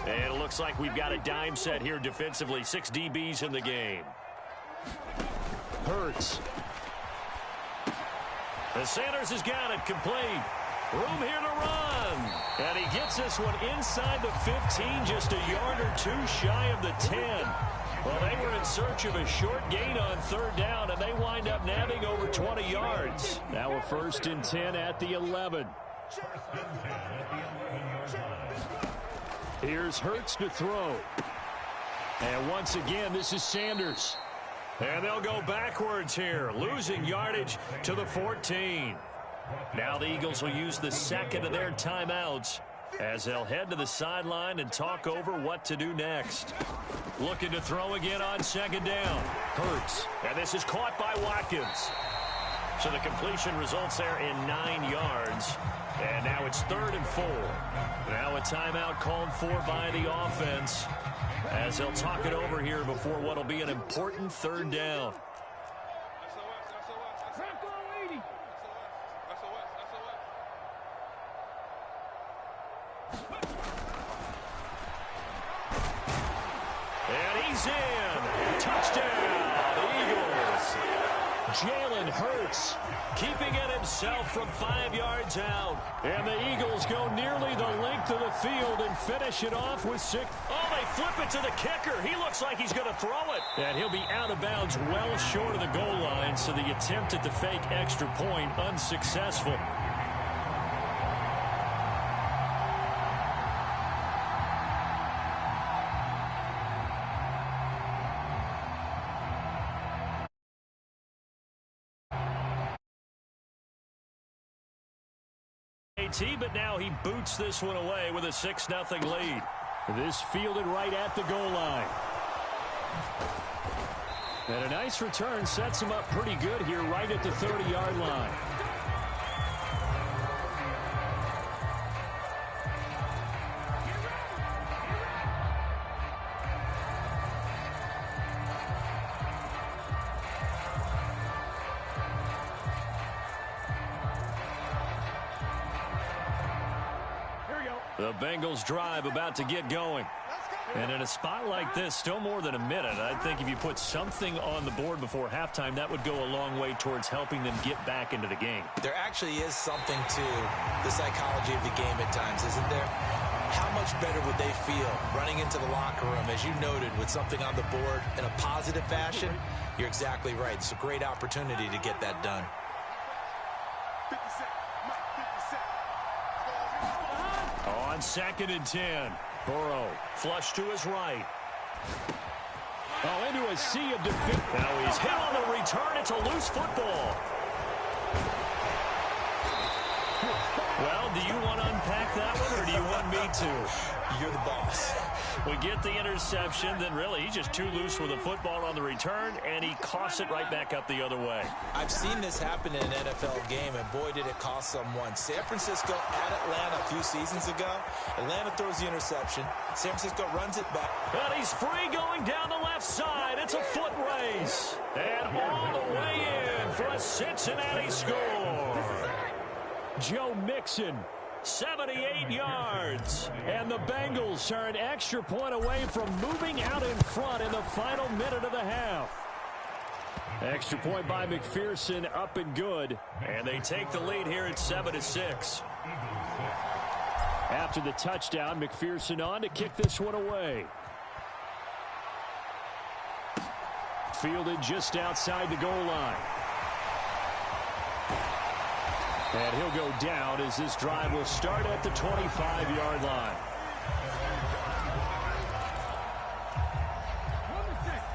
And it looks like we've got a dime set here defensively. 6 DBs in the game. Hurts. And Sanders has got it complete. Room here to run. And he gets this one inside the 15, just a yard or 2 shy of the 10. Well, they were in search of a short gain on third down, and they wind up nabbing over 20 yards. Now we're 1st and 10 at the 11. Here's Hurts to throw. And once again, this is Sanders. And they'll go backwards here, losing yardage to the 14. Now the Eagles will use the second of their timeouts as they'll head to the sideline and talk over what to do next. Looking to throw again on second down. Hurts. And this is caught by Watkins. So the completion results there in 9 yards. And now it's 3rd and 4. Now a timeout called for by the offense as they'll talk it over here before what will be an important third down. And he's in. Touchdown, Eagles. Jalen Hurts keeping it himself from 5 yards out. And the Eagles go nearly the length of the field and finish it off with 6. Oh, they flip it to the kicker. He looks like he's going to throw it. And he'll be out of bounds well short of the goal line, so the attempt at the fake extra point unsuccessful. But now he boots this one away with a 6-0 lead. This fielded right at the goal line. And a nice return sets him up pretty good here right at the 30-yard line. The Bengals drive about to get going. And in a spot like this, still more than a minute, I think if you put something on the board before halftime, that would go a long way towards helping them get back into the game. There actually is something to the psychology of the game at times, isn't there? How much better would they feel running into the locker room, as you noted, with something on the board in a positive fashion? You're exactly right. It's a great opportunity to get that done. On 2nd and 10, Burrow flush to his right. Oh, into a sea of defeat. Now he's hit on the return. It's a loose football. Well, do you want to unpack that one, or do you want me to? You're the boss. We get the interception, then really he's just too loose with the football on the return, and he coughs it right back up the other way. I've seen this happen in an NFL game, and boy, did it cost someone. San Francisco at Atlanta a few seasons ago. Atlanta throws the interception. San Francisco runs it back. And he's free going down the left side. It's a foot race. And all the way in for a Cincinnati score. Joe Mixon, 78 yards. And the Bengals are an extra point away from moving out in front in the final minute of the half. Extra point by McPherson, up and good. And they take the lead here at 7-6. After the touchdown, McPherson on to kick this one away. Fielded just outside the goal line. And he'll go down as this drive will start at the 25-yard line.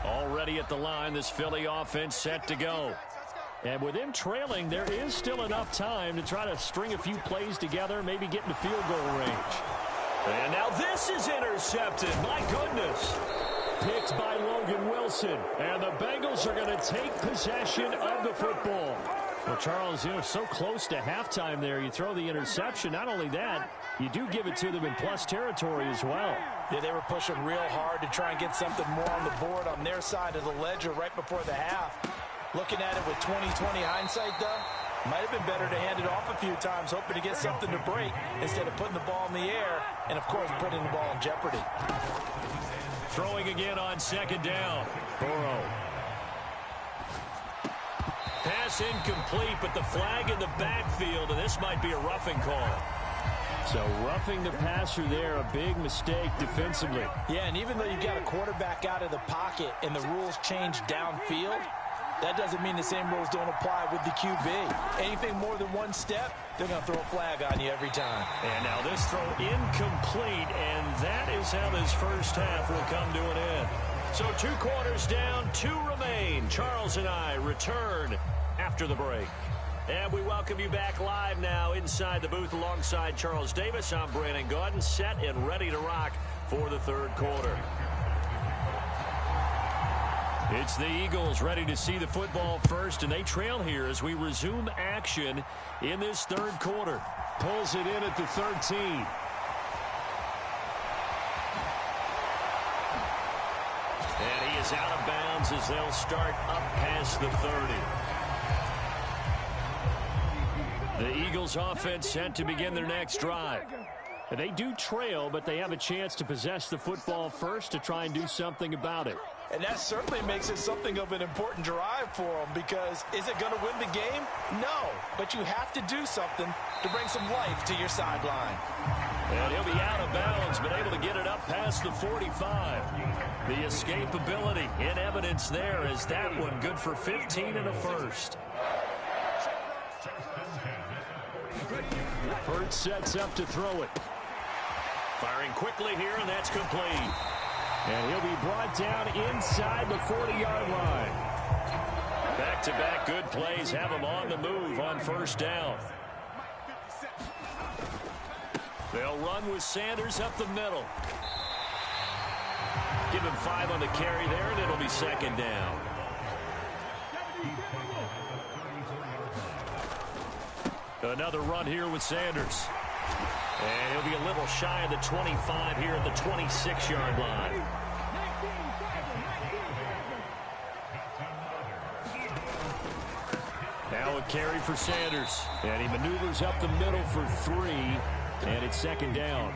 Already at the line, this Philly offense set to go. And with him trailing, there is still enough time to try to string a few plays together, maybe get into field goal range. And now this is intercepted. My goodness. Picked by Logan Wilson. And the Bengals are going to take possession of the football. Well, Charles, so close to halftime there. You throw the interception. Not only that, you do give it to them in plus territory as well. Yeah, they were pushing real hard to try and get something more on the board on their side of the ledger right before the half. Looking at it with 20/20 hindsight, though, might have been better to hand it off a few times, hoping to get something to break instead of putting the ball in the air and, of course, putting the ball in jeopardy. Throwing again on second down. Burrow. Pass incomplete, but the flag in the backfield, and this might be a roughing call. So roughing the passer there, a big mistake defensively. Yeah, and even though you've got a quarterback out of the pocket and the rules change downfield, that doesn't mean the same rules don't apply with the QB. Anything more than one step, they're going to throw a flag on you every time. And now this throw incomplete, and that is how this first half will come to an end. So 2 quarters down, 2 remain. Charles and I return after the break. And we welcome you back live now inside the booth alongside Charles Davis. I'm Brandon Gaudin, set and ready to rock for the third quarter. It's the Eagles ready to see the football first, and they trail here as we resume action in this third quarter. Pulls it in at the 13. And he is out of bounds as they'll start up past the 30. The Eagles offense set to begin their next drive. They do trail, but they have a chance to possess the football first to try and do something about it. And that certainly makes it something of an important drive for them, because is it going to win the game? No, but you have to do something to bring some life to your sideline. And he'll be out of bounds, but able to get it up past the 45. The escapability in evidence there as that one good for 15 and a first. Hurts sets up to throw it. Firing quickly here, and that's complete. And he'll be brought down inside the 40-yard line. Back-to-back good plays have him on the move on first down. They'll run with Sanders up the middle. Give him 5 on the carry there, and it'll be second down. Another run here with Sanders. And he'll be a little shy of the 25 here at the 26-yard line. Now a carry for Sanders. And he maneuvers up the middle for 3. And it's second down.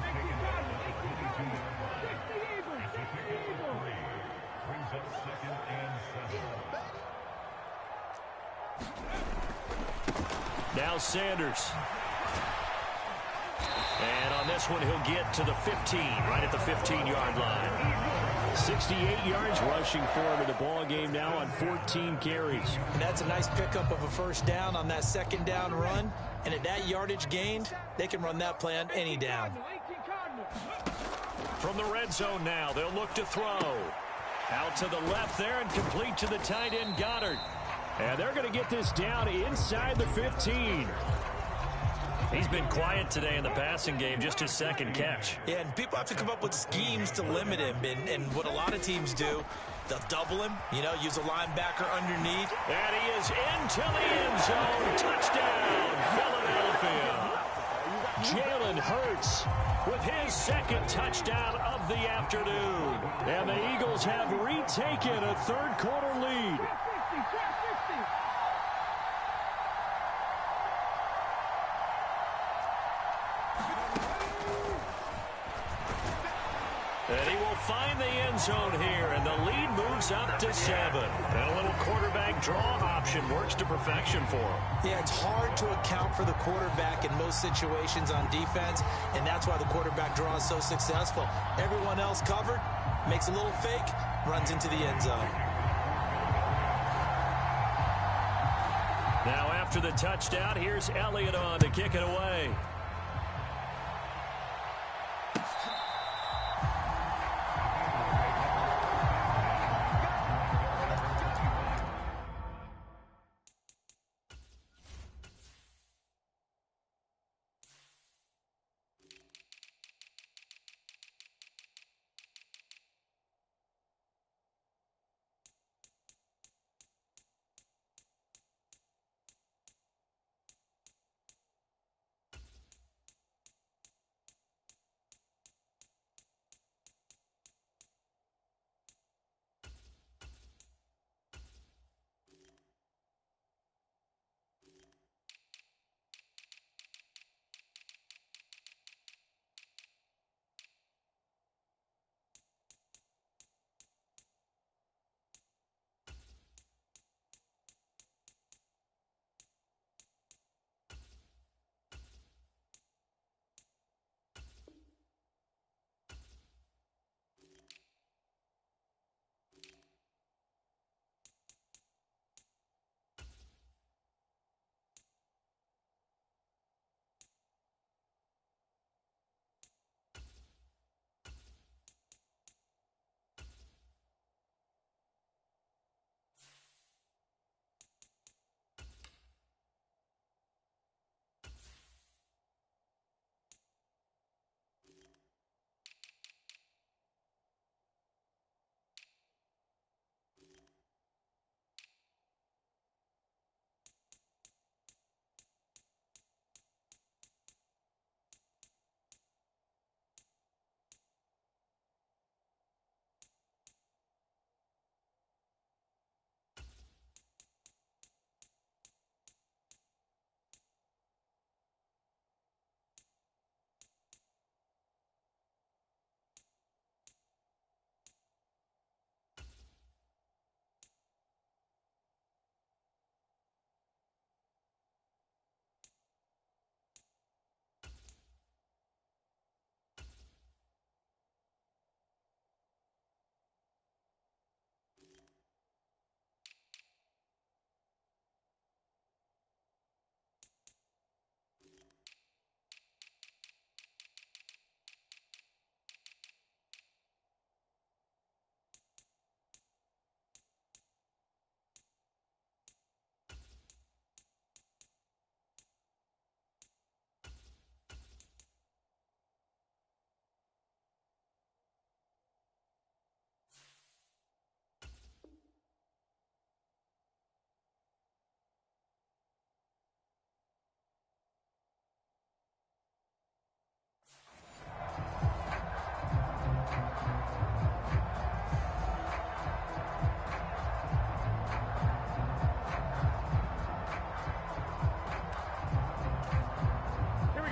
Now Sanders. And on this one, he'll get to the 15, right at the 15-yard line. 68 yards rushing for him in the ball game now on 14 carries. And that's a nice pickup of a first down on that second down run. And at that yardage gained, they can run that play on any down. From the red zone now, they'll look to throw. Out to the left there and complete to the tight end, Goddard. And they're going to get this down inside the 15. He's been quiet today in the passing game, just his second catch. Yeah, and people have to come up with schemes to limit him. And what a lot of teams do, they'll double him, use a linebacker underneath. And he is into the end zone. Touchdown, Philadelphia. Jalen Hurts with his second touchdown of the afternoon. And the Eagles have retaken a third quarter lead. And he will find the end zone here, and the lead moves up to 7. And a little quarterback draw option works to perfection for him. Yeah, it's hard to account for the quarterback in most situations on defense, and that's why the quarterback draw is so successful. Everyone else covered, makes a little fake, runs into the end zone. Now after after the touchdown. Here's Elliott on to kick it away.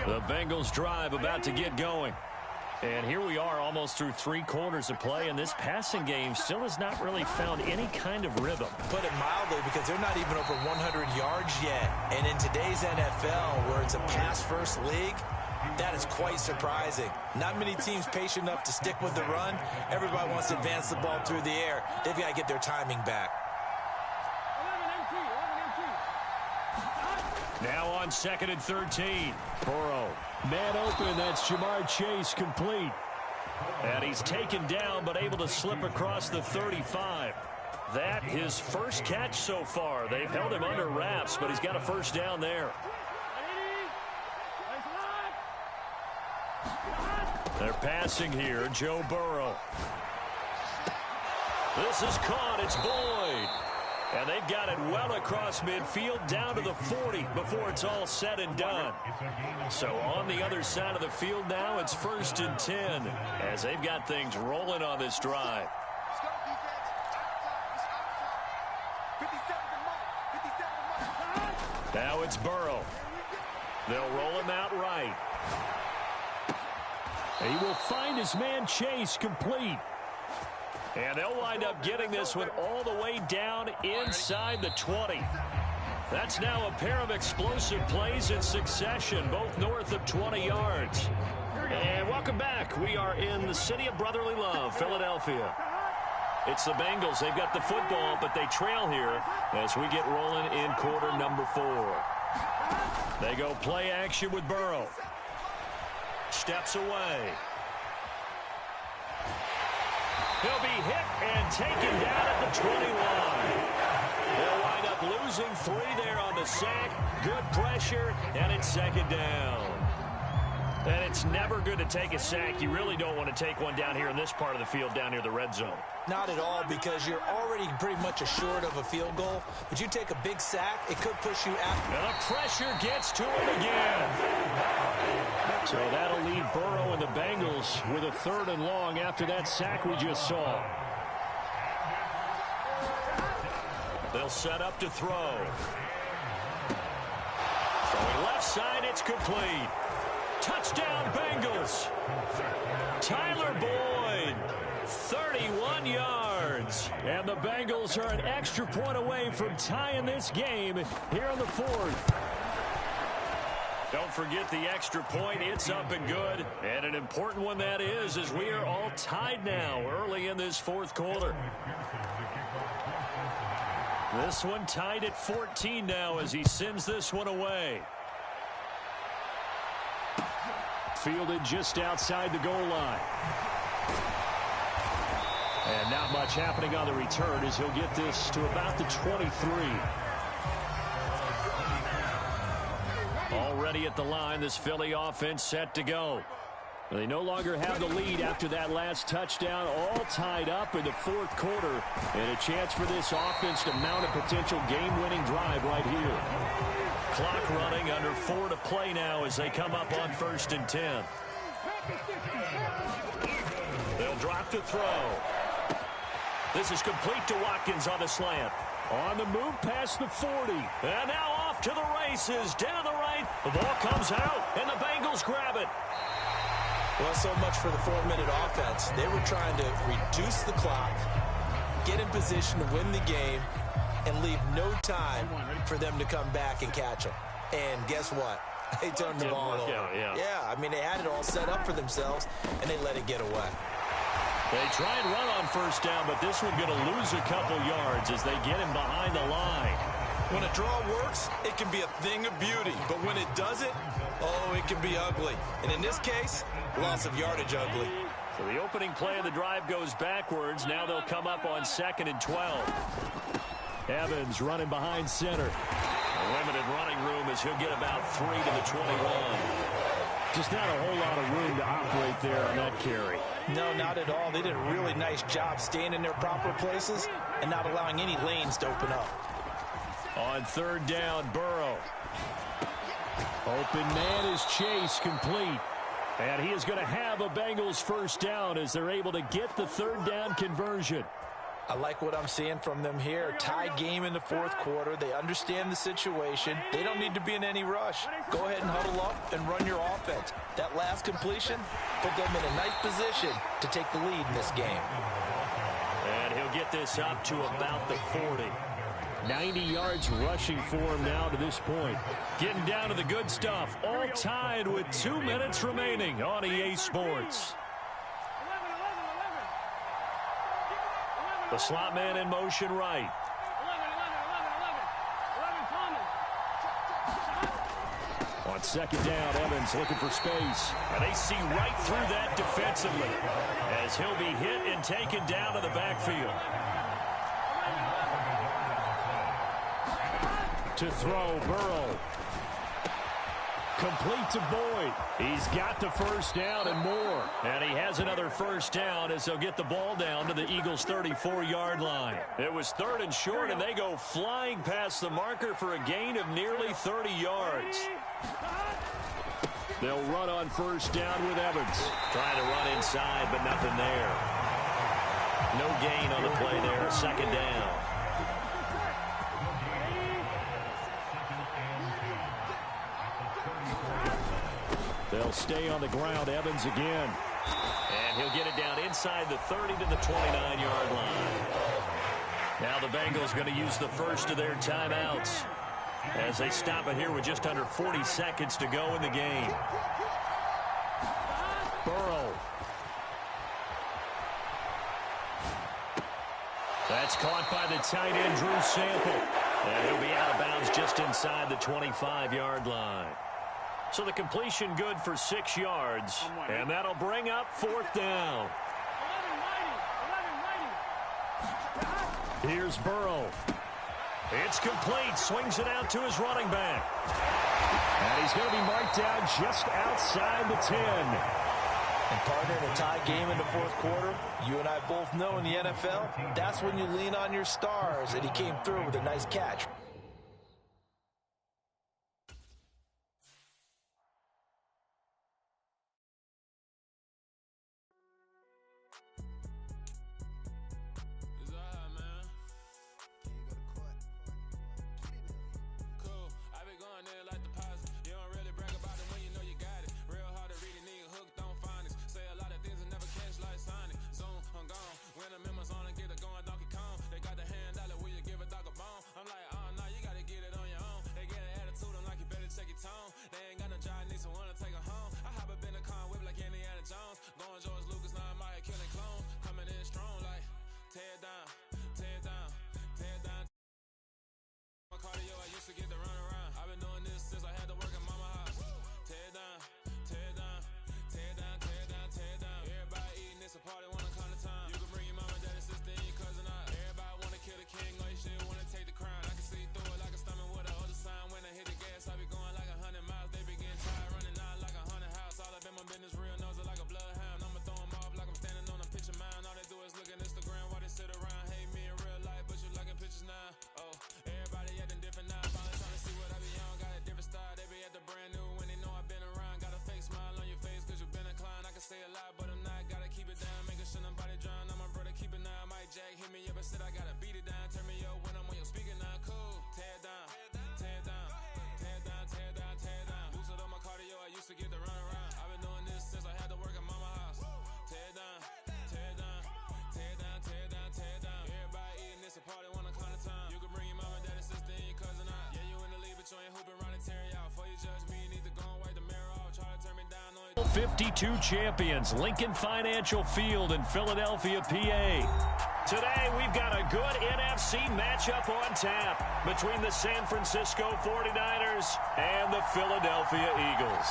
The Bengals drive about to get going. And here we are almost through 3 quarters of play, and this passing game still has not really found any kind of rhythm. Put it mildly, because they're not even over 100 yards yet. And in today's NFL, where it's a pass-first league, that is quite surprising. Not many teams patient enough to stick with the run. Everybody wants to advance the ball through the air. They've got to get their timing back. Now on 2nd and 13. Burrow. Man open, that's Jamar Chase complete. And he's taken down, but able to slip across the 35. That his first catch so far. They've held him under wraps, but he's got a first down there. They're passing here, Joe Burrow. This is caught, it's Boyd. And they've got it well across midfield down to the 40 before it's all said and done. So on the other side of the field now, it's 1st and 10 as they've got things rolling on this drive. Now it's Burrow. They'll roll him out right. He will find his man Chase complete. And they'll wind up getting this one all the way down inside the 20. That's now a pair of explosive plays in succession, both north of 20 yards. And welcome back. We are in the city of brotherly love, Philadelphia. It's the Bengals. They've got the football, but they trail here as we get rolling in quarter number 4. They go play action with Burrow. Steps away. He'll be hit and taken down at the 21. They'll wind up losing 3 there on the sack. Good pressure, and it's second down. And it's never good to take a sack. You really don't want to take one down here in this part of the field down near the red zone. Not at all, because you're already pretty much assured of a field goal. But you take a big sack, it could push you out. And the pressure gets to him again. So that'll leave Burrow and the Bengals with a 3rd and long after that sack we just saw. They'll set up to throw. Throwing left side, it's complete. Touchdown, Bengals. Tyler Boyd, 31 yards. And the Bengals are an extra point away from tying this game here in the 4th. Don't forget the extra point. It's up and good. And an important one that is, as we are all tied now early in this 4th quarter. This one tied at 14 now as he sends this one away. Fielded just outside the goal line. And not much happening on the return as he'll get this to about the 23. Already at the line, this Philly offense set to go. They no longer have the lead after that last touchdown, all tied up in the 4th quarter. And a chance for this offense to mount a potential game-winning drive right here. Clock running, under 4 to play now as they come up on 1st and 10. They'll drop to throw. This is complete to Watkins on the slant. On the move past the 40. And now off to the races. Down the right. The ball comes out, and the Bengals grab it. Well, so much for the 4-minute offense. They were trying to reduce the clock, get in position to win the game, and leave no time for them to come back and catch them. And guess what? They turned the ball over. Yeah, I mean, they had it all set up for themselves, and they let it get away. They try and run on 1st down, but this one's going to lose a couple yards as they get him behind the line. When a draw works, it can be a thing of beauty. But when it doesn't, oh, it can be ugly. And in this case, loss of yardage ugly. So the opening play of the drive goes backwards. Now they'll come up on 2nd and 12. Evans running behind center. A limited running room as he'll get about 3 to the 21. Just not a whole lot of room to operate there on that carry. No, not at all. They did a really nice job staying in their proper places and not allowing any lanes to open up. On 3rd down, Burrow. Open man is Chase, complete. And he is going to have a Bengals 1st down as they're able to get the 3rd down conversion. I like what I'm seeing from them here. Tie game in the 4th quarter. They understand the situation. They don't need to be in any rush. Go ahead and huddle up and run your offense. That last completion put them in a nice position to take the lead in this game. And he'll get this up to about the 40. 90 yards rushing for him now to this point. Getting down to the good stuff. All tied with 2 minutes remaining on EA Sports. The slot man in motion right. On 2nd down, Evans looking for space. And they see right through that defensively as he'll be hit and taken down to the backfield. To throw, Burrow. Complete to Boyd. He's got the 1st down and more. And he has another 1st down as they'll get the ball down to the Eagles' 34-yard line. It was 3rd and short, and they go flying past the marker for a gain of nearly 30 yards. They'll run on 1st down with Evans. Trying to run inside, but nothing there. No gain on the play there. 2nd down. They'll stay on the ground. Evans again. And he'll get it down inside the 30 to the 29-yard line. Now the Bengals going to use the first of their timeouts as they stop it here with just under 40 seconds to go in the game. Burrow. That's caught by the tight end, Drew Sample. And he'll be out of bounds just inside the 25-yard line. So the completion good for 6 yards. And that'll bring up 4th down. Here's Burrow. It's complete. Swings it out to his running back. And he's going to be marked down just outside the 10. And partner, in a tie game in the 4th quarter, you and I both know in the NFL, that's when you lean on your stars, and he came through with a nice catch. '52 champions, Lincoln Financial Field in Philadelphia, PA. Today, we've got a good NFC matchup on tap between the San Francisco 49ers and the Philadelphia Eagles.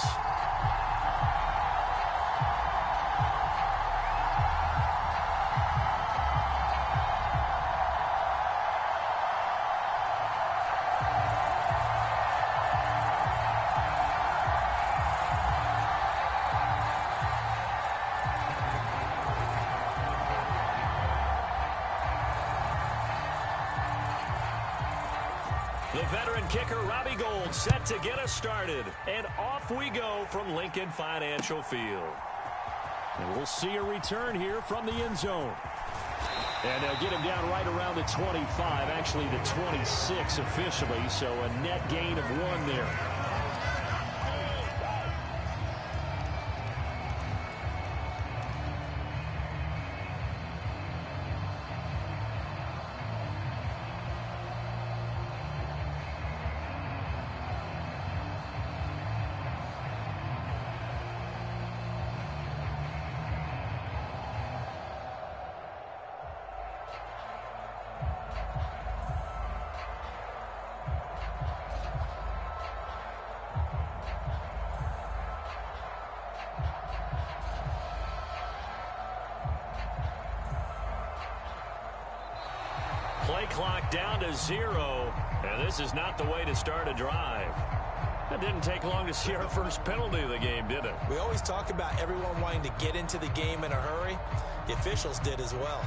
The veteran kicker, Robbie Gould, set to get us started. And off we go from Lincoln Financial Field. And we'll see a return here from the end zone. And they'll get him down right around the 25, actually the 26 officially, so a net gain of 1 there. Play clock down to 0, and this is not the way to start a drive. It didn't take long to see our first penalty of the game, did it? We always talk about everyone wanting to get into the game in a hurry. The officials did as well.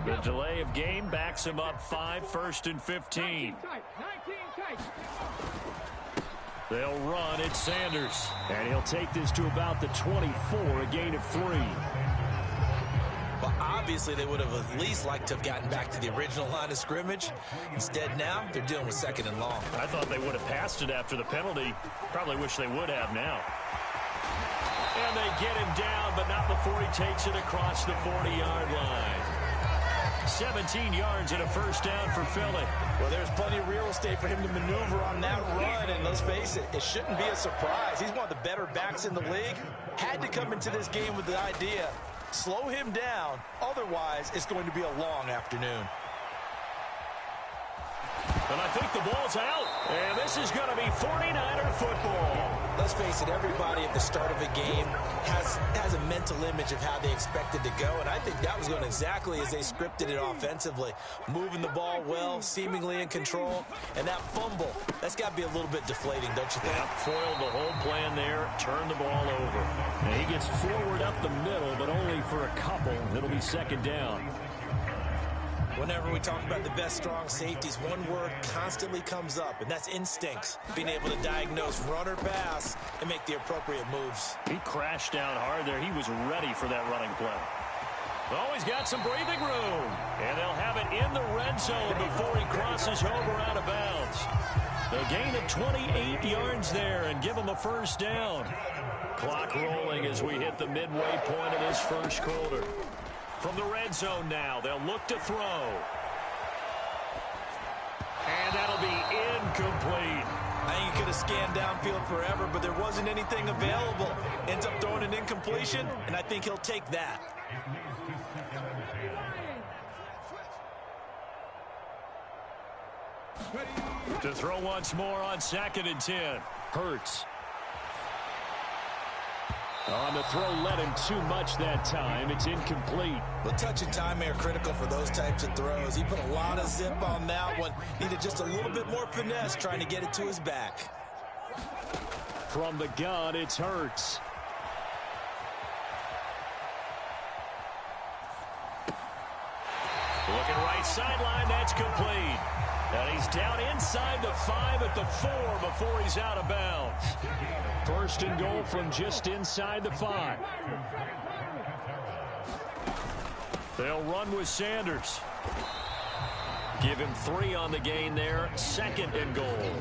The delay of game backs him up 5, 1st and 15. They'll run at Sanders. And he'll take this to about the 24, a gain of 3. Well, obviously they would have at least liked to have gotten back to the original line of scrimmage. Instead now, they're dealing with 2nd and long. I thought they would have passed it after the penalty. Probably wish they would have now. And they get him down, but not before he takes it across the 40-yard line. 17 yards and a first down for Philly. Well, there's plenty of real estate for him to maneuver on that run, and let's face it, it shouldn't be a surprise. He's one of the better backs in the league. Had to come into this game with the idea, slow him down, otherwise it's going to be a long afternoon. And I think the ball's out, and this is going to be 49er football. Let's face it, everybody at the start of a game has a mental image of how they expected to go, and I think that was going exactly as they scripted it offensively. Moving the ball well, seemingly in control, and that fumble, that's got to be a little bit deflating, don't you think? Yeah, foiled the whole plan there, turned the ball over. And he gets forward up the middle, but only for a couple. It'll be second down. Whenever we talk about the best strong safeties, one word constantly comes up, and that's instincts. Being able to diagnose run or pass and make the appropriate moves. He crashed down hard there. He was ready for that running play. Oh, he's got some breathing room. And they'll have it in the red zone before he crosses over out of bounds. A gain of 28 yards there and give him a first down. Clock rolling as we hit the midway point of this first quarter. From the red zone now, they'll look to throw. And that'll be incomplete. I think he could have scanned downfield forever, but there wasn't anything available. Ends up throwing an incompletion, and I think he'll take that. To throw once more on 2nd and 10. Hurts. On the throw, led him too much that time. It's incomplete. Well, touch and time are critical for those types of throws. He put a lot of zip on that one. Needed just a little bit more finesse trying to get it to his back. From the gun, it's Hurts. Looking right sideline, that's complete. And he's down inside the 5 at the 4 before he's out of bounds. First and goal from just inside the 5. They'll run with Sanders. Give him 3 on the gain there. 2nd and goal.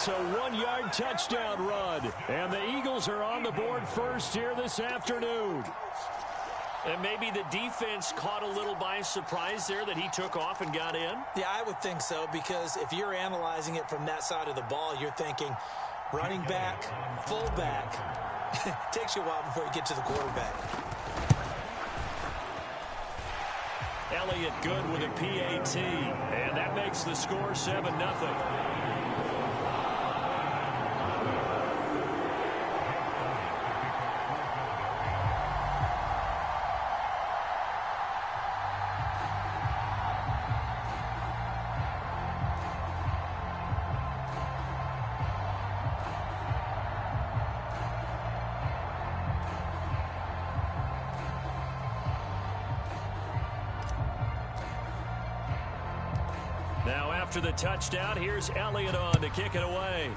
It's a 1-yard touchdown run. And the Eagles are on the board first here this afternoon. And maybe the defense caught a little by surprise there that he took off and got in? Yeah, I would think so, because if you're analyzing it from that side of the ball, you're thinking running back, fullback. Takes you a while before you get to the quarterback. Elliott good with a PAT. And that makes the score 7-0. Now after the touchdown, here's Elliott on to kick it away.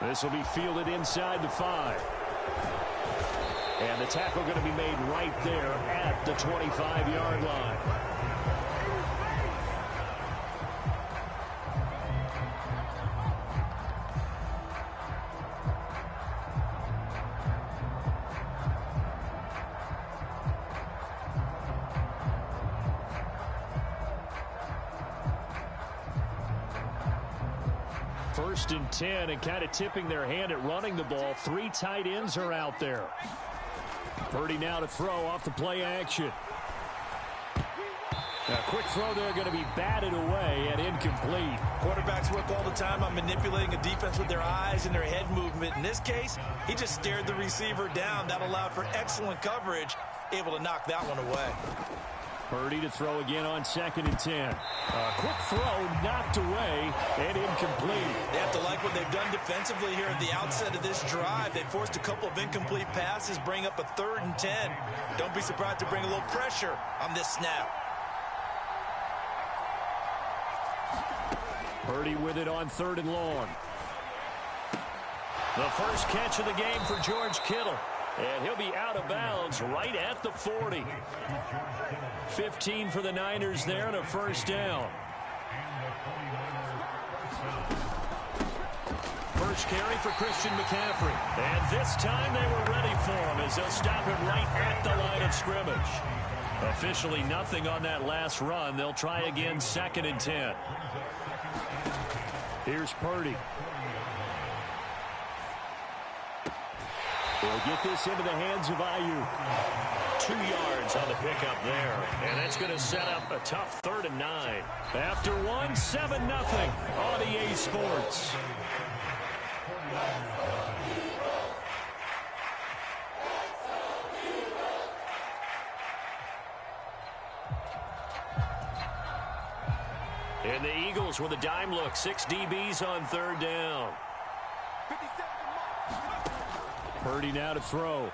This will be fielded inside the 5. And the tackle going to be made right there at the 25-yard line. First and 10, and kind of tipping their hand at running the ball. 3 tight ends are out there. Purdy now to throw off the play action. A quick throw there going to be batted away and incomplete. Quarterbacks work all the time on manipulating a defense with their eyes and their head movement. In this case, he just stared the receiver down. That allowed for excellent coverage, able to knock that one away. Purdy to throw again on 2nd and 10. A quick throw knocked away and incomplete. They have to like what they've done defensively here at the outset of this drive. They forced a couple of incomplete passes, bring up a 3rd and 10. Don't be surprised to bring a little pressure on this snap. Purdy with it on 3rd and long. The first catch of the game for George Kittle. And he'll be out of bounds right at the 40. 15 for the Niners there and a first down. First carry for Christian McCaffrey. And this time they were ready for him as they'll stop him right at the line of scrimmage. Officially nothing on that last run. They'll try again 2nd and 10. Here's Purdy. They'll get this into the hands of Ayuk. 2 yards on the pickup there. And that's going to set up a tough 3rd and 9. After one, 7-0 on EA Sports. And the Eagles with a dime look. 6 DBs on 3rd down. Purdy now to throw. Over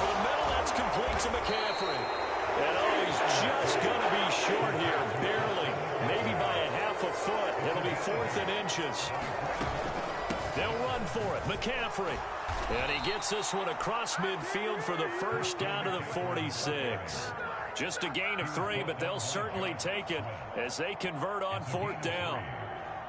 the middle, that's complete to McCaffrey. And oh, he's just going to be short here, barely. Maybe by a half a foot. It'll be 4th and inches. They'll run for it. McCaffrey. And he gets this one across midfield for the first down to the 46. Just a gain of 3, but they'll certainly take it as they convert on 4th down.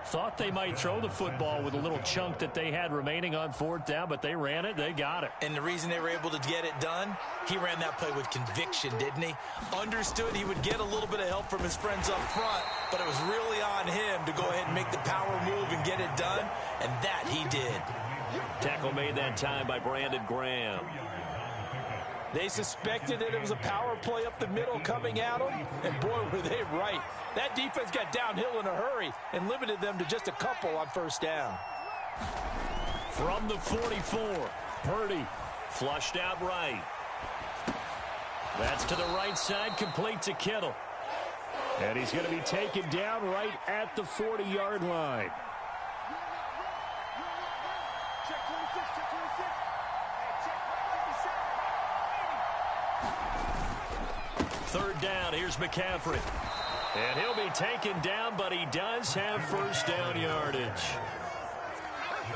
Thought they might throw the football with a little chunk that they had remaining on 4th down, but they ran it, they got it. And the reason they were able to get it done, he ran that play with conviction, didn't he? Understood he would get a little bit of help from his friends up front, but it was really on him to go ahead and make the power move and get it done, and that he did. Tackle made that time by Brandon Graham. They suspected that it was a power play up the middle coming at them, and boy, were they right. That defense got downhill in a hurry and limited them to just a couple on 1st down. From the 44, Purdy flushed out right. That's to the right side, complete to Kittle. And he's going to be taken down right at the 40-yard line. Third down, here's McCaffrey. And he'll be taken down, but he does have first down yardage.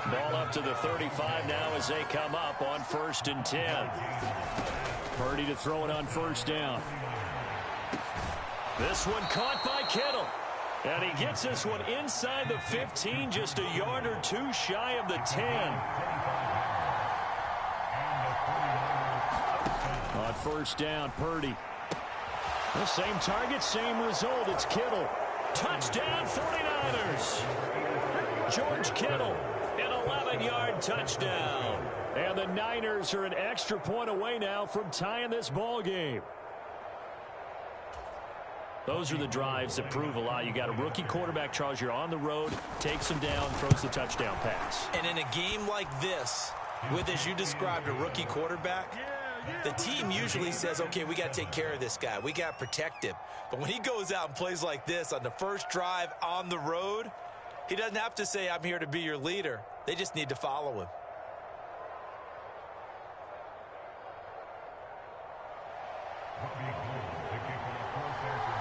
Ball up to the 35 now as they come up on 1st and 10. Purdy to throw it on 1st down. This one caught by Kittle. And he gets this one inside the 15, just a yard or 2 shy of the 10. On 1st down, Purdy. The same target, same result. It's Kittle. Touchdown, 49ers. George Kittle, an 11-yard touchdown. And the Niners are an extra point away now from tying this ball game. Those are the drives that prove a lot. You got a rookie quarterback, Charles. You're on the road, takes him down, throws the touchdown pass. And in a game like this, with, as you described, a rookie quarterback, the team usually says, okay, we got to take care of this guy. We got to protect him. But when he goes out and plays like this on the first drive on the road, he doesn't have to say, I'm here to be your leader. They just need to follow him.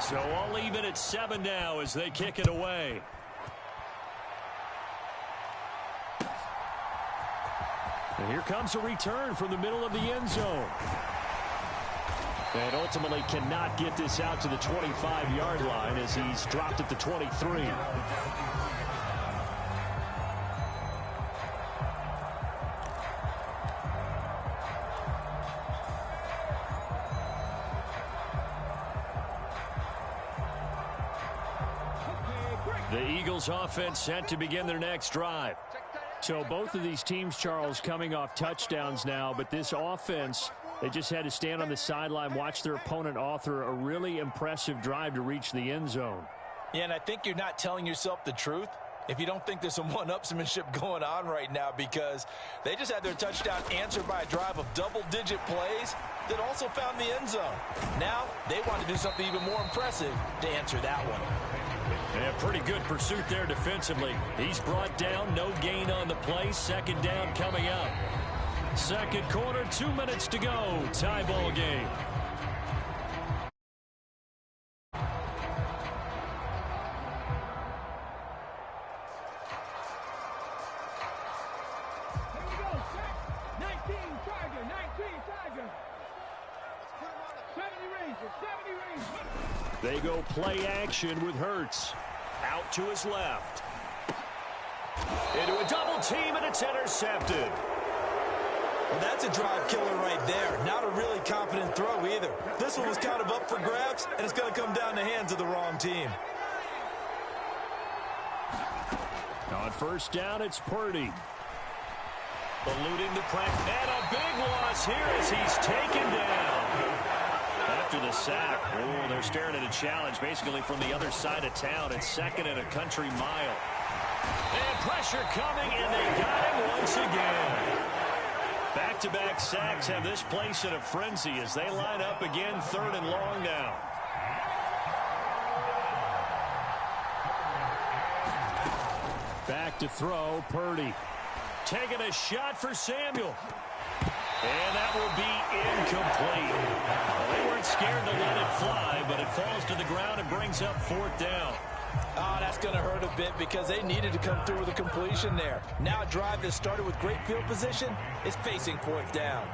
So all even at 7 now as they kick it away. And here comes a return from the middle of the end zone. And ultimately cannot get this out to the 25-yard line as he's dropped at the 23. The Eagles offense set to begin their next drive. So both of these teams, Charles, coming off touchdowns now, but this offense, they just had to stand on the sideline, watch their opponent author a really impressive drive to reach the end zone. Yeah, and I think you're not telling yourself the truth if you don't think there's some one-upsmanship going on right now, because they just had their touchdown answered by a drive of double-digit plays that also found the end zone. Now they want to do something even more impressive to answer that one. Yeah, pretty good pursuit there defensively. He's brought down, no gain on the play. Second down coming up. Second quarter, 2 minutes to go. Tie ball game. They go play action with Hurts. Out to his left. Into a double team, and it's intercepted. Well, that's a drive killer right there. Not a really confident throw either. This one was kind of up for grabs, and it's going to come down the hands of the wrong team. On first down, it's Purdy. Eluding the pressure. And a big loss here as he's taken down. After the sack, oh, they're staring at a challenge basically from the other side of town. It's second and a country mile. And pressure coming, and they got him once again. Back-to-back sacks have this place in a frenzy as they line up again, third and long now. Back to throw, Purdy. Taking a shot for Samuel. And that will be incomplete. Well, they weren't scared to let it fly, but it falls to the ground and brings up fourth down. Oh, that's going to hurt a bit because they needed to come through with a completion there. Now a drive that started with great field position is facing fourth down.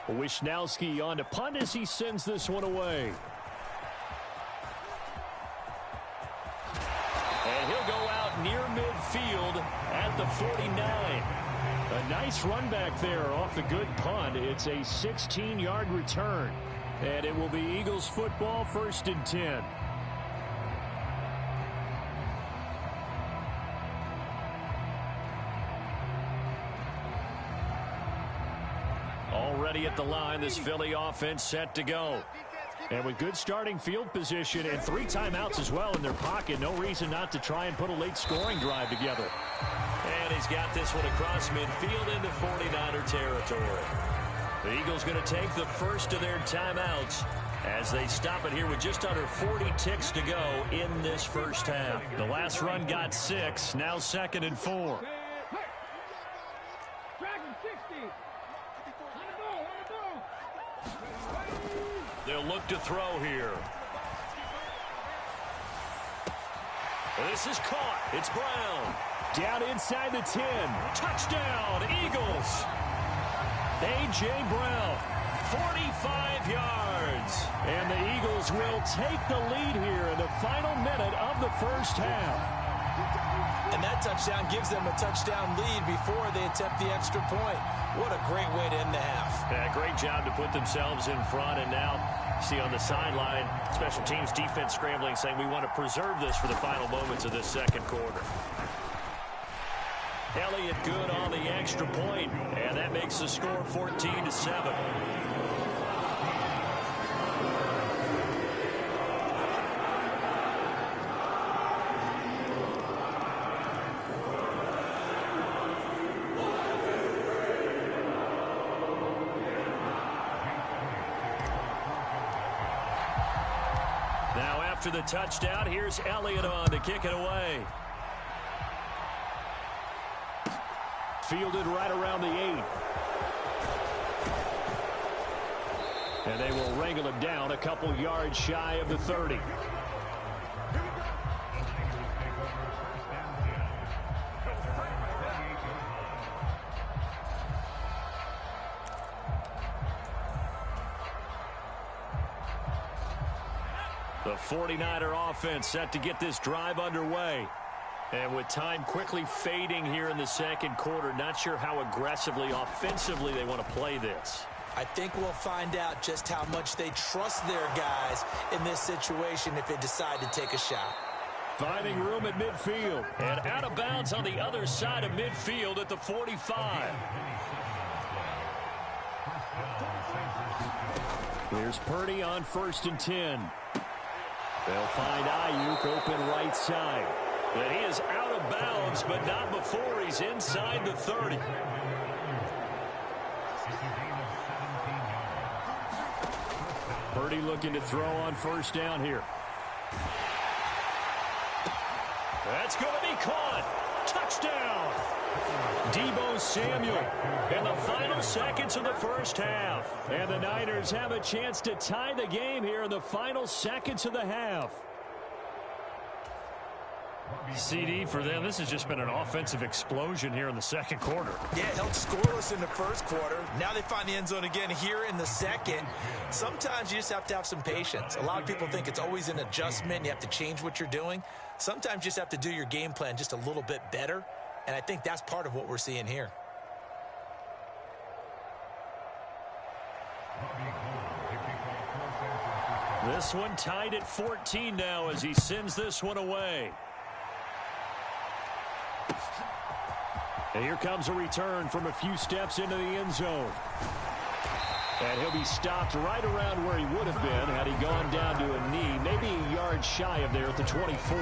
Wishnowski on to punt as he sends this one away. And he'll go out near midfield at the 49. A nice run back there off the good punt. It's a 16-yard return. And it will be Eagles football, first and 10. Already at the line, this Philly offense set to go. And with good starting field position and 3 timeouts as well in their pocket, no reason not to try and put a late scoring drive together. And he's got this one across midfield into 49er territory. The Eagles going to take the first of their timeouts as they stop it here with just under 40 ticks to go in this first half. The last run got 6, now second and 4. They'll look to throw here. This is caught. It's Brown. Down inside the 10. Touchdown, Eagles. A.J. Brown, 45 yards. And the Eagles will take the lead here in the final minute of the first half. And that touchdown gives them a touchdown lead before they attempt the extra point. What a great way to end the half. Yeah, great job to put themselves in front. And now, see on the sideline, special teams defense scrambling, saying we want to preserve this for the final moments of this second quarter. Elliott good on the extra point, and that makes the score 14-7. Now after the touchdown, here's Elliott on to kick it away. Fielded right around the 8. And they will wrangle him down a couple yards shy of the 30. The 49er offense set to get this drive underway. And with time quickly fading here in the second quarter, not sure how aggressively, offensively they want to play this. I think we'll find out just how much they trust their guys in this situation if they decide to take a shot. Finding room at midfield. And out of bounds on the other side of midfield at the 45. Here's Purdy on first and 10. They'll find Ayuk open right side. And he is out of bounds, but not before he's inside the 30. Purdy looking to throw on first down here. That's going to be caught. Touchdown. Deebo Samuel in the final seconds of the first half. And the Niners have a chance to tie the game here in the final seconds of the half. CD for them, this has just been an offensive explosion here in the second quarter. Yeah, held scoreless in the first quarter. Now they find the end zone again here in the second. Sometimes you just have to have some patience. A lot of people think it's always an adjustment. You have to change what you're doing. Sometimes you just have to do your game plan just a little bit better. And I think that's part of what we're seeing here. This one tied at 14 now as he sends this one away. And here comes a return from a few steps into the end zone. And he'll be stopped right around where he would have been had he gone down to a knee, maybe a yard shy of there at the 24.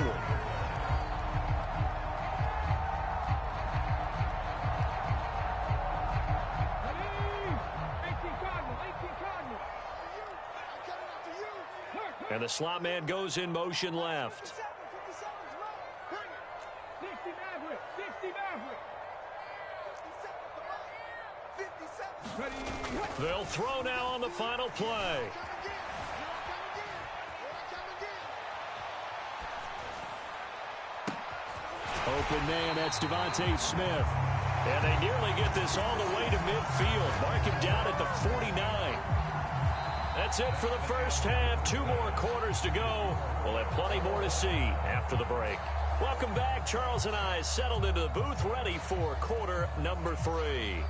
And the slot man goes in motion left. They'll throw now on the final play. Open man, that's Devontae Smith. And they nearly get this all the way to midfield. Mark him down at the 49. That's it for the first half. 2 more quarters to go. We'll have plenty more to see after the break. Welcome back. Charles and I settled into the booth, ready for quarter number 3.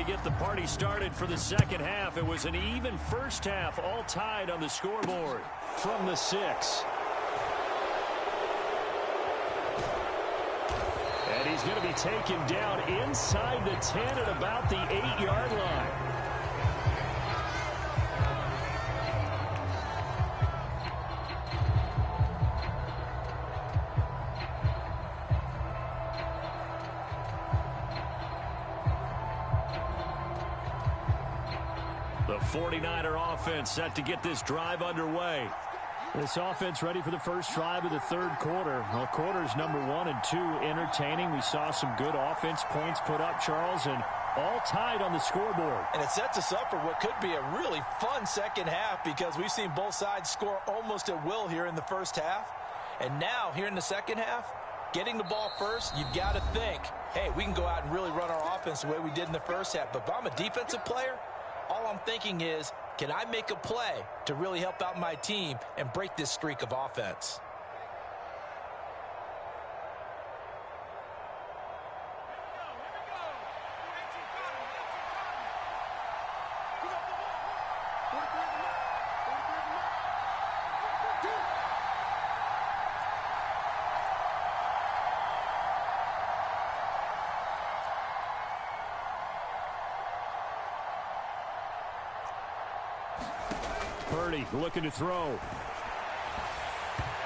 Get the party started for the second half. It was an even first half, all tied on the scoreboard from the 6. And he's going to be taken down inside the 10 at about the 8-yard line. The 49er offense set to get this drive underway. This offense ready for the first drive of the third quarter. Well, quarters number 1 and 2 entertaining. We saw some good offense points put up, Charles, and all tied on the scoreboard. And it sets us up for what could be a really fun second half because we've seen both sides score almost at will here in the first half. And now, here in the second half, getting the ball first, you've got to think, hey, we can go out and really run our offense the way we did in the first half. But if I'm a defensive player, all I'm thinking is, can I make a play to really help out my team and break this streak of offense? Purdy looking to throw.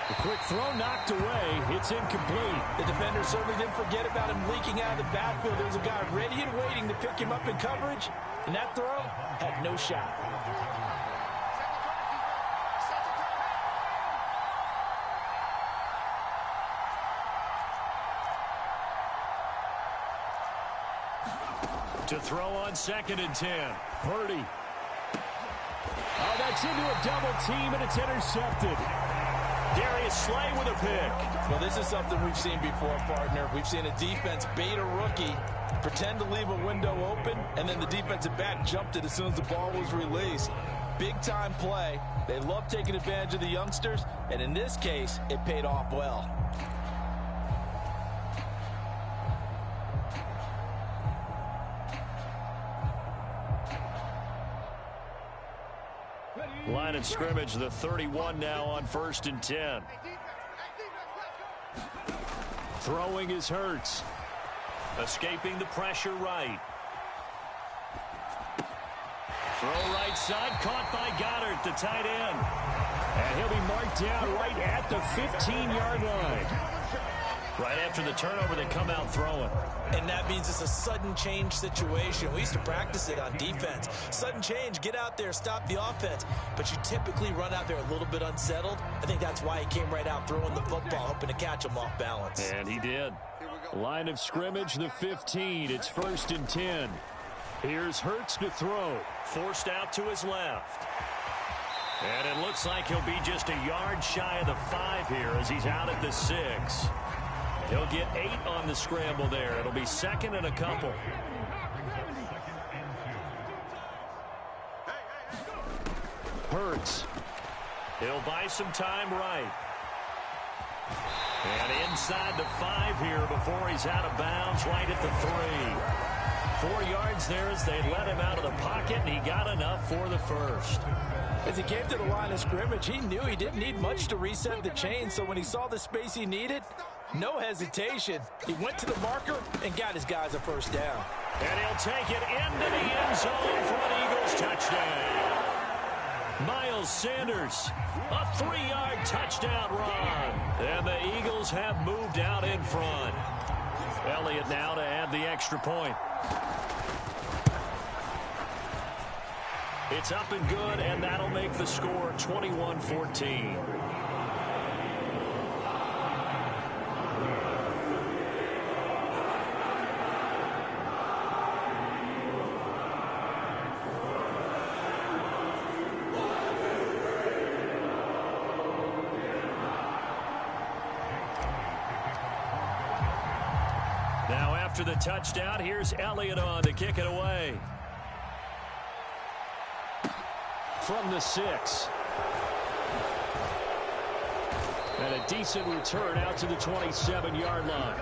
The quick throw knocked away. It's incomplete. The defender certainly didn't forget about him leaking out of the backfield. There was a guy ready and waiting to pick him up in coverage, and that throw had no shot. To throw on 2nd and 10. Purdy. Oh, that's into a double team, and it's intercepted. Darius Slay with a pick. Well, this is something we've seen before, partner. We've seen a defense bait a rookie, pretend to leave a window open, and then the defensive back jumped it as soon as the ball was released. Big-time play. They love taking advantage of the youngsters, and in this case, it paid off well. line of scrimmage, the 31 now on 1st and 10. Throwing is Hurts. Escaping the pressure right. Throw right side, caught by Goddard, the tight end. And he'll be marked down right at the 15-yard line. Right after the turnover, they come out throwing. And that means it's a sudden change situation. We used to practice it on defense. Sudden change, get out there, stop the offense. But you typically run out there a little bit unsettled. I think that's why he came right out throwing the football, hoping to catch him off balance. And he did. Line of scrimmage, the 15. It's 1st and 10. Here's Hurts to throw. Forced out to his left. And it looks like he'll be just a yard shy of the 5 here as he's out at the 6. He'll get 8 on the scramble there. It'll be 2nd and a couple. Hurts. He'll buy some time right. And inside the 5 here before he's out of bounds right at the 3. 4 yards there as they let him out of the pocket, and he got enough for the first. As he came to the line of scrimmage, he knew he didn't need much to reset the chain, so when he saw the space he needed, no hesitation. He went to the marker and got his guys a first down. And he'll take it into the end zone for an Eagles touchdown. Miles Sanders, a 3-yard touchdown run. And the Eagles have moved out in front. Elliott now to add the extra point. It's up and good, and that'll make the score 21-14. Now after the touchdown, here's Elliott on to kick it away. From the 6. And a decent return out to the 27-yard line.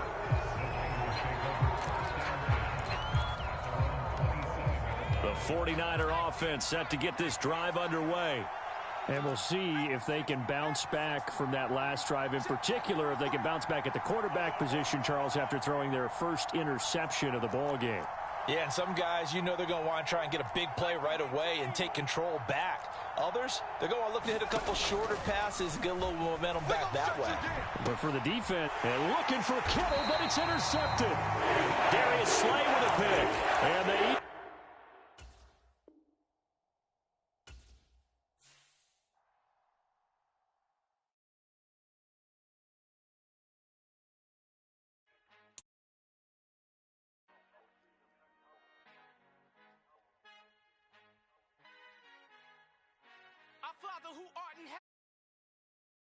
The 49er offense set to get this drive underway. And we'll see if they can bounce back from that last drive. In particular, if they can bounce back at the quarterback position, Charles, after throwing their first interception of the ball game. Yeah, and some guys, you know they're going to want to try and get a big play right away and take control back. Others, they're going to look to hit a couple shorter passes and get a little momentum back that way. But for the defense, they're looking for Kittle, but it's intercepted. Darius Slay with a pick.